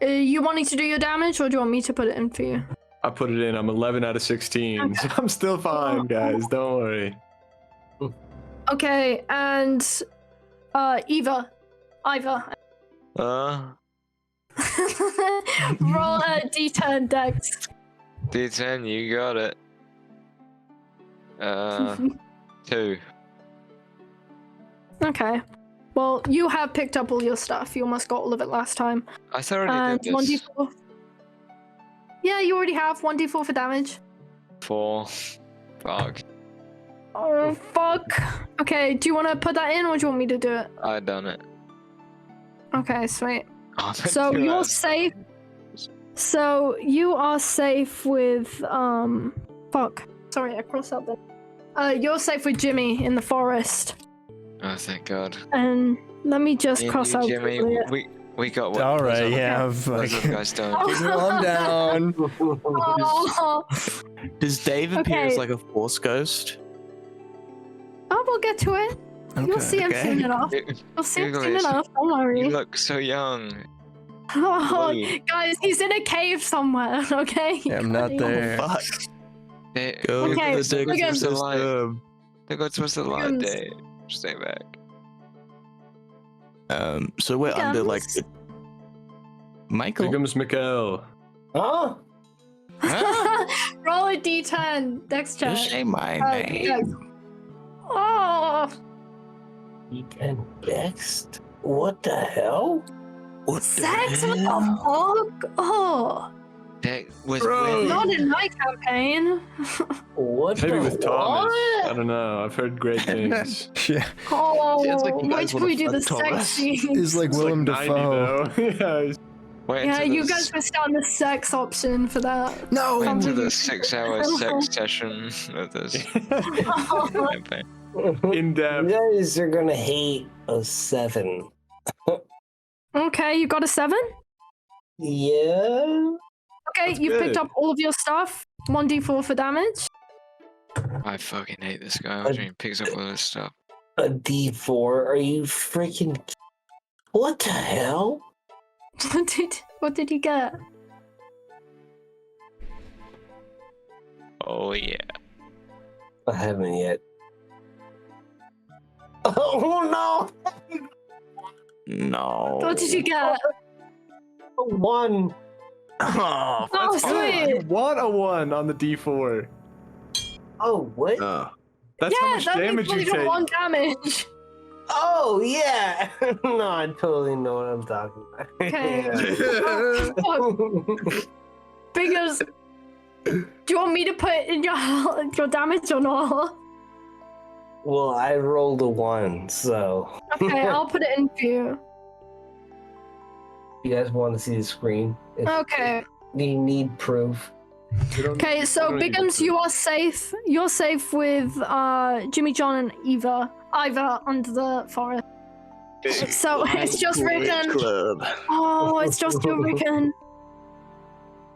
A: You wanting to do your damage, or do you want me to put it in for you?
D: I put it in. I'm 11 out of 16. So I'm still fine, guys. Don't worry.
A: Okay, and Eva.
C: Uh,
A: Roll a d10 Dex.
C: D10, you got it. 2.
A: Okay. Well, you have picked up all your stuff. You almost got all of it last time.
C: I already
A: And
C: did this.
A: 1d4. Yeah, you already have 1d4 for damage.
C: 4. Fuck.
A: Oh, fuck. Okay, do you want to put that in, or do you want me to do it?
C: I done it.
A: Okay, sweet.
C: Oh,
A: So
C: thank you,
A: you're
C: man.
A: safe. So you are safe with fuck. Sorry, I crossed out that. You're safe with Jimmy in the forest.
C: Oh, thank God.
A: And let me just
C: Me and
A: cross
C: you,
A: out
C: Jimmy,
A: Juliet.
C: we got what
B: All
C: those
B: right,
C: other-
B: yeah.
C: those other guys don't.
B: Calm down.
A: Oh,
F: Does Dave appear
A: Okay.
F: as like a force ghost?
A: oh, we'll get to it. You'll
B: Okay.
A: see him
F: okay.
A: soon enough.
C: You
A: You'll see him soon
C: English.
A: enough. Don't worry.
C: look so young.
A: Oh,
C: Wait.
A: guys, he's in a cave somewhere. Okay.
B: Yeah, I'm not there.
F: Fuck.
C: They,
F: Go
A: Okay,
F: to the
A: look at-
F: Dexter system.
C: they got supposed to lie,
A: Williams.
C: Dave. Stay back.
F: So we're
A: Yeah,
F: under like
A: this-
F: the... Michael.
D: Bigums Mikkel.
E: Huh?
A: Roll a d10. Dex check.
F: Just say my name.
A: Dex. Oh.
E: And next, what the hell?
F: What the
A: Sex? What the
F: hell?
A: fuck? Oh.
C: That was
D: Bro.
C: with
A: Not in my campaign.
E: What
D: Maybe
E: the
D: with Thomas. I
E: what?
D: don't know. I've heard great things.
B: Yeah,
A: Oh,
F: Sounds like you
A: wait
F: guys
A: till
F: wanna
A: we do the
F: fuck
A: sex
F: Thomas.
A: scene.
B: he's like
D: It's
B: Willem
D: like 90
B: Dafoe.
D: though. Yeah,
C: Wait
A: Yeah,
C: until
A: you
C: the
A: guys missed out on the sex option for that.
B: No.
C: Wait until the
A: Something-
C: 6-hour sex session of this campaign.
D: In
E: You
D: depth.
E: guys are gonna hate a 7.
A: Okay, you got a 7?
E: Yeah.
A: Okay,
D: That's
A: you've picked
D: good.
A: up all of your stuff. 1d4 for damage.
C: I fucking hate this guy. Imagine he picks up all this stuff.
E: A D4? Are you freaking? What the hell?
A: What did you get?
C: Oh yeah.
E: I haven't yet. Oh
F: No.
A: What did you get?
E: no! 1.
F: Oh,
A: Oh,
D: You
A: sweet.
D: want a 1 on the D4.
E: Oh, what?
D: That's how
A: Yeah,
D: much
A: that
D: damage
A: means
D: you
A: only got
D: take.
A: 1 damage.
E: Oh, yeah. No, I totally know what I'm talking about.
A: Okay.
E: Yeah.
A: Fuck. Because do you want me to put in your damage or not?
E: Well, I rolled a 1, so.
A: Okay, I'll put it in for you.
E: You guys want to see the screen?
A: Okay.
E: Do you need proof?
A: Okay, so Biggums, you are safe. You're safe with Jimmy John and Eva under the forest. So it's just Rickon.
F: Club.
A: Oh, it's just you, Rickon.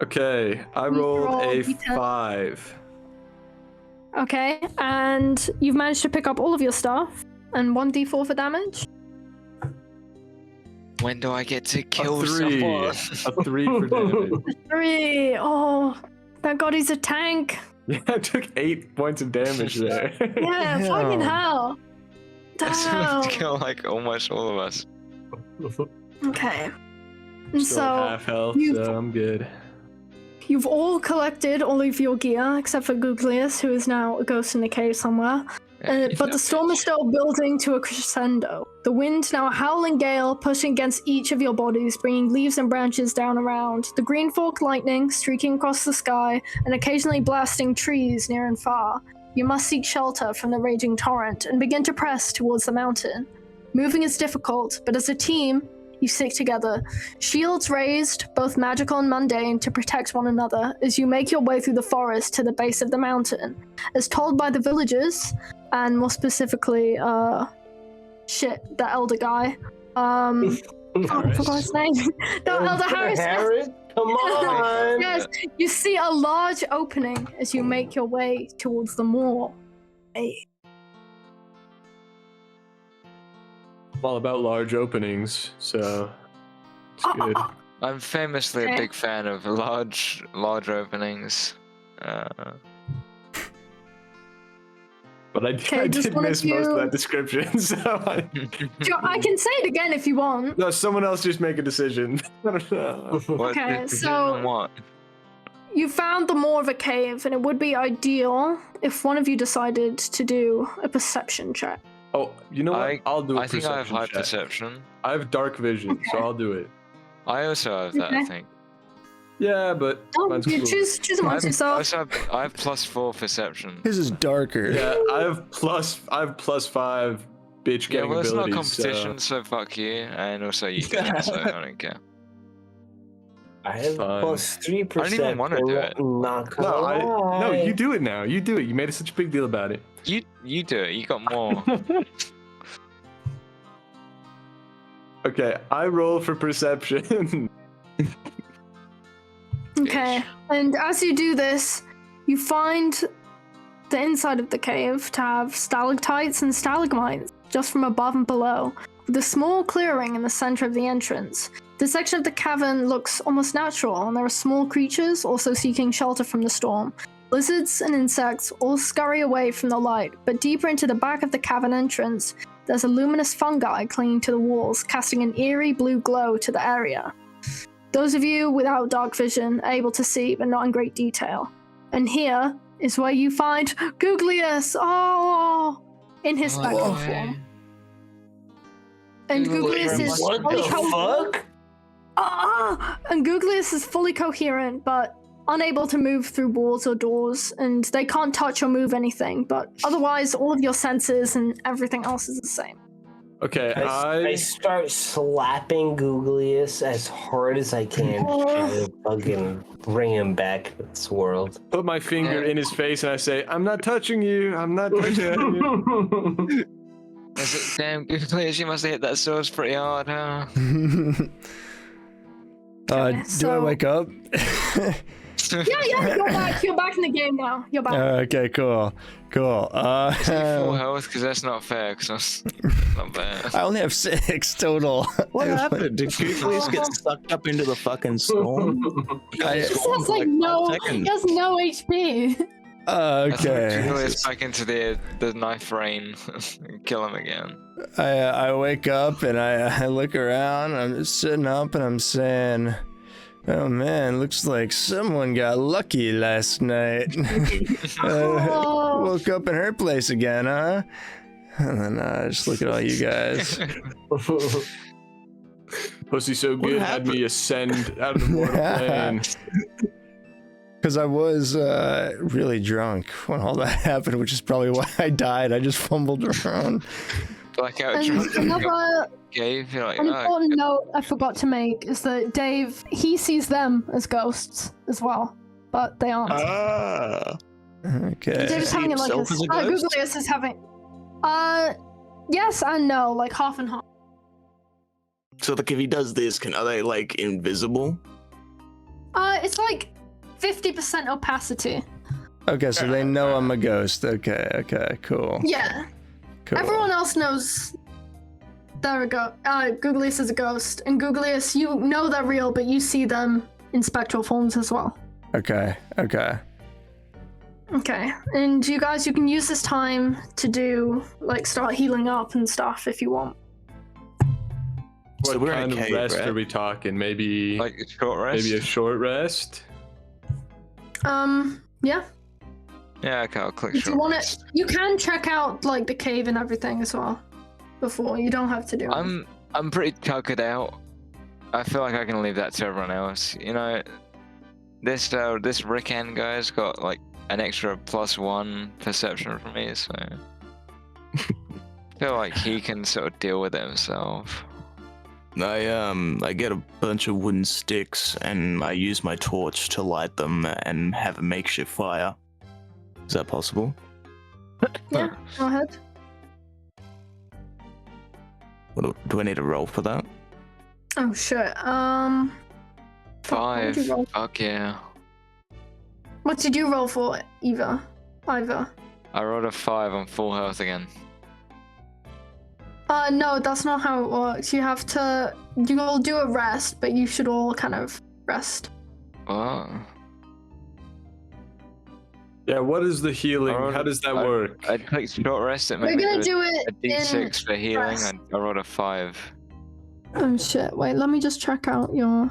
D: Okay, I
A: We
D: rolled
A: roll
D: a
A: D10.
D: 5.
A: Okay, and you've managed to pick up all of your stuff and 1d4 for damage.
C: When do I get to kill
D: A 3.
C: someone?
D: A 3 for damage.
A: 3. Oh, thank God he's a tank.
D: Yeah, I took 8 points of damage there.
A: Yeah, fucking hell.
C: That's enough to
A: Damn.
C: kill like almost all of us.
A: Okay. And
D: Still
A: so
D: half health,
A: you-
D: so I'm good.
A: you've all collected all of your gear except for Guglius, who is now a ghost in the cave somewhere. But the storm is still building to a crescendo. The wind now a howling gale pushing against each of your bodies, bringing leaves and branches down around. The green fork lightning streaking across the sky and occasionally blasting trees near and far. You must seek shelter from the raging torrent and begin to press towards the mountain. Moving is difficult, but as a team, you stick together. Shields raised, both magical and mundane, to protect one another as you make your way through the forest to the base of the mountain. As told by the villagers, and more specifically, the elder guy. I forgot his name. No, Elder Harris.
E: Harris? Come on!
A: Yes, you see a large opening as you make your way towards the moor. Hey.
D: I'm all about large openings, so it's good.
C: I'm famously a
A: Okay.
C: big fan of large openings.
D: But I
A: Okay, just
D: did
A: one of
D: miss most of
A: you-
D: that description, so
A: I can say it again if you want.
D: No, someone else just make a decision. I don't know.
C: What
A: Okay,
C: decision
A: so-
C: on what?
A: You found the more of a cave, and it would be ideal if one of you decided to do a perception check.
D: Oh, you know what? I'll do a
C: I think I have
D: perception
C: high
D: check.
C: perception.
D: I have dark vision, so I'll do it.
C: I also have that, I
A: Okay.
C: think.
D: Yeah, but
A: Oh,
D: mine's
A: you
D: cool.
A: choose
C: I
A: amongst
C: have,
A: yourself.
C: also I have +4 perception.
B: His is darker.
D: Yeah, I have +5 bitch
C: Yeah,
D: getting
C: well, it's not
D: abilities.
C: competition, so fuck you, and also you didn't, so I don't care.
E: I have
D: Fine.
E: +3%.
C: I don't even wanna do it.
E: Not
D: No,
E: gonna
D: no,
E: lie.
D: you do it now. You do it. You made such a big deal about it.
C: You do it. You got more.
D: Okay, I roll for perception.
A: Okay, and as you do this, you find the inside of the cave to have stalactites and stalagmites just from above and below, with a small clearing in the center of the entrance. This section of the cavern looks almost natural, and there are small creatures also seeking shelter from the storm. Lizards and insects all scurry away from the light, but deeper into the back of the cavern entrance, there's a luminous fungi clinging to the walls, casting an eerie blue glow to the area. Those of you without dark vision are able to see, but not in great detail. And here is where you find Guglius! Oh! In his spectral form. And Guglius is
E: What
A: fully
E: the fuck?
A: And Guglius is fully coherent, but unable to move through walls or doors, and they can't touch or move anything, but otherwise all of your senses and everything else is the same.
D: Okay,
E: I start slapping Googlius as hard as I can to fucking bring him back to this world.
D: put my finger in his face and I say, "I'm not touching you. I'm not touching you."
C: Damn, Googlius, you must have hit that source pretty hard, huh?
B: Do I wake up?
A: Yeah, you're back in the game now. You're back.
B: Okay, cool.
C: Full health, because that's not fair, because that's not bad.
B: I only have 6 total.
F: What happened? Did Googlius get sucked up into the fucking storm?
A: This has like no HP.
B: Okay.
C: Googlius back into the knife rain and kill him again.
B: I wake up and I look around. I'm just sitting up and I'm saying, "Oh man, looks like someone got lucky last night." Woke up in her place again, huh? And then I just look at all you guys.
D: Pussy so good had me ascend out of the mortal plane.
B: Because I was really drunk when all that happened, which is probably why I died. I just fumbled around.
C: Blackout drunk.
A: Another
C: You're like,
A: an important note I forgot to make is that Dave, he sees them as ghosts as well, but they aren't.
B: Okay.
A: They're just having it like
F: himself as a ghost?
A: Googlius is having. Yes and no, like half and half.
F: So like if he does this, are they like invisible?
A: It's like 50% opacity.
B: Okay, so they know I'm a ghost. Okay, cool.
A: Yeah.
B: Cool.
A: Everyone else knows they're a ghost. Googlius is a ghost, and Googlius, you know they're real, but you see them in spectral forms as well.
B: Okay.
A: Okay, and you guys, you can use this time to start healing up and stuff if you want.
D: What
F: So we're in
D: kind
F: a
D: of
F: cave,
D: rest
F: right?
D: are we talking? Maybe
C: like a short rest?
D: maybe a short rest?
A: Yeah.
C: Yeah, okay, I'll click
A: If
C: short
A: you want
C: rest.
A: it, you can check out like the cave and everything as well before. You don't have to do it.
C: I'm pretty tuckered out. I feel like I can leave that to everyone else. You know, this Rickan guy's got like an extra +1 perception from me, so I feel like he can sort of deal with it himself.
F: I get a bunch of wooden sticks and I use my torch to light them and have a makeshift fire. Is that possible?
A: Yeah, go ahead.
F: Do I need to roll for that?
A: Oh shit. What did you
C: 5.
A: roll?
C: Fuck yeah.
A: What did you roll for, Eva?
C: I rolled a 5 on full health again.
A: No, that's not how it works. You'll do a rest, but you should all kind of rest.
C: What?
D: Yeah, what is the healing?
C: I rolled-
D: How does that work?
C: I clicked short rest. It
A: We're
C: made
A: gonna
C: me
A: do it
C: a D6 for healing.
A: rest.
C: I rolled a 5.
A: Oh shit, wait, let me just check out your...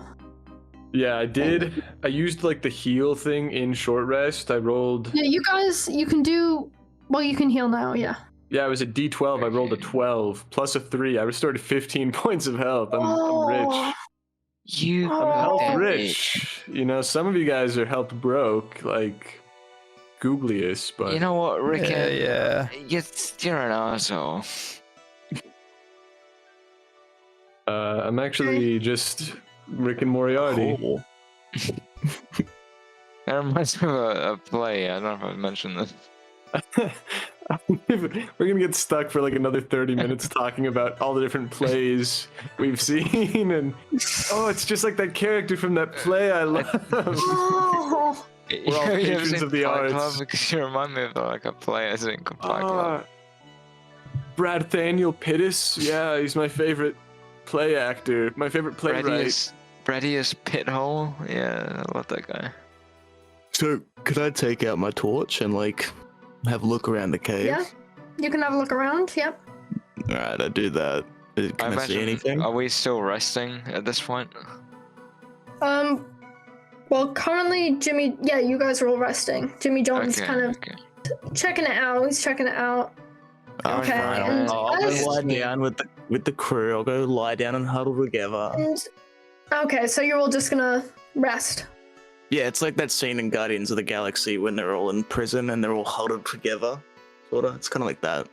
D: Yeah, I did. I used like the heal thing in short rest. I rolled.
A: Yeah, you guys, you can do... Well, you can heal now, yeah.
D: Yeah, it was a D12. I rolled a 12 plus a 3. I restored 15 points of health. I'm rich.
C: You
A: Oh.
D: I'm health
C: damn
D: rich. You know, some of you guys are health broke, like Googlius, but
C: You know what, Rick?
B: Yeah.
C: You're an asshole.
D: I'm actually just Rick and Moriarty.
F: Cool.
C: That reminds me of a play. I don't know if I've mentioned this.
D: We're gonna get stuck for like another 30 minutes talking about all the different plays we've seen, and it's just like that character from that play I love.
A: Oh,
D: We're all
C: You ever
D: patrons
C: seen
D: of the
C: Fight
D: arts.
C: Club? Because you remind me of like a play I think called Fight Club.
D: Brad Thaniel Pittis, yeah, he's my favorite play actor, my favorite playwright.
C: Bradius Pithole? Yeah, I love that guy.
F: So, could I take out my torch and like have a look around the cave?
A: yeah. You can have a look around, yep.
F: Alright, I do that. Can I see anything?
C: Are we still resting at this point?
A: Well, currently, Jimmy, yeah, you guys are all resting. Jimmy John's
C: Okay,
A: kind of
C: okay.
A: checking it out. He's checking it out.
F: Oh,
A: Okay,
F: fine.
A: and
F: I'll go
A: as-
F: lie down with the crew. I'll go lie down and huddle together.
A: And okay, so you're all just gonna rest.
F: Yeah, it's like that scene in Guardians of the Galaxy when they're all in prison and they're all huddled together. Sorta. It's kind of like that.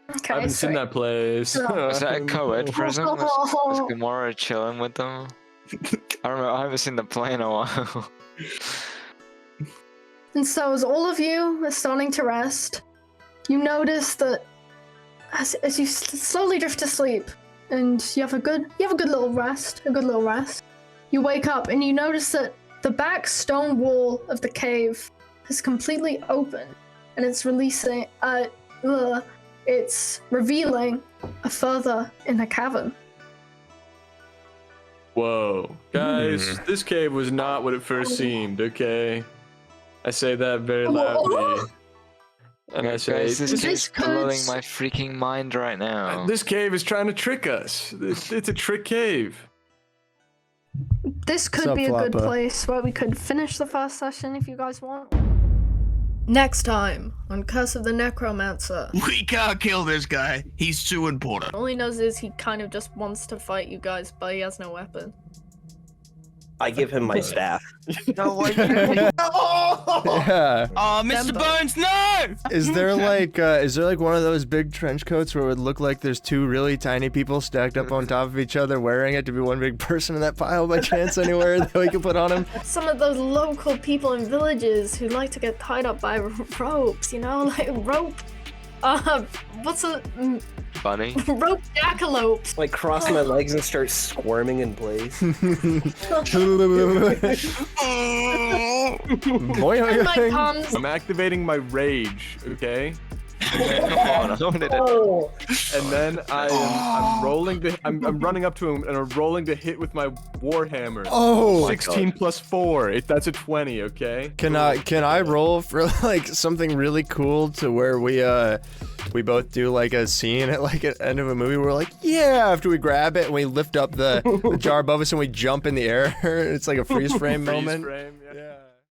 A: Okay,
D: I haven't
A: so
D: seen that place.
C: Was that a co-ed prison? Was Gamora chilling with them? I don't know. I haven't seen the play in a while.
A: And so, as all of you are starting to rest, you notice that as you slowly drift to sleep, and you have a good little rest, you wake up and you notice that the back stone wall of the cave is completely open, and it's it's revealing a further inner cavern.
D: Whoa. Guys, this cave was not what it first seemed, okay? I say that very loudly. And I say,
C: Guys, this
A: this
C: is
A: could-
C: blowing my freaking mind right now.
D: this cave is trying to trick us. It's a trick cave.
A: This could
B: Sup,
A: be a good
B: Flappa?
A: place where we could finish the first session if you guys want. Next time on Curse of the Necromancer.
F: We can't kill this guy. He's too important.
A: All he knows is he kind of just wants to fight you guys, but he has no weapon.
E: I give him my staff.
C: No, why
B: Yeah.
F: Oh, Mr.
A: Dembo.
F: Bones, no!
B: Is there like one of those big trench coats where it would look like there's two really tiny people stacked up on top of each other wearing it to be one big person in that pile by chance anywhere that we can put on him?
A: Some of those local people in villages who like to get tied up by ropes, you know, like rope. What's a
C: Bunny?
A: rope jackalopes?
E: Like cross my legs and start squirming in place.
B: Boy,
A: My palms.
D: I'm activating my rage, okay?
C: Come on, I wanted it.
D: And then I'm rolling to I'm running up to him and I'm rolling to hit with my warhammer.
B: Oh,
D: 16 plus 4. That's a 20, okay?
B: can I roll for like something really cool to where we both do like a scene at like an end of a movie where we're like, yeah, after we grab it and we lift up the jar above us and we jump in the air. It's like a freeze frame moment.
D: Freeze frame, yeah.